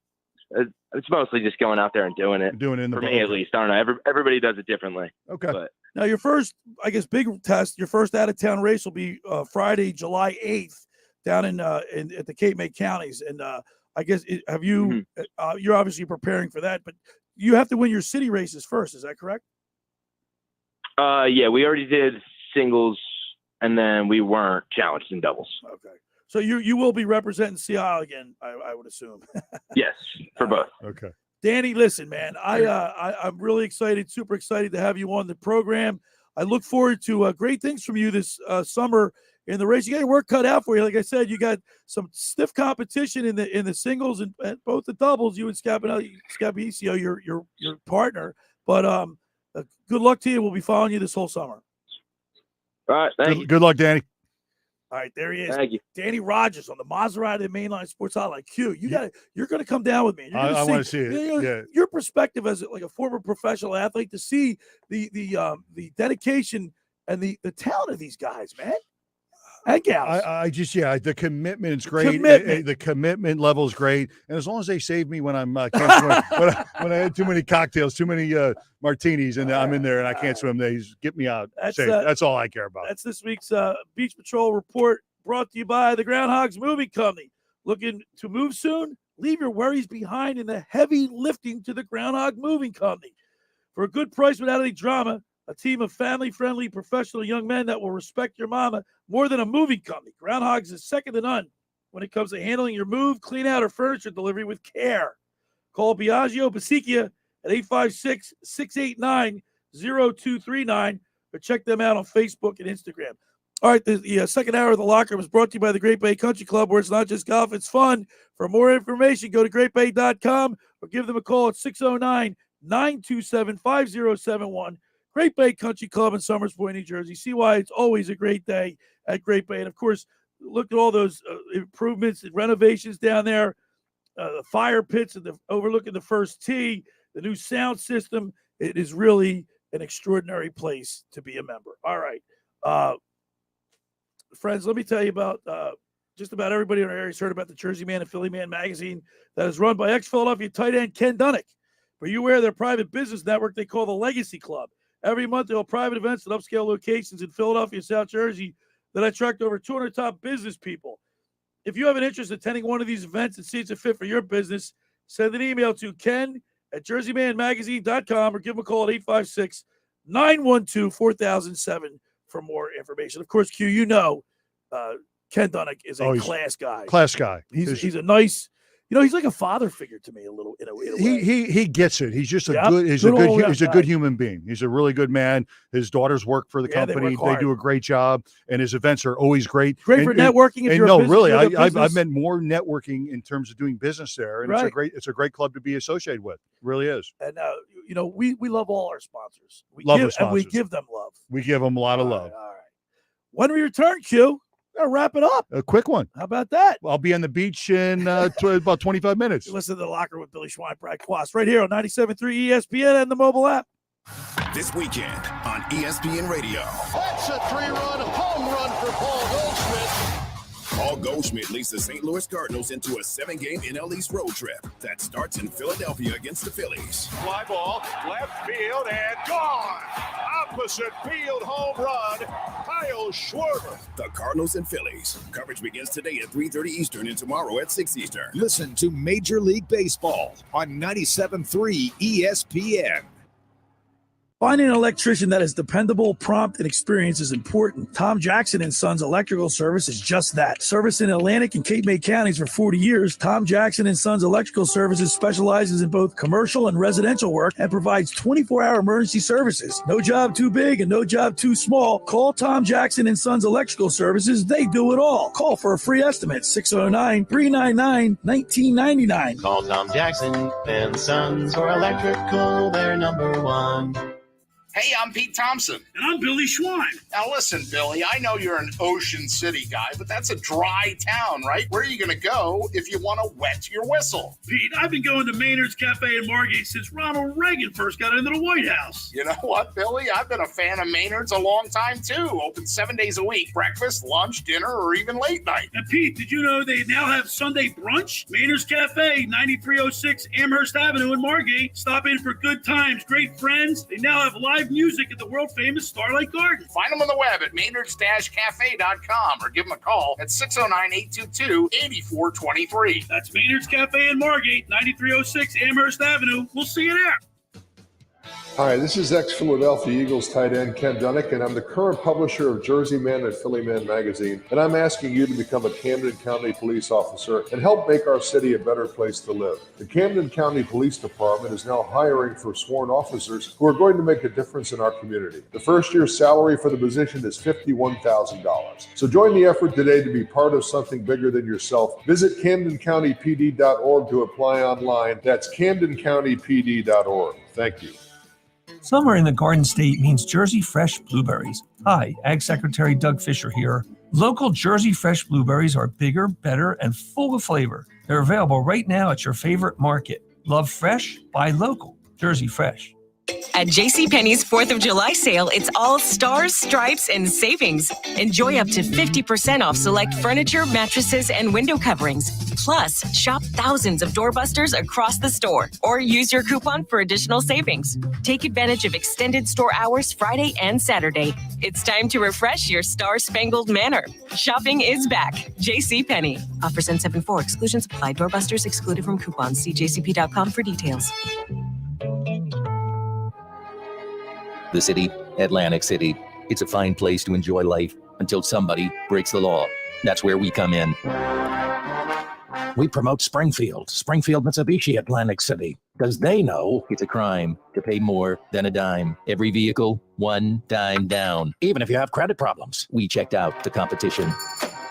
it's mostly just going out there and doing it. Doing it in the boat. For me, at least. I don't know. Everybody does it differently. Okay. But now, your first, I guess, big test, your first out-of-town race will be Friday, July 8th, down in at the Cape May counties. And I guess, have you, you're obviously preparing for that, but you have to win your city races first. Is that correct? Yeah, we already did singles, and then we weren't challenged in doubles. Okay. So you will be representing Seattle again, I would assume. Yes, for both. Okay. Danny, listen, man, I'm really excited, super excited to have you on the program. I look forward to great things from you this summer in the race. You got your work cut out for you. Like I said, you got some stiff competition in the singles and both the doubles. You and Scabicio, your partner. But good luck to you. We'll be following you this whole summer. All right, thank you. Good luck, Danny. All right, there he is. Thank you. Danny Rodgers on the Maserati Mainline Sports Hotline. Q, you're going to come down with me. I want to see it. Yeah. Your perspective as a former professional athlete, to see the dedication and the talent of these guys, man. And gals. The commitment is great. The commitment level is great. And as long as they save me when I'm when I had too many cocktails, too many martinis, and I'm in there and I can't swim, they get me out safe. That's all I care about. That's this week's Beach Patrol Report, brought to you by the GroundHogs Moving Company. Looking to move soon? Leave your worries behind in the heavy lifting to the GroundHog Moving Company. For a good price without any drama, a team of family-friendly, professional young men that will respect your mama more than a moving company. GroundHogs is second to none when it comes to handling your move, clean out, or furniture delivery with care. Call Biagio Basicchia at 856-689-0239 or check them out on Facebook and Instagram. All right, the second hour of The Locker Room is brought to you by the Great Bay Country Club, where it's not just golf, it's fun. For more information, go to greatbay.com or give them a call at 609-927-5071. Great Bay Country Club in Summers Point, New Jersey. See why it's always a great day at Great Bay. And, of course, look at all those improvements and renovations down there, the fire pits and overlooking the first tee, the new sound system. It is really an extraordinary place to be a member. All right. Friends, let me tell you about just about everybody in our area has heard about the Jersey Man and Philly Man magazine that is run by ex-Philadelphia tight end Ken Dunnick. But you aware of their private business network they call the Legacy Club. Every month, they'll have private events at upscale locations in Philadelphia and South Jersey that attract over 200 top business people. If you have an interest in attending one of these events and see it's a fit for your business, send an email to ken@jerseymanmagazine.com or give them a call at 856-912-4007 for more information. Of course, Q, Ken Dunnick is a class guy. Class guy. He's a nice, he's like a father figure to me a little in a way. He gets it. He's just he's a good human being. He's a really good man. His daughters work for the company. They do a great job, and his events are always great. Great for networking. I've met more networking in terms of doing business there, and it's a great club to be associated with. It really is. And we love all our sponsors. We give them love. We give them a lot of love. All right. When we return, Q, I'll wrap it up. A quick one. How about that? I'll be on the beach in about 25 minutes. Quast, right here on 97.3 ESPN and the mobile app. This weekend on ESPN Radio. That's a 3-run home run for Paul Goldschmidt. Paul Goldschmidt leads the St. Louis Cardinals into a 7-game NL East road trip that starts in Philadelphia against the Phillies. Fly ball, left field, and gone. Opposite field home run, Kyle Schwarber. The Cardinals and Phillies. Coverage begins today at 3:30 Eastern and tomorrow at 6 Eastern. Listen to Major League Baseball on 97.3 ESPN. Finding an electrician that is dependable, prompt, and experienced is important. Tom Jackson & Sons Electrical Service is just that. Service in Atlantic and Cape May counties for 40 years, Tom Jackson & Sons Electrical Services specializes in both commercial and residential work and provides 24-hour emergency services. No job too big and no job too small. Call Tom Jackson & Sons Electrical Services. They do it all. Call for a free estimate, 609-399-1999. Call Tom Jackson & Sons for electrical. They're number one. Hey, I'm Pete Thompson. And I'm Billy Schwein. Now listen, Billy, I know you're an Ocean City guy, but that's a dry town, right? Where are you going to go if you want to wet your whistle? Pete, I've been going to Maynard's Cafe in Margate since Ronald Reagan first got into the White House. You know what, Billy? I've been a fan of Maynard's a long time, too. Open 7 days a week. Breakfast, lunch, dinner, or even late night. And Pete, did you know they now have Sunday brunch? Maynard's Cafe, 9306 Amherst Avenue in Margate. Stop in for good times, great friends. They now have live music at the world-famous Starlight Garden. Find them on the web at maynards-cafe.com or give them a call at 609-822-8423. That's Maynard's Cafe in Margate, 9306 Amherst Avenue. We'll see you there. Hi, this is ex-Philadelphia Eagles tight end Ken Dunnick, and I'm the current publisher of Jersey Man and Philly Man magazine, and I'm asking you to become a Camden County police officer and help make our city a better place to live. The Camden County Police Department is now hiring for sworn officers who are going to make a difference in our community. The first year's salary for the position is $51,000. So join the effort today to be part of something bigger than yourself. Visit CamdenCountyPD.org to apply online. That's CamdenCountyPD.org. Thank you. Summer in the Garden State means Jersey Fresh blueberries. Hi, Ag Secretary Doug Fisher here. Local Jersey Fresh blueberries are bigger, better, and full of flavor. They're available right now at your favorite market. Love fresh? Buy local. Jersey Fresh. At JCPenney's 4th of July sale, it's all stars, stripes, and savings. Enjoy up to 50% off select furniture, mattresses, and window coverings. Plus, shop thousands of doorbusters across the store or use your coupon for additional savings. Take advantage of extended store hours Friday and Saturday. It's time to refresh your star-spangled manor. Shopping is back. JCPenney. Offers end 7/4. Exclusions apply. Doorbusters excluded from coupons. See jcp.com for details. The city Atlantic City. It's a fine place to enjoy life until somebody breaks the law. That's where we come in. We promote Springfield Mitsubishi, Atlantic City, because they know it's a crime to pay more than a dime. Every vehicle, one dime down. Even if you have credit problems. We checked out the competition.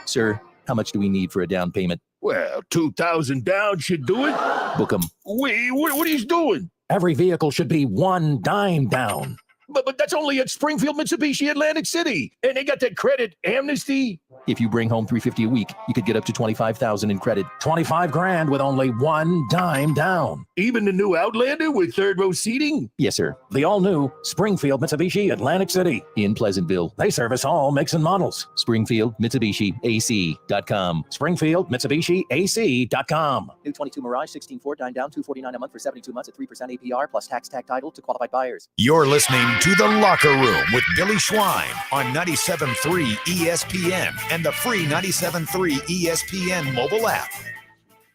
Sir, how much do we need for a down payment? Well, 2,000 down should do it. Book 'em. Wait, what are you doing? Every vehicle should be one dime down. But that's only at Springfield Mitsubishi, Atlantic City. And they got that credit amnesty. If you bring home $350 a week, you could get up to $25,000 in credit. $25,000 with only one dime down. Even the new Outlander with third row seating? Yes, sir. The all-new Springfield Mitsubishi, Atlantic City in Pleasantville. They service all makes and models. Springfield Mitsubishi AC.com. Springfield Mitsubishi AC.com. New 22 Mirage 16.4 dime down, $249 a month for 72 months at 3% APR plus tax tag title to qualified buyers. You're listening to The Locker Room with Billy Schwein on 97.3 ESPN and the free 97.3 ESPN mobile app.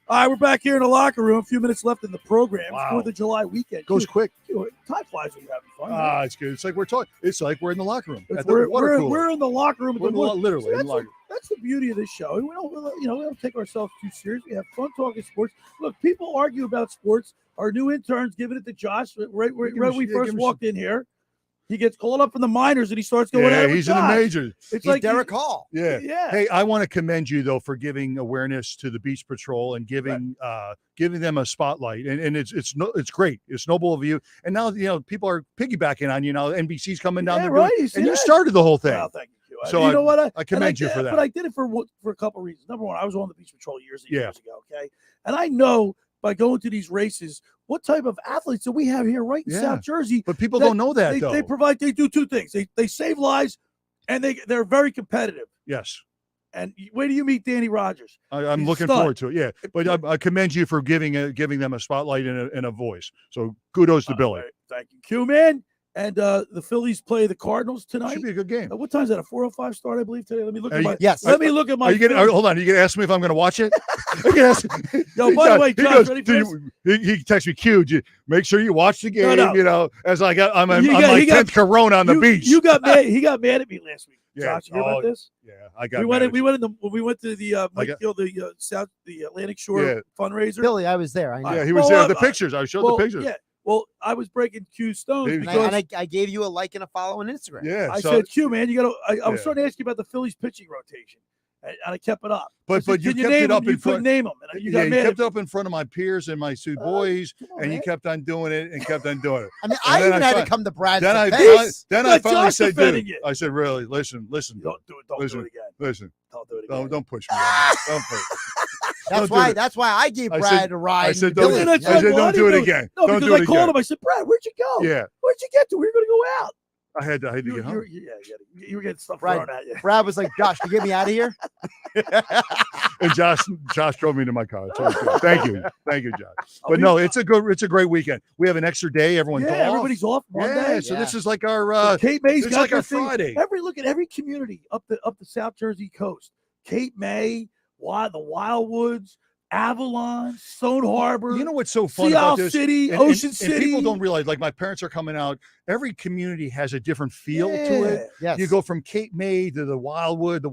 All right, we're back here in the locker room. A few minutes left in the program. Wow. 4th of July weekend. Goes quick. Time flies when you're having fun. Right? It's good. It's like we're talking. It's like we're in the locker room. At We're, the water cooler. we're in the locker room. Literally See, in the locker room. That's the beauty of this show. We don't take ourselves too serious. We have fun talking sports. Look, people argue about sports. Our new intern's giving it to Josh right when we first walked in here. He gets called up from the minors and he starts going. Yeah, he's in the majors. It's like Derek Hall. Yeah. Yeah. Hey, I want to commend you though for giving awareness to the Beach Patrol and giving them a spotlight. And it's great. It's noble of you. And now people are piggybacking on you now. NBC's coming down there, right. and you started the whole thing. Well, thank you. So you know what? I commend you for that. But I did it for a couple of reasons. Number one, I was on the Beach Patrol years ago. Okay, and I know by going to these races what type of athletes that we have here right in South Jersey. But people don't know that, though. They do two things. They save lives, and they're very competitive. Yes. And wait till you meet Danny Rodgers. I'm looking forward to it. Yeah, but I commend you for giving them a spotlight and a voice. So kudos to Billy. Right. Thank you, Q man. And the Phillies play the Cardinals tonight. Should be a good game. What time is that? A 4:05 start, I believe, today. Let me look at my. Yes. Let me look at my. Hold on. Are you gonna ask me if I'm gonna watch it? Yo, by the way, Josh, ready for this? He texts me, Q. Make sure you watch the game. No. As I'm on my 10th Corona on the beach. You got mad. He got mad at me last week. Yeah. Josh, you hear about this? Yeah, I got. We went to the Atlantic Shore fundraiser. Billy, I was there. I know. Yeah, he was there. The pictures. I showed the pictures. Yeah. Well, I was breaking Q's stones because I gave you a like and a follow on Instagram. Yeah, I said, Q, man, you got to. I was trying to ask you about the Phillies pitching rotation, and I kept it up. But you kept it up in front. Couldn't name them. You kept it up in front of my peers and my two boys, and you kept on doing it and kept on doing it. I mean, I even had to come to Brad's defense. Then I finally said, dude, I said, really, listen. Don't do it. Don't do it again. Listen. Don't do it again. Don't push me. Don't push. That's why I gave Brad a ride. I said, don't do it again. No, because I called him. I said, Brad, where'd you go? Yeah. Where'd you get to? We were going to go out. I had to get home. You were getting stuff thrown at you. Brad was like, Josh, can you get me out of here? And Josh drove me to my car. Thank you, Josh. But no, it's a great weekend. We have an extra day. Everyone's off. Everybody's off Monday. Yeah, so this is like our Cape May's got like our Friday. Every community up the South Jersey coast. Cape May, the Wildwoods, Avalon, Stone Harbor. You know what's so fun about this? City, Ocean City. And people don't realize, like my parents are coming out. Every community has a different feel to it. Yes. You go from Cape May to the Wildwood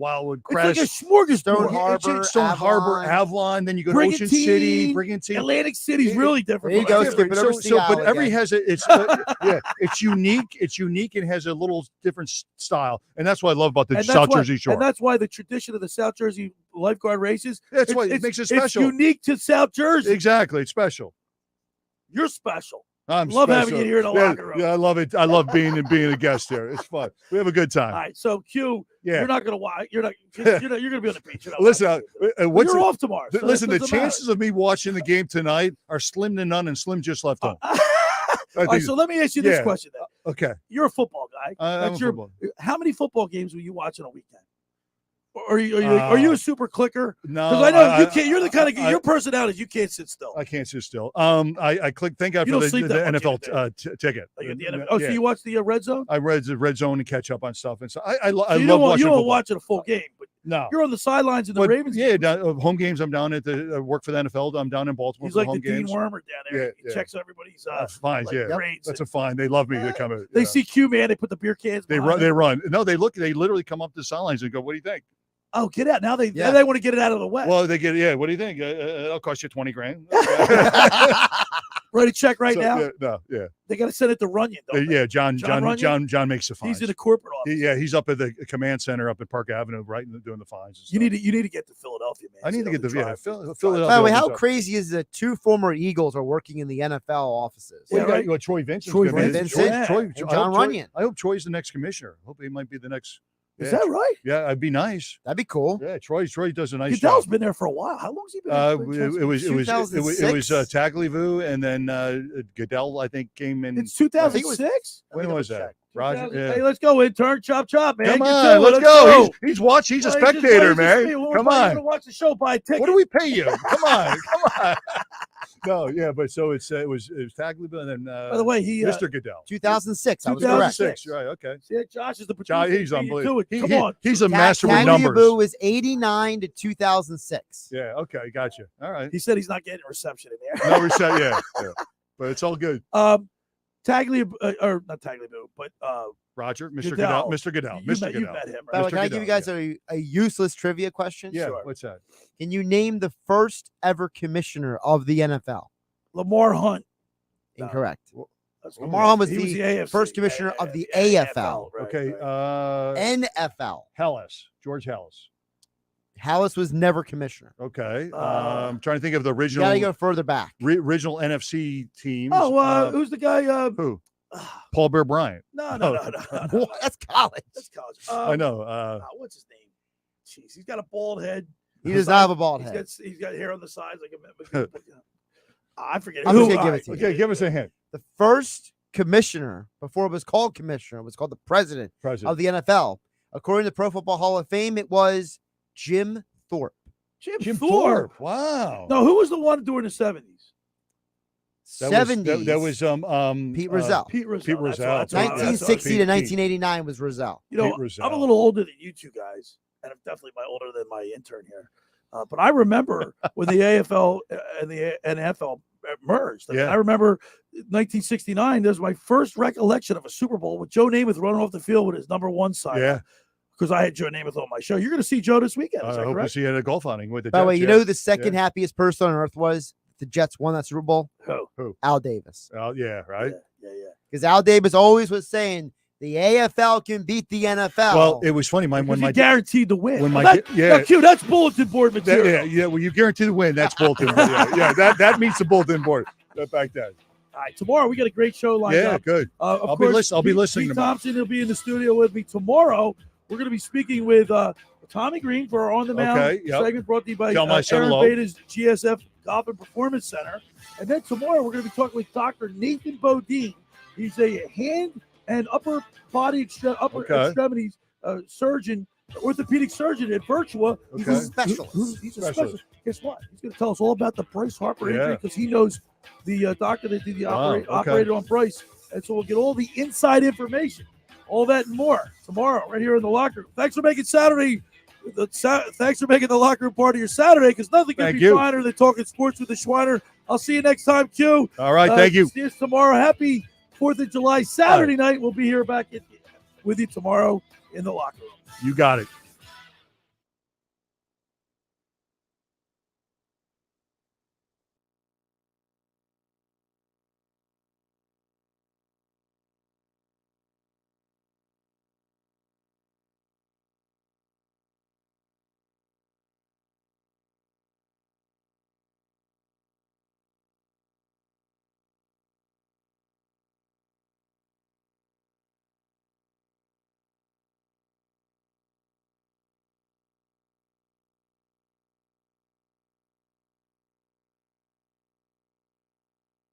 Crest. It's like a smorgasbord. Stone Harbor, Avalon. Then you go to Ocean City, Brigantine. Atlantic City's really different. There you go. Skip it over but every has it's unique. It's unique and has a little different style, and that's what I love about the South Jersey Shore. And that's why the tradition of the South Jersey Lifeguard races. That's why it makes it special. It's unique to South Jersey. Exactly, it's special. You're special. I'm love special. having you here in the locker room. Yeah, I love it. I love being a guest here. It's fun. We have a good time. All right, so Q, you're not going to watch. You're going to be on the beach. Listen, you're off tomorrow. So listen, the chances of me watching the game tonight are slim to none, and Slim just left home. All right, so let me ask you this question then. Okay, you're a football guy. How many football games will you watch on a weekend? Are you a super clicker? No, because I know you can't. You're the kind of your personality. You can't sit still. I can't sit still. I click. Thank God for the NFL ticket. So you watch the Red Zone? I read the Red Zone and catch up on stuff, and so I love watching. You don't football. watch it a full game, but No. You're on the sidelines in the But, Ravens. yeah, home games. I'm down at the work for the NFL. I'm down in Baltimore. He's for like home the Dean games. Wormer down there. Yeah, He checks everybody's fines. like, grades. That's a fine. They love me. They come in. They see Q, man. They put the beer cans. They behind run. They them. run. No, they look. They literally come up to the sidelines and go, "What do you think?" Oh, get out now! They want to get it out of the way. Well, they get. Yeah. What do you think? It'll cost you $20,000. Write a check right So, now. Yeah. They got to send it to Runyon. Don't they? Yeah. John Runyon? makes the fines. He's in the corporate office. He's up at the command center up at Park Avenue, right, doing the fines. You need to get to Philadelphia, man. I need to get the Philadelphia. By the way, how crazy is that 2 former Eagles are working in the NFL offices? Well, you got Troy Vincent. Troy Vincent, and John Runyon. I hope Troy's the next commissioner. I hope he might be the next. Is that right? Yeah, that'd be nice. That'd be cool. Yeah, Troy does a nice Goodell's job. been there for a while. How long's he been? It was Tagliabue, and then Goodell, I think, came in. It's 2006. When was that? Roger. Hey, let's go, intern. Chop, man. Come on, let's go. He's watching. He's a spectator, man. Come on. Gonna watch the show. Buy a ticket. What do we pay you? Come on. No, yeah, but so it was Tagliabue, and then by the way, Mr. Goodell. 2006. I was 2006, right? Okay. See, Josh is the producer. He's unbelievable. Come on. He's a master with numbers. Tagliabue was 89 to 2006. Yeah. Okay. Gotcha. All right. He said he's not getting a reception in there. No reception. Yeah. But it's all good. Tagliabue, or not Tagliabue, but Roger, Mr. Goodell. Mr. Goodell. You Mr. Goodell. met him, By the way, right? can I give you guys a useless trivia question? Yeah. What's that? Can you name the first ever commissioner of the NFL? Lamar Hunt. Incorrect. That's Lamar Hunt was He the AFC. first commissioner of the AFL. Right, Okay. NFL. George Hellis. Hallis was never commissioner. Okay. I'm trying to think of the original. You gotta go further back. Original NFC teams. Who's the guy? Who? Paul Bear Bryant. No. That's college. That's college. I know. What's his name? Jeez, he's got a bald head. He does not have a bald head. He's got hair on the sides like a. I forget. I'm just gonna give it to you. Okay, give us a hint. The first commissioner, before it was called commissioner, it was called the president of the NFL. According to the Pro Football Hall of Fame, it was Jim Thorpe. Jim Thorpe. Wow. No, who was the one during the 70s? 70s. That was Pete Rozelle. Pete Rozelle. Pete Rozelle. That's right. 1960 to 1989 was Rozelle. You know, I'm a little older than you two guys, and I'm definitely older than my intern here. But I remember when the AFL and the NFL merged. I remember 1969. That was my first recollection of a Super Bowl with Joe Namath running off the field with his number 1 sign. Yeah. Because I had Joe Namath on my show. You're going to see Joe this weekend. Is that I hope correct? to see you at a golf outing with the By the Jets. way, you know who the second happiest person on earth was? The Jets won that Super Bowl. Who? Al Davis. Oh, yeah, right? Yeah. Because Al Davis always was saying the AFL can beat the NFL. Well, it was funny. When He my guaranteed to win. when my Now, Q, that's bulletin board material. yeah. Well, you guarantee the win. That's bulletin board. Yeah. That meets the bulletin board. Back then. All right, tomorrow we got a great show lined up. Yeah, good. Of I'll course, be listening. Pete tomorrow. Thompson will be in the studio with me tomorrow. We're going to be speaking with Tommy Green for our On the Mound segment brought to you by Tell my son Aaron hello. Beta's GSF Golf and Performance Center. And then tomorrow we're going to be talking with Dr. Nathan Bodine. He's a hand and upper body extremities surgeon, orthopedic surgeon at Virtua. He's a specialist. He's a specialist. Guess what? He's going to tell us all about the Bryce Harper injury because he knows the doctor that did the operated on Bryce. And so we'll get all the inside information. All that and more tomorrow, right here in the locker room. Thanks for making Saturday. Thanks for making the locker room part of your Saturday, because nothing could be finer than talking sports with the Schweiner. I'll see you next time, Q. All right, thank you. See us tomorrow. Happy 4th of July Saturday night. We'll be here back with you tomorrow in the locker room. You got it.